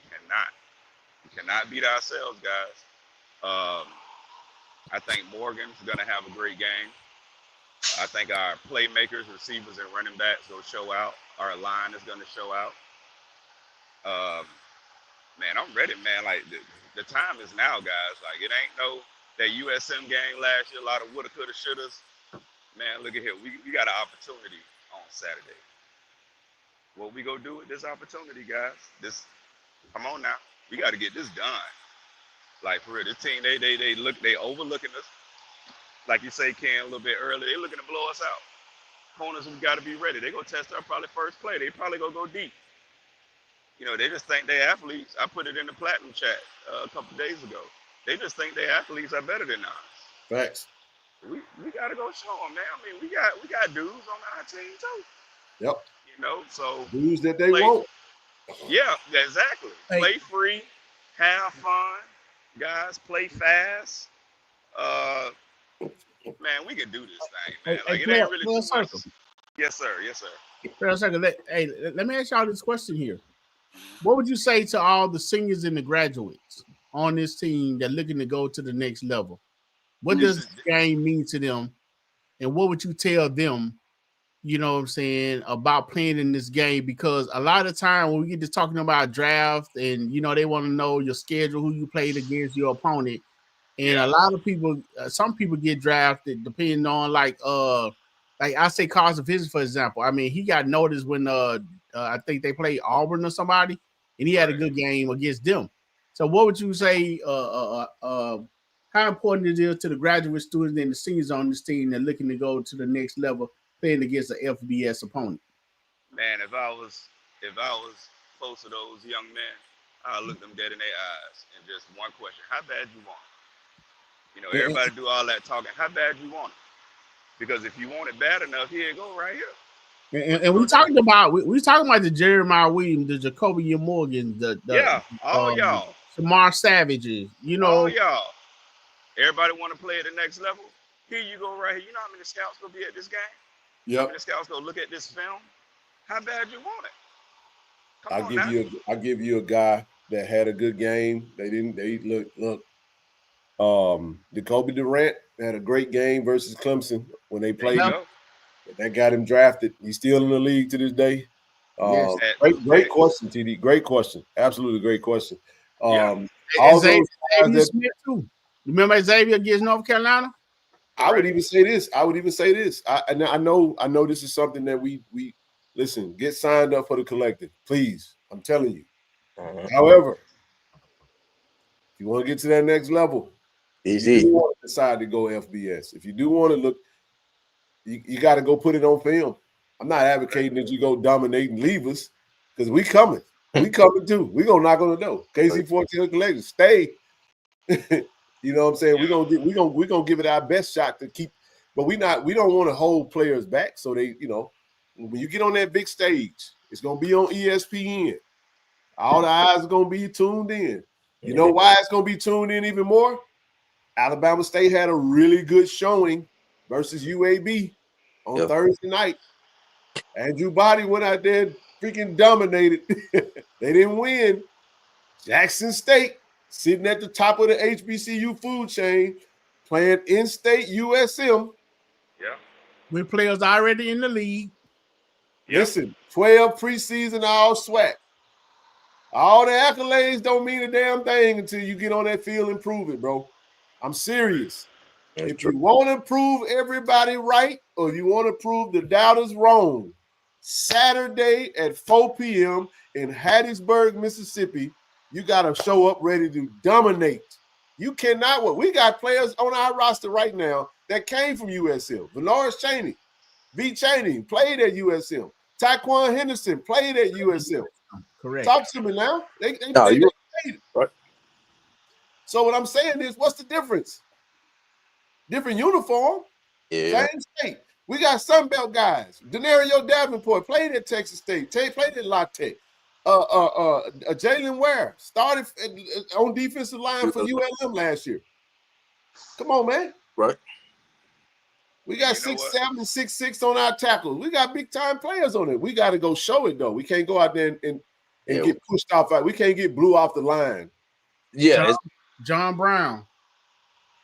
cannot beat ourselves, guys. I think Morgan's gonna have a great game. I think our playmakers, receivers, and running backs will show out. Our line is gonna show out. Man, I'm ready, man. Like the time is now, guys. Like it ain't no that USM game last year, a lot of woulda, coulda, shouldas. Man, look at here. We got an opportunity on Saturday. What we gonna do with this opportunity, guys? Come on now. We got to get this done. Like for real, this team, they overlooking us. Like you say, Ken, a little bit earlier, they looking to blow us out. Corners, we got to be ready. They gonna test our probably first play. They probably gonna go deep. They just think they athletes. I put it in the platinum chat a couple days ago. They just think they athletes are better than us. Facts. We gotta go show them, man. I mean, we got dudes on our team too. Yep. So dudes that they want. Yeah, exactly. Hey. Play free, have fun, guys. Play fast. Man, we can do this thing, man. Like it ain't really too much. Yes, sir. Yes, sir. Let me ask y'all this question here. What would you say to all the seniors and the graduates on this team that looking to go to the next level? What does this game mean to them? And what would you tell them, about playing in this game? Because a lot of time when we get to talking about draft and, they want to know your schedule, who you played against, your opponent. And a lot of people, some people get drafted depending on like I say Carson Fish, for example. I mean, he got noticed when I think they played Auburn or somebody, and he had a good game against them. So what would you say how important it is to the graduate students and the seniors on this team that looking to go to the next level playing against an FBS opponent? Man, if I was close to those young men, I'd look them dead in their eyes and just one question: how bad you want it? Everybody do all that talking. How bad you want it? Because if you want it bad enough, here you go, right here. And we talking about the Jeremiah Williams, the Jacoby Morgan, all y'all, Shamar Savages, all y'all. Everybody want to play at the next level. Here you go, right here. You know how many scouts gonna be at this game? Yep. How many scouts gonna look at this film? How bad you want it? I'll give you a guy that had a good game. Look. Jacoby Durant had a great game versus Clemson when they played. That got him drafted. He's still in the league to this day. Great question, TD. Great question. Absolutely great question. Xavier Smith too. Remember Xavier against North Carolina? I would even say this. I know this is something that we listen. Get signed up for the collective, please. I'm telling you. However, if you want to get to that next level, you want to decide to go FBS. If you do want to look, you got to go put it on film. I'm not advocating that you go dominate and leave us because we coming. We coming too. We gonna knock on the door. KC1400 Collective, stay. You know what I'm saying? We're gonna give it our best shot to keep, but we don't want to hold players back. So they, when you get on that big stage, it's gonna be on ESPN. All the eyes are gonna be tuned in. You know why it's gonna be tuned in even more? Alabama State had a really good showing versus UAB on Thursday night. Andrew Body went out there and freaking dominated. They didn't win. Jackson State sitting at the top of the HBCU food chain, playing in-state USM. Yeah. With players already in the league. Listen, 12 preseason all SWAC. All the accolades don't mean a damn thing until you get on that field and prove it, bro. I'm serious. If you want to prove everybody right or you want to prove the doubters wrong, Saturday at 4 p.m. in Hattiesburg, Mississippi, you got to show up ready to dominate. You cannot. We got players on our roster right now that came from USM. Valoris Cheney, V. Cheney played at USM. Taquan Henderson played at USM. Correct. Talk to me now. They played. Right. So what I'm saying is, what's the difference? Different uniform, same state. We got Sun Belt guys. Denario Davenport played at Texas State. Played at La Tech. Jalen Ware started on defensive line for ULM last year. Come on, man. Right. We got 6'7" and 6'6" on our tackles. We got big time players on it. We got to go show it though. We can't go out there and get pushed off. We can't get blew off the line. Yeah, John Brown.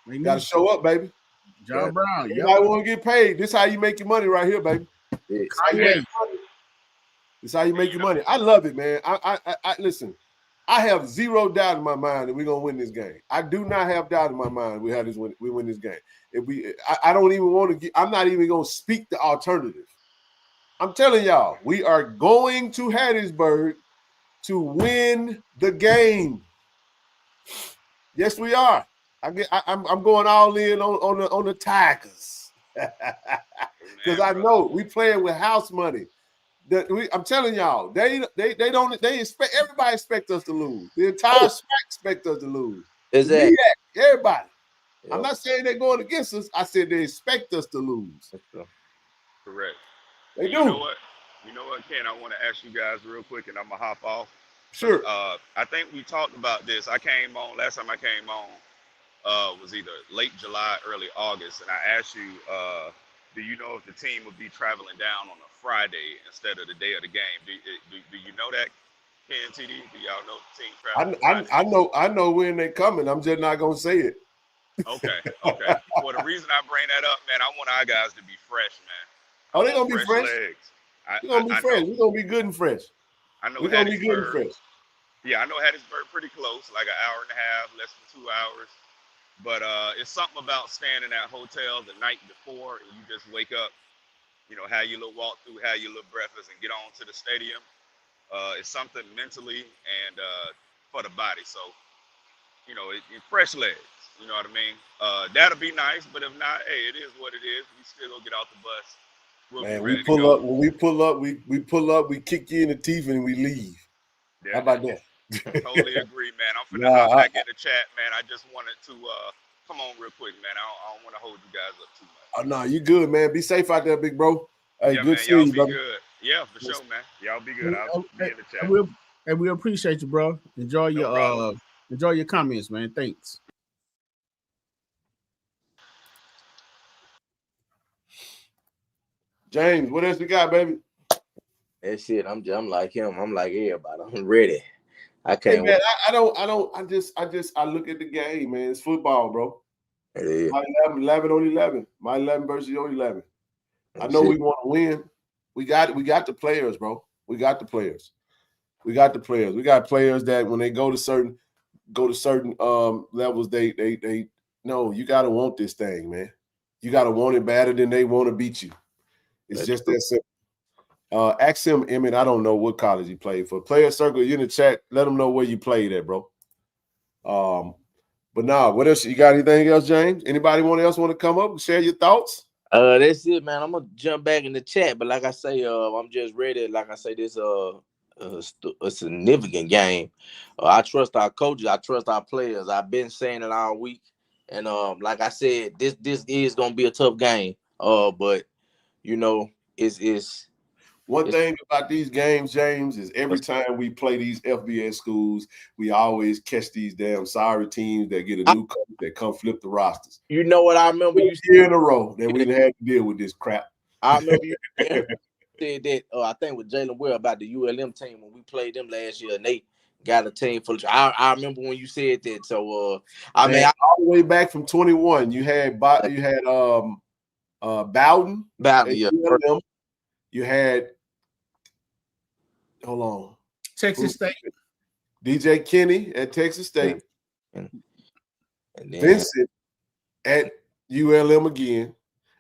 We got to show up, baby. John Brown. You might want to get paid. This is how you make your money right here, baby. This is how you make your money. I love it, man. I listen. I have zero doubt in my mind that we're gonna win this game. I do not have doubt in my mind we win this game. I don't even want to get. I'm not even gonna speak the alternative. I'm telling y'all, we are going to Hattiesburg to win the game. Yes, we are. I'm going all in on the Tigers because I know we playing with house money. I'm telling y'all, they expect everybody expect us to lose. The entire SWAC expect us to lose. Exactly. Everybody. Yep. I'm not saying they're going against us. I said they expect us to lose. Correct. They do. You know what, Ken? I want to ask you guys real quick, and I'm gonna hop off. Sure. I think we talked about this. Last time I came on was either late July, early August, and I asked you, do you know if the team would be traveling down on a Friday instead of the day of the game? Do you know that, Ken, TD? Do y'all know the team traveling? I know when they're coming. I'm just not gonna say it. Okay. Well, the reason I bring that up, man, I want our guys to be fresh, man. Oh, they're gonna be fresh. They're gonna be fresh. We're gonna be good and fresh. I know we're gonna be good and fresh. Yeah, I know Hattiesburg pretty close, like an hour and a half, less than 2 hours. But it's something about staying in that hotel the night before and you just wake up, have your little walk through, have your little breakfast and get on to the stadium. It's something mentally and for the body. So, fresh legs, you know what I mean? That'll be nice, but if not, hey, it is what it is. We still go get off the bus. Man, we pull up. When we pull up, we kick you in the teeth and we leave. Yeah. How about that? Totally agree, man. I'm finna hop back in the chat, man. I just wanted to come on real quick, man. I don't want to hold you guys up too much. Oh no, you good, man. Be safe out there, big bro. Hey, yeah, good man, seeing you, brother. Good. Yeah, for sure, man. Y'all be good. I'll be in the chat. And we appreciate you, bro. Enjoy your comments, man. Thanks. James, what else you got, baby? That's it. I'm like him. I'm like everybody. I'm ready. I can't. Hey, man, I look at the game, man. It's football, bro. It is. My 11 on 11. My 11 versus your 11. I know we want to win. We got the players, bro. We got the players. We got players that when they go to certain levels, they no, you gotta want this thing, man. You gotta want it better than they want to beat you. It's just that simple. Ask him, Emmett. I don't know what college he played for. Player circle, you in the chat. Let them know where you played at, bro. But nah, what else? You got anything else, James? Anybody else want to come up and share your thoughts? That's it, man. I'm gonna jump back in the chat, but like I say, I'm just ready. Like I say, this a significant game. I trust our coaches. I trust our players. I've been saying it all week, and like I said, this is gonna be a tough game. But you know, it's one thing about these games, James, is every time we play these FBS schools, we always catch these damn sorry teams that get a new coach that come flip the rosters. You know what I remember? You year in a row that we didn't have to deal with this crap. I remember you said that. I think with Jalen Ware about the ULM team when we played them last year, and they got a team full of. I remember when you said that. So I mean, all the way back from 21, you had Bowden, yeah. ULM. You had hold on, Texas State, DJ Kenny at Texas State, and then Vincent at ULM again,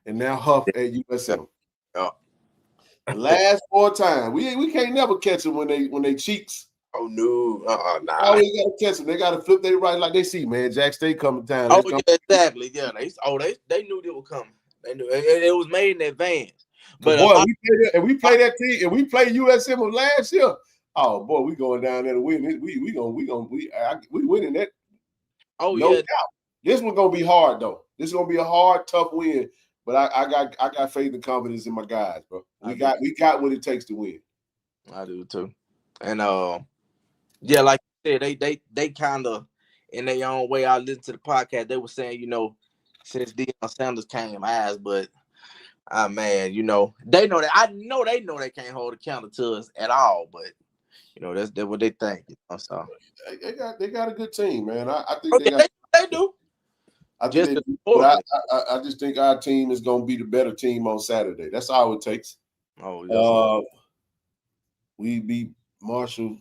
and now Huff at USM. The last 4 times, we can't never catch them when they cheeks. Oh no, nah. Always gotta catch them. They gotta flip their right like they see, man. Jack State coming down. Yeah, exactly. Yeah, they knew they were coming. They knew it was made in advance. But boy, we play that team, and we play USM of last year. Oh boy, we going down there to win. We winning that. Oh no yeah. doubt. This one's gonna be hard though. This is gonna be a hard, tough win. But I got faith and confidence in my guys, bro. We got what it takes to win. I do too. And yeah, like you said, they kind of in their own way. I listened to the podcast. They were saying, since Deion Sanders came, but man, they know that. I know they know they can't hold a counter to us at all. But that's what they think. So they got a good team, man. I think they do. I just think our team is going to be the better team on Saturday. That's all it takes. Oh, yes. We beat Marshall.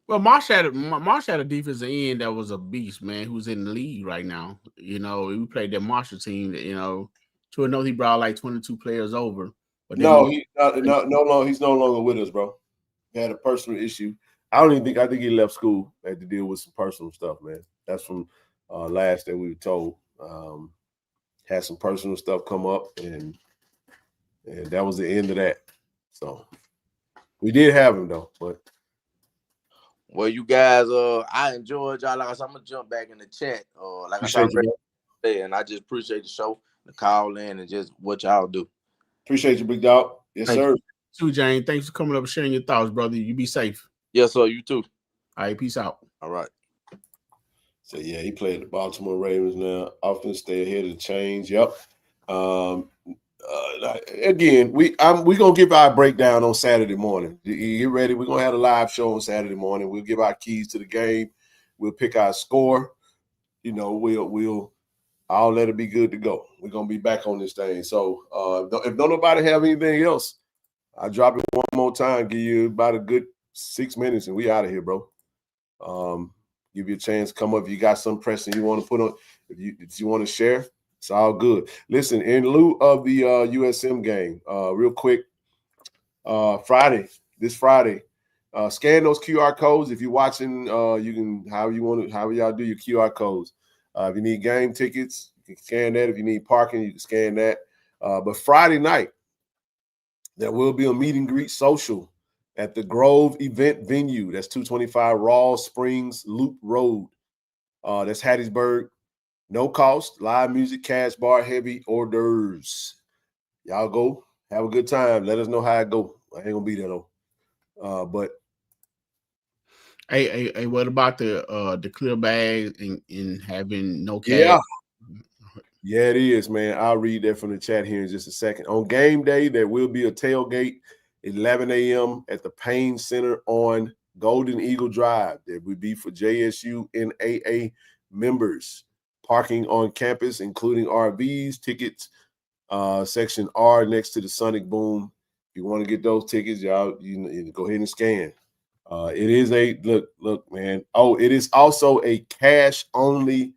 Well, Marsh had a defensive end that was a beast, man, who's in the league right now. We played that Marshall team that, to a note, he brought like 22 players over. But he's no longer with us, bro. He had a personal issue. I think he left school. Had to deal with some personal stuff, man. That's from last that we were told. Had some personal stuff come up, and that was the end of that. So we did have him though, but. Well, you guys, I enjoyed y'all. Like I said, I'm gonna jump back in the chat. Like I said, and I just appreciate the show, the call in, and just what y'all do. Appreciate you, big dog. Yes, sir. Too, Jane. Thanks for coming up and sharing your thoughts, brother. You be safe. Yes, sir. You too. All right, peace out. All right. So yeah, he played the Baltimore Ravens now. Often stay ahead of the change. Yep. Again, we gonna give our breakdown on Saturday morning. You get ready. We're gonna have a live show on Saturday morning. We'll give our keys to the game. We'll pick our score. We'll all let it be good to go. We're gonna be back on this thing. So if don't nobody have anything else, I'll drop it one more time. Give you about a good 6 minutes, and we out of here, bro. Give you a chance to come up if you got some pressing you want to put on. If you want to share. It's all good. Listen, in lieu of the USM game, real quick, this Friday, scan those QR codes. If you're watching, you can, however y'all do your QR codes. If you need game tickets, you can scan that. If you need parking, you can scan that. But Friday night, there will be a meet and greet social at the Grove event venue. That's 225 Raw Springs Loop Road. That's Hattiesburg. No cost, live music, cash bar, heavy hors d'oeuvres. Y'all go, have a good time. Let us know how it go. I ain't gonna be there though. But hey, what about the clear bag and having no cash? Yeah, it is, man. I'll read that from the chat here in just a second. On game day, there will be a tailgate 11 a.m. at the Payne Center on Golden Eagle Drive. That would be for JSU NAA members. Parking on campus, including RVs, tickets, section R next to the Sonic Boom. If you want to get those tickets, y'all, you go ahead and scan. It is a look, man. Oh, it is also a cash only.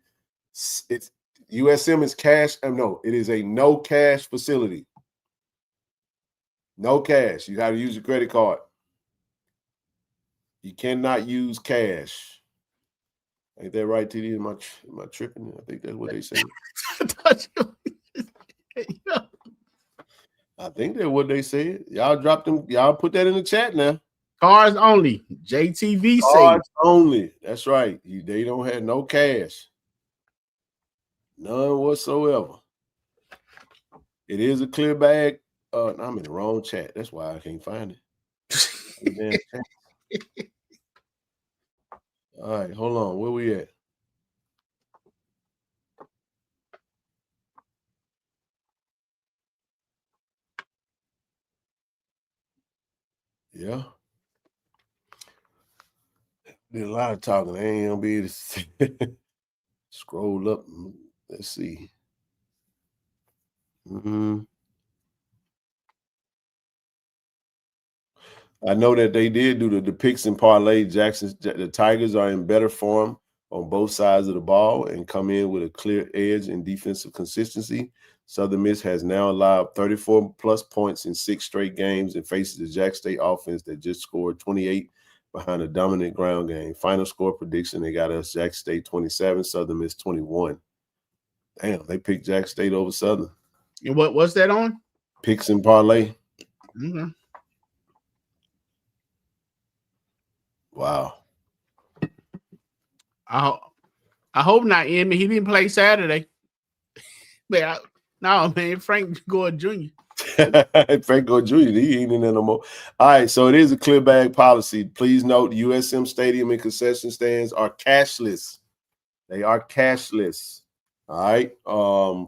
It's USM is cash. No, it is a no cash facility. No cash. You got to use your credit card. You cannot use cash. Ain't that right, TD? Am I tripping? I think that's what they say. I think that's what they said. Y'all dropped them. Y'all put that in the chat now. Cards only. JTV Cards only. That's right. They don't have no cash. None whatsoever. It is a clear bag. I'm in the wrong chat. That's why I can't find it. All right, hold on. Where we at? Yeah. Did a lot of talking. I ain't gonna be able to scroll up. Let's see. I know that they did do the picks and parlay. The Tigers are in better form on both sides of the ball and come in with a clear edge in defensive consistency. Southern Miss has now allowed 34-plus points in 6 straight games and faces the Jack State offense that just scored 28 behind a dominant ground game. Final score prediction, they got us Jack State 27, Southern Miss 21. Damn, they picked Jack State over Southern. And what's that on? Picks and parlay. Mm-hmm. Wow. I hope not, Emmy. He didn't play Saturday. But no, man, Frank Gore Jr. Frank Gore Jr., he ain't in there no more. All right, so it is a clear bag policy. Please note USM Stadium and concession stands are cashless. They are cashless. All right.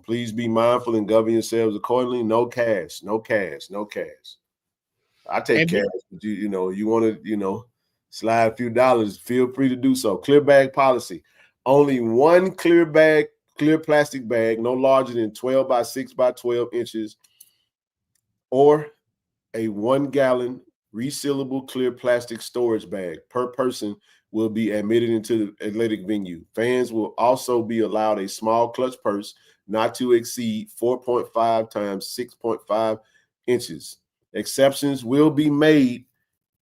Please be mindful and govern yourselves accordingly. No cash, no cash, no cash. I take cash, but you want to, slide a few dollars, feel free to do so. Clear bag policy. Only one clear plastic bag, no larger than 12 by 6 by 12 inches, or a 1-gallon resealable clear plastic storage bag per person will be admitted into the athletic venue. Fans will also be allowed a small clutch purse not to exceed 4.5 times 6.5 inches. Exceptions will be made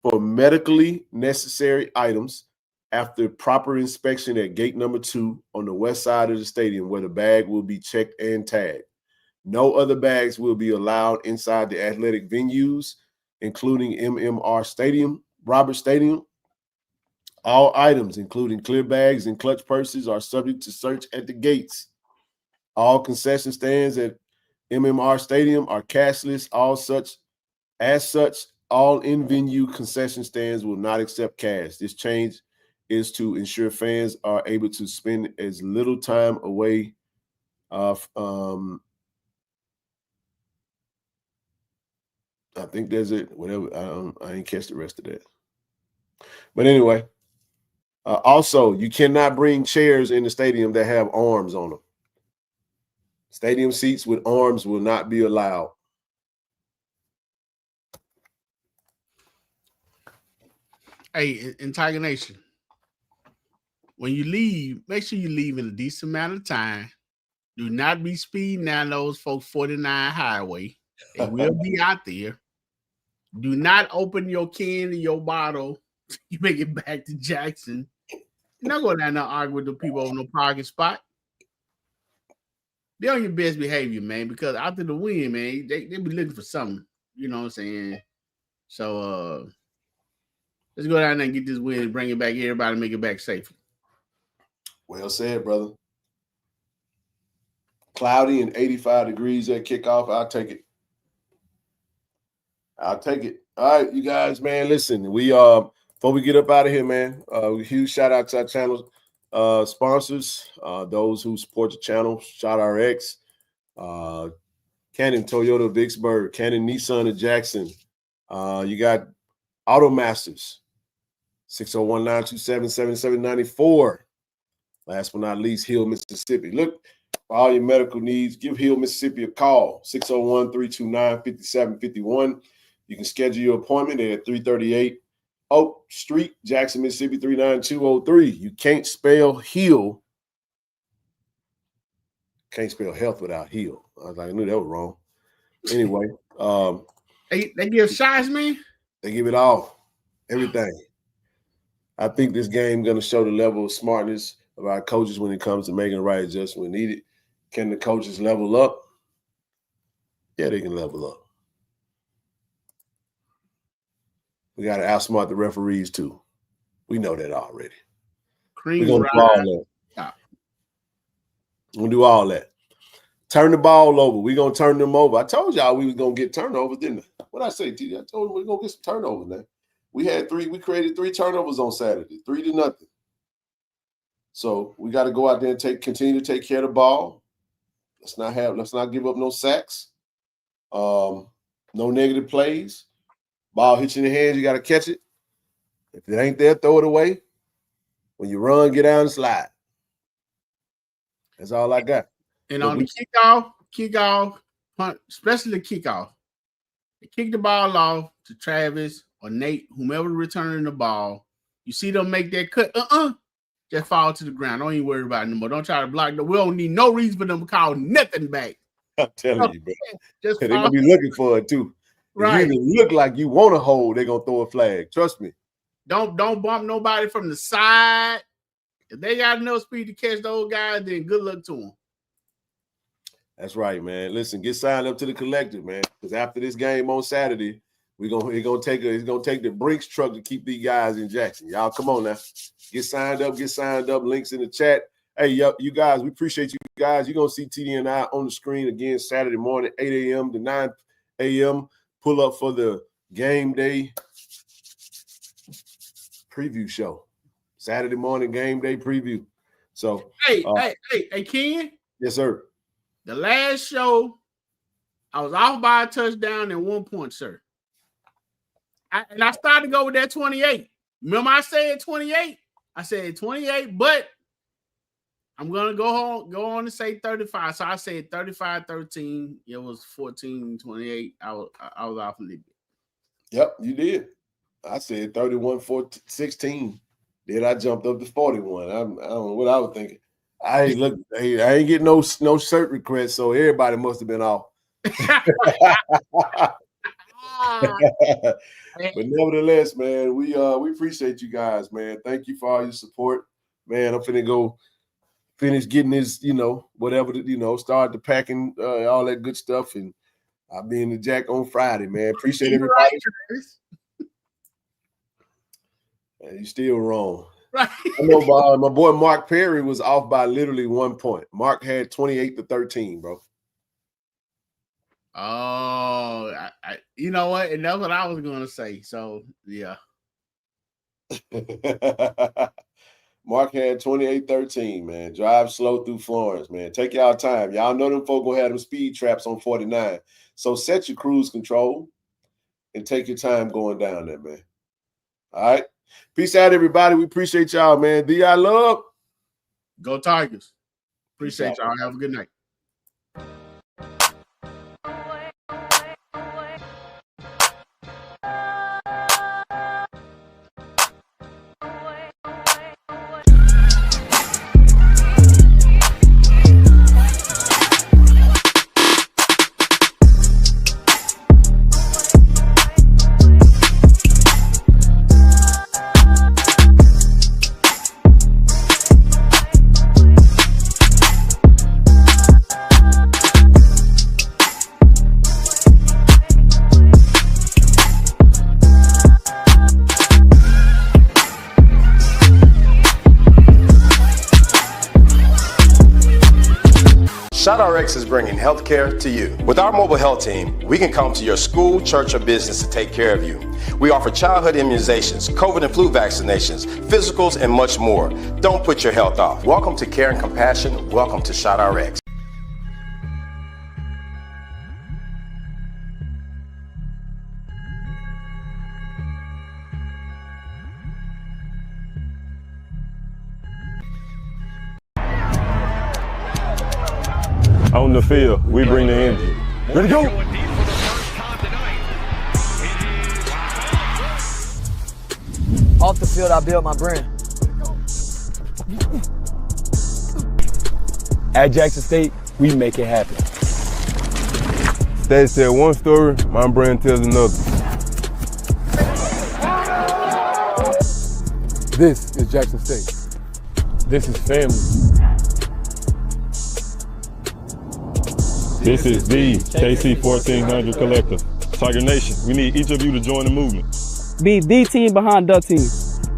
for medically necessary items after proper inspection at gate number 2 on the west side of the stadium, where the bag will be checked and tagged. No other bags will be allowed inside the athletic venues, including MMR Stadium, Roberts Stadium. All items, including clear bags and clutch purses, are subject to search at the gates. All concession stands at MMR Stadium are cashless. As such, all in-venue concession stands will not accept cash. This change is to ensure fans are able to spend as little time away I think that's it. Whatever. I ain't catch the rest of that. But anyway, also, you cannot bring chairs in the stadium that have arms on them. Stadium seats with arms will not be allowed. Hey, in Tiger Nation, when you leave, make sure you leave in a decent amount of time. Do not be speeding down those folks 49 highway. They will be out there. Do not open your can and your bottle. You make it back to Jackson. You're not going down there argue with the people on no parking spot. Be on your best behavior, man, because after the win, man, they be looking for something. You know what I'm saying? So let's go down there and get this win and bring it back. Everybody make it back safely. Well said, brother. Cloudy and 85 degrees at kickoff. I'll take it. I'll take it. All right, you guys, man, listen, we before we get up out of here, man, huge shout out to our channel sponsors, those who support the channel, Shot RX, Cannon Toyota of Vicksburg, Cannon Nissan of Jackson. You got Auto Masters, 601-927-7794. Last but not least, Hill, Mississippi. Look, for all your medical needs, give Hill, Mississippi a call, 601-329-5751. You can schedule your appointment at 338 Oak Street, Jackson, Mississippi, 39203. You can't spell heal. Can't spell health without heal. I knew that was wrong. Anyway. They give shots, man? They give it all. Everything. I think this game is going to show the level of smartness of our coaches when it comes to making the right adjustment when needed. Can the coaches level up? Yeah, they can level up. We got to outsmart the referees too. We know that already. We're going to do all that. We're going to do all that. Turn the ball over. We're going to turn them over. I told y'all we was going to get turnovers, didn't I? What I say, TD? I told them we're going to get some turnovers, man. We created 3 turnovers on Saturday, 3-0. So we got to go out there and continue to take care of the ball. Let's not give up no sacks. No negative plays. Ball hits you in the hands, you got to catch it. If it ain't there, throw it away. When you run, get down and slide. That's all I got. And on the kickoff, punt, especially the kickoff, they kick the ball off to Travis or Nate, whomever returning the ball. You see them make that cut, just fall to the ground. Don't even worry about it no more. Don't try to block. We don't need no reason for them to call nothing back. I'm telling you, bro. They're going to be looking for it, too. Right. If you look like you want to hold, they're going to throw a flag. Trust me. Don't bump nobody from the side. If they got enough speed to catch those guys, then good luck to them. That's right, man. Listen, get signed up to the collective, man. Because after this game on Saturday, it's gonna take the Brinks truck to keep these guys in Jackson. Y'all, come on now. Get signed up. Links in the chat. Hey, you guys, we appreciate you guys. You're gonna see TD and I on the screen again Saturday morning, 8 a.m. to 9 a.m. Pull up for the game day preview show. Saturday morning game day preview. So hey, Ken. Yes, sir. The last show, I was off by a touchdown and 1 point, sir. I started to go with that 28. Remember I said 28? I said 28, but I'm gonna go on and say 35. So I said 35-13. It was 14-28. I was off a little bit. Yep, you did. I said 31-16. Then I jumped up to 41. I don't know what I was thinking. I ain't getting no shirt requests, so everybody must have been off. But nevertheless, man, we appreciate you guys, man. Thank you for all your support, man. I'm finna go finish getting this, whatever, start the packing, all that good stuff, and I'll be in the Jack on Friday, man. Appreciate everybody. You still wrong. Right. I know my boy Mark Perry was off by literally 1 point. Mark had 28-13, bro. Oh, you know what? And that's what I was going to say. So, yeah. Mark had 28-13, man. Drive slow through Florence, man. Take y'all time. Y'all know them folk gonna have them speed traps on 49. So set your cruise control and take your time going down there, man. All right? Peace out, everybody. We appreciate y'all, man. D.I. love. Go Tigers. Appreciate y'all. Have a good night. ShotRx is bringing healthcare to you. With our mobile health team, we can come to your school, church, or business to take care of you. We offer childhood immunizations, COVID and flu vaccinations, physicals, and much more. Don't put your health off. Welcome to Care and Compassion. Welcome to ShotRx. On the field, we bring the energy. Ready to go! Off the field, I build my brand. At Jackson State, we make it happen. They said one story, my brand tells another. This is Jackson State. This is family. This is the KC1400 Collective. Tiger Nation, we need each of you to join the movement. Be the team behind the team.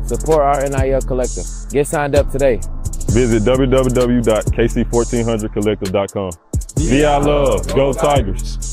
Support our NIL Collective. Get signed up today. Visit www.KC1400collective.com. VI Love. Go Tigers.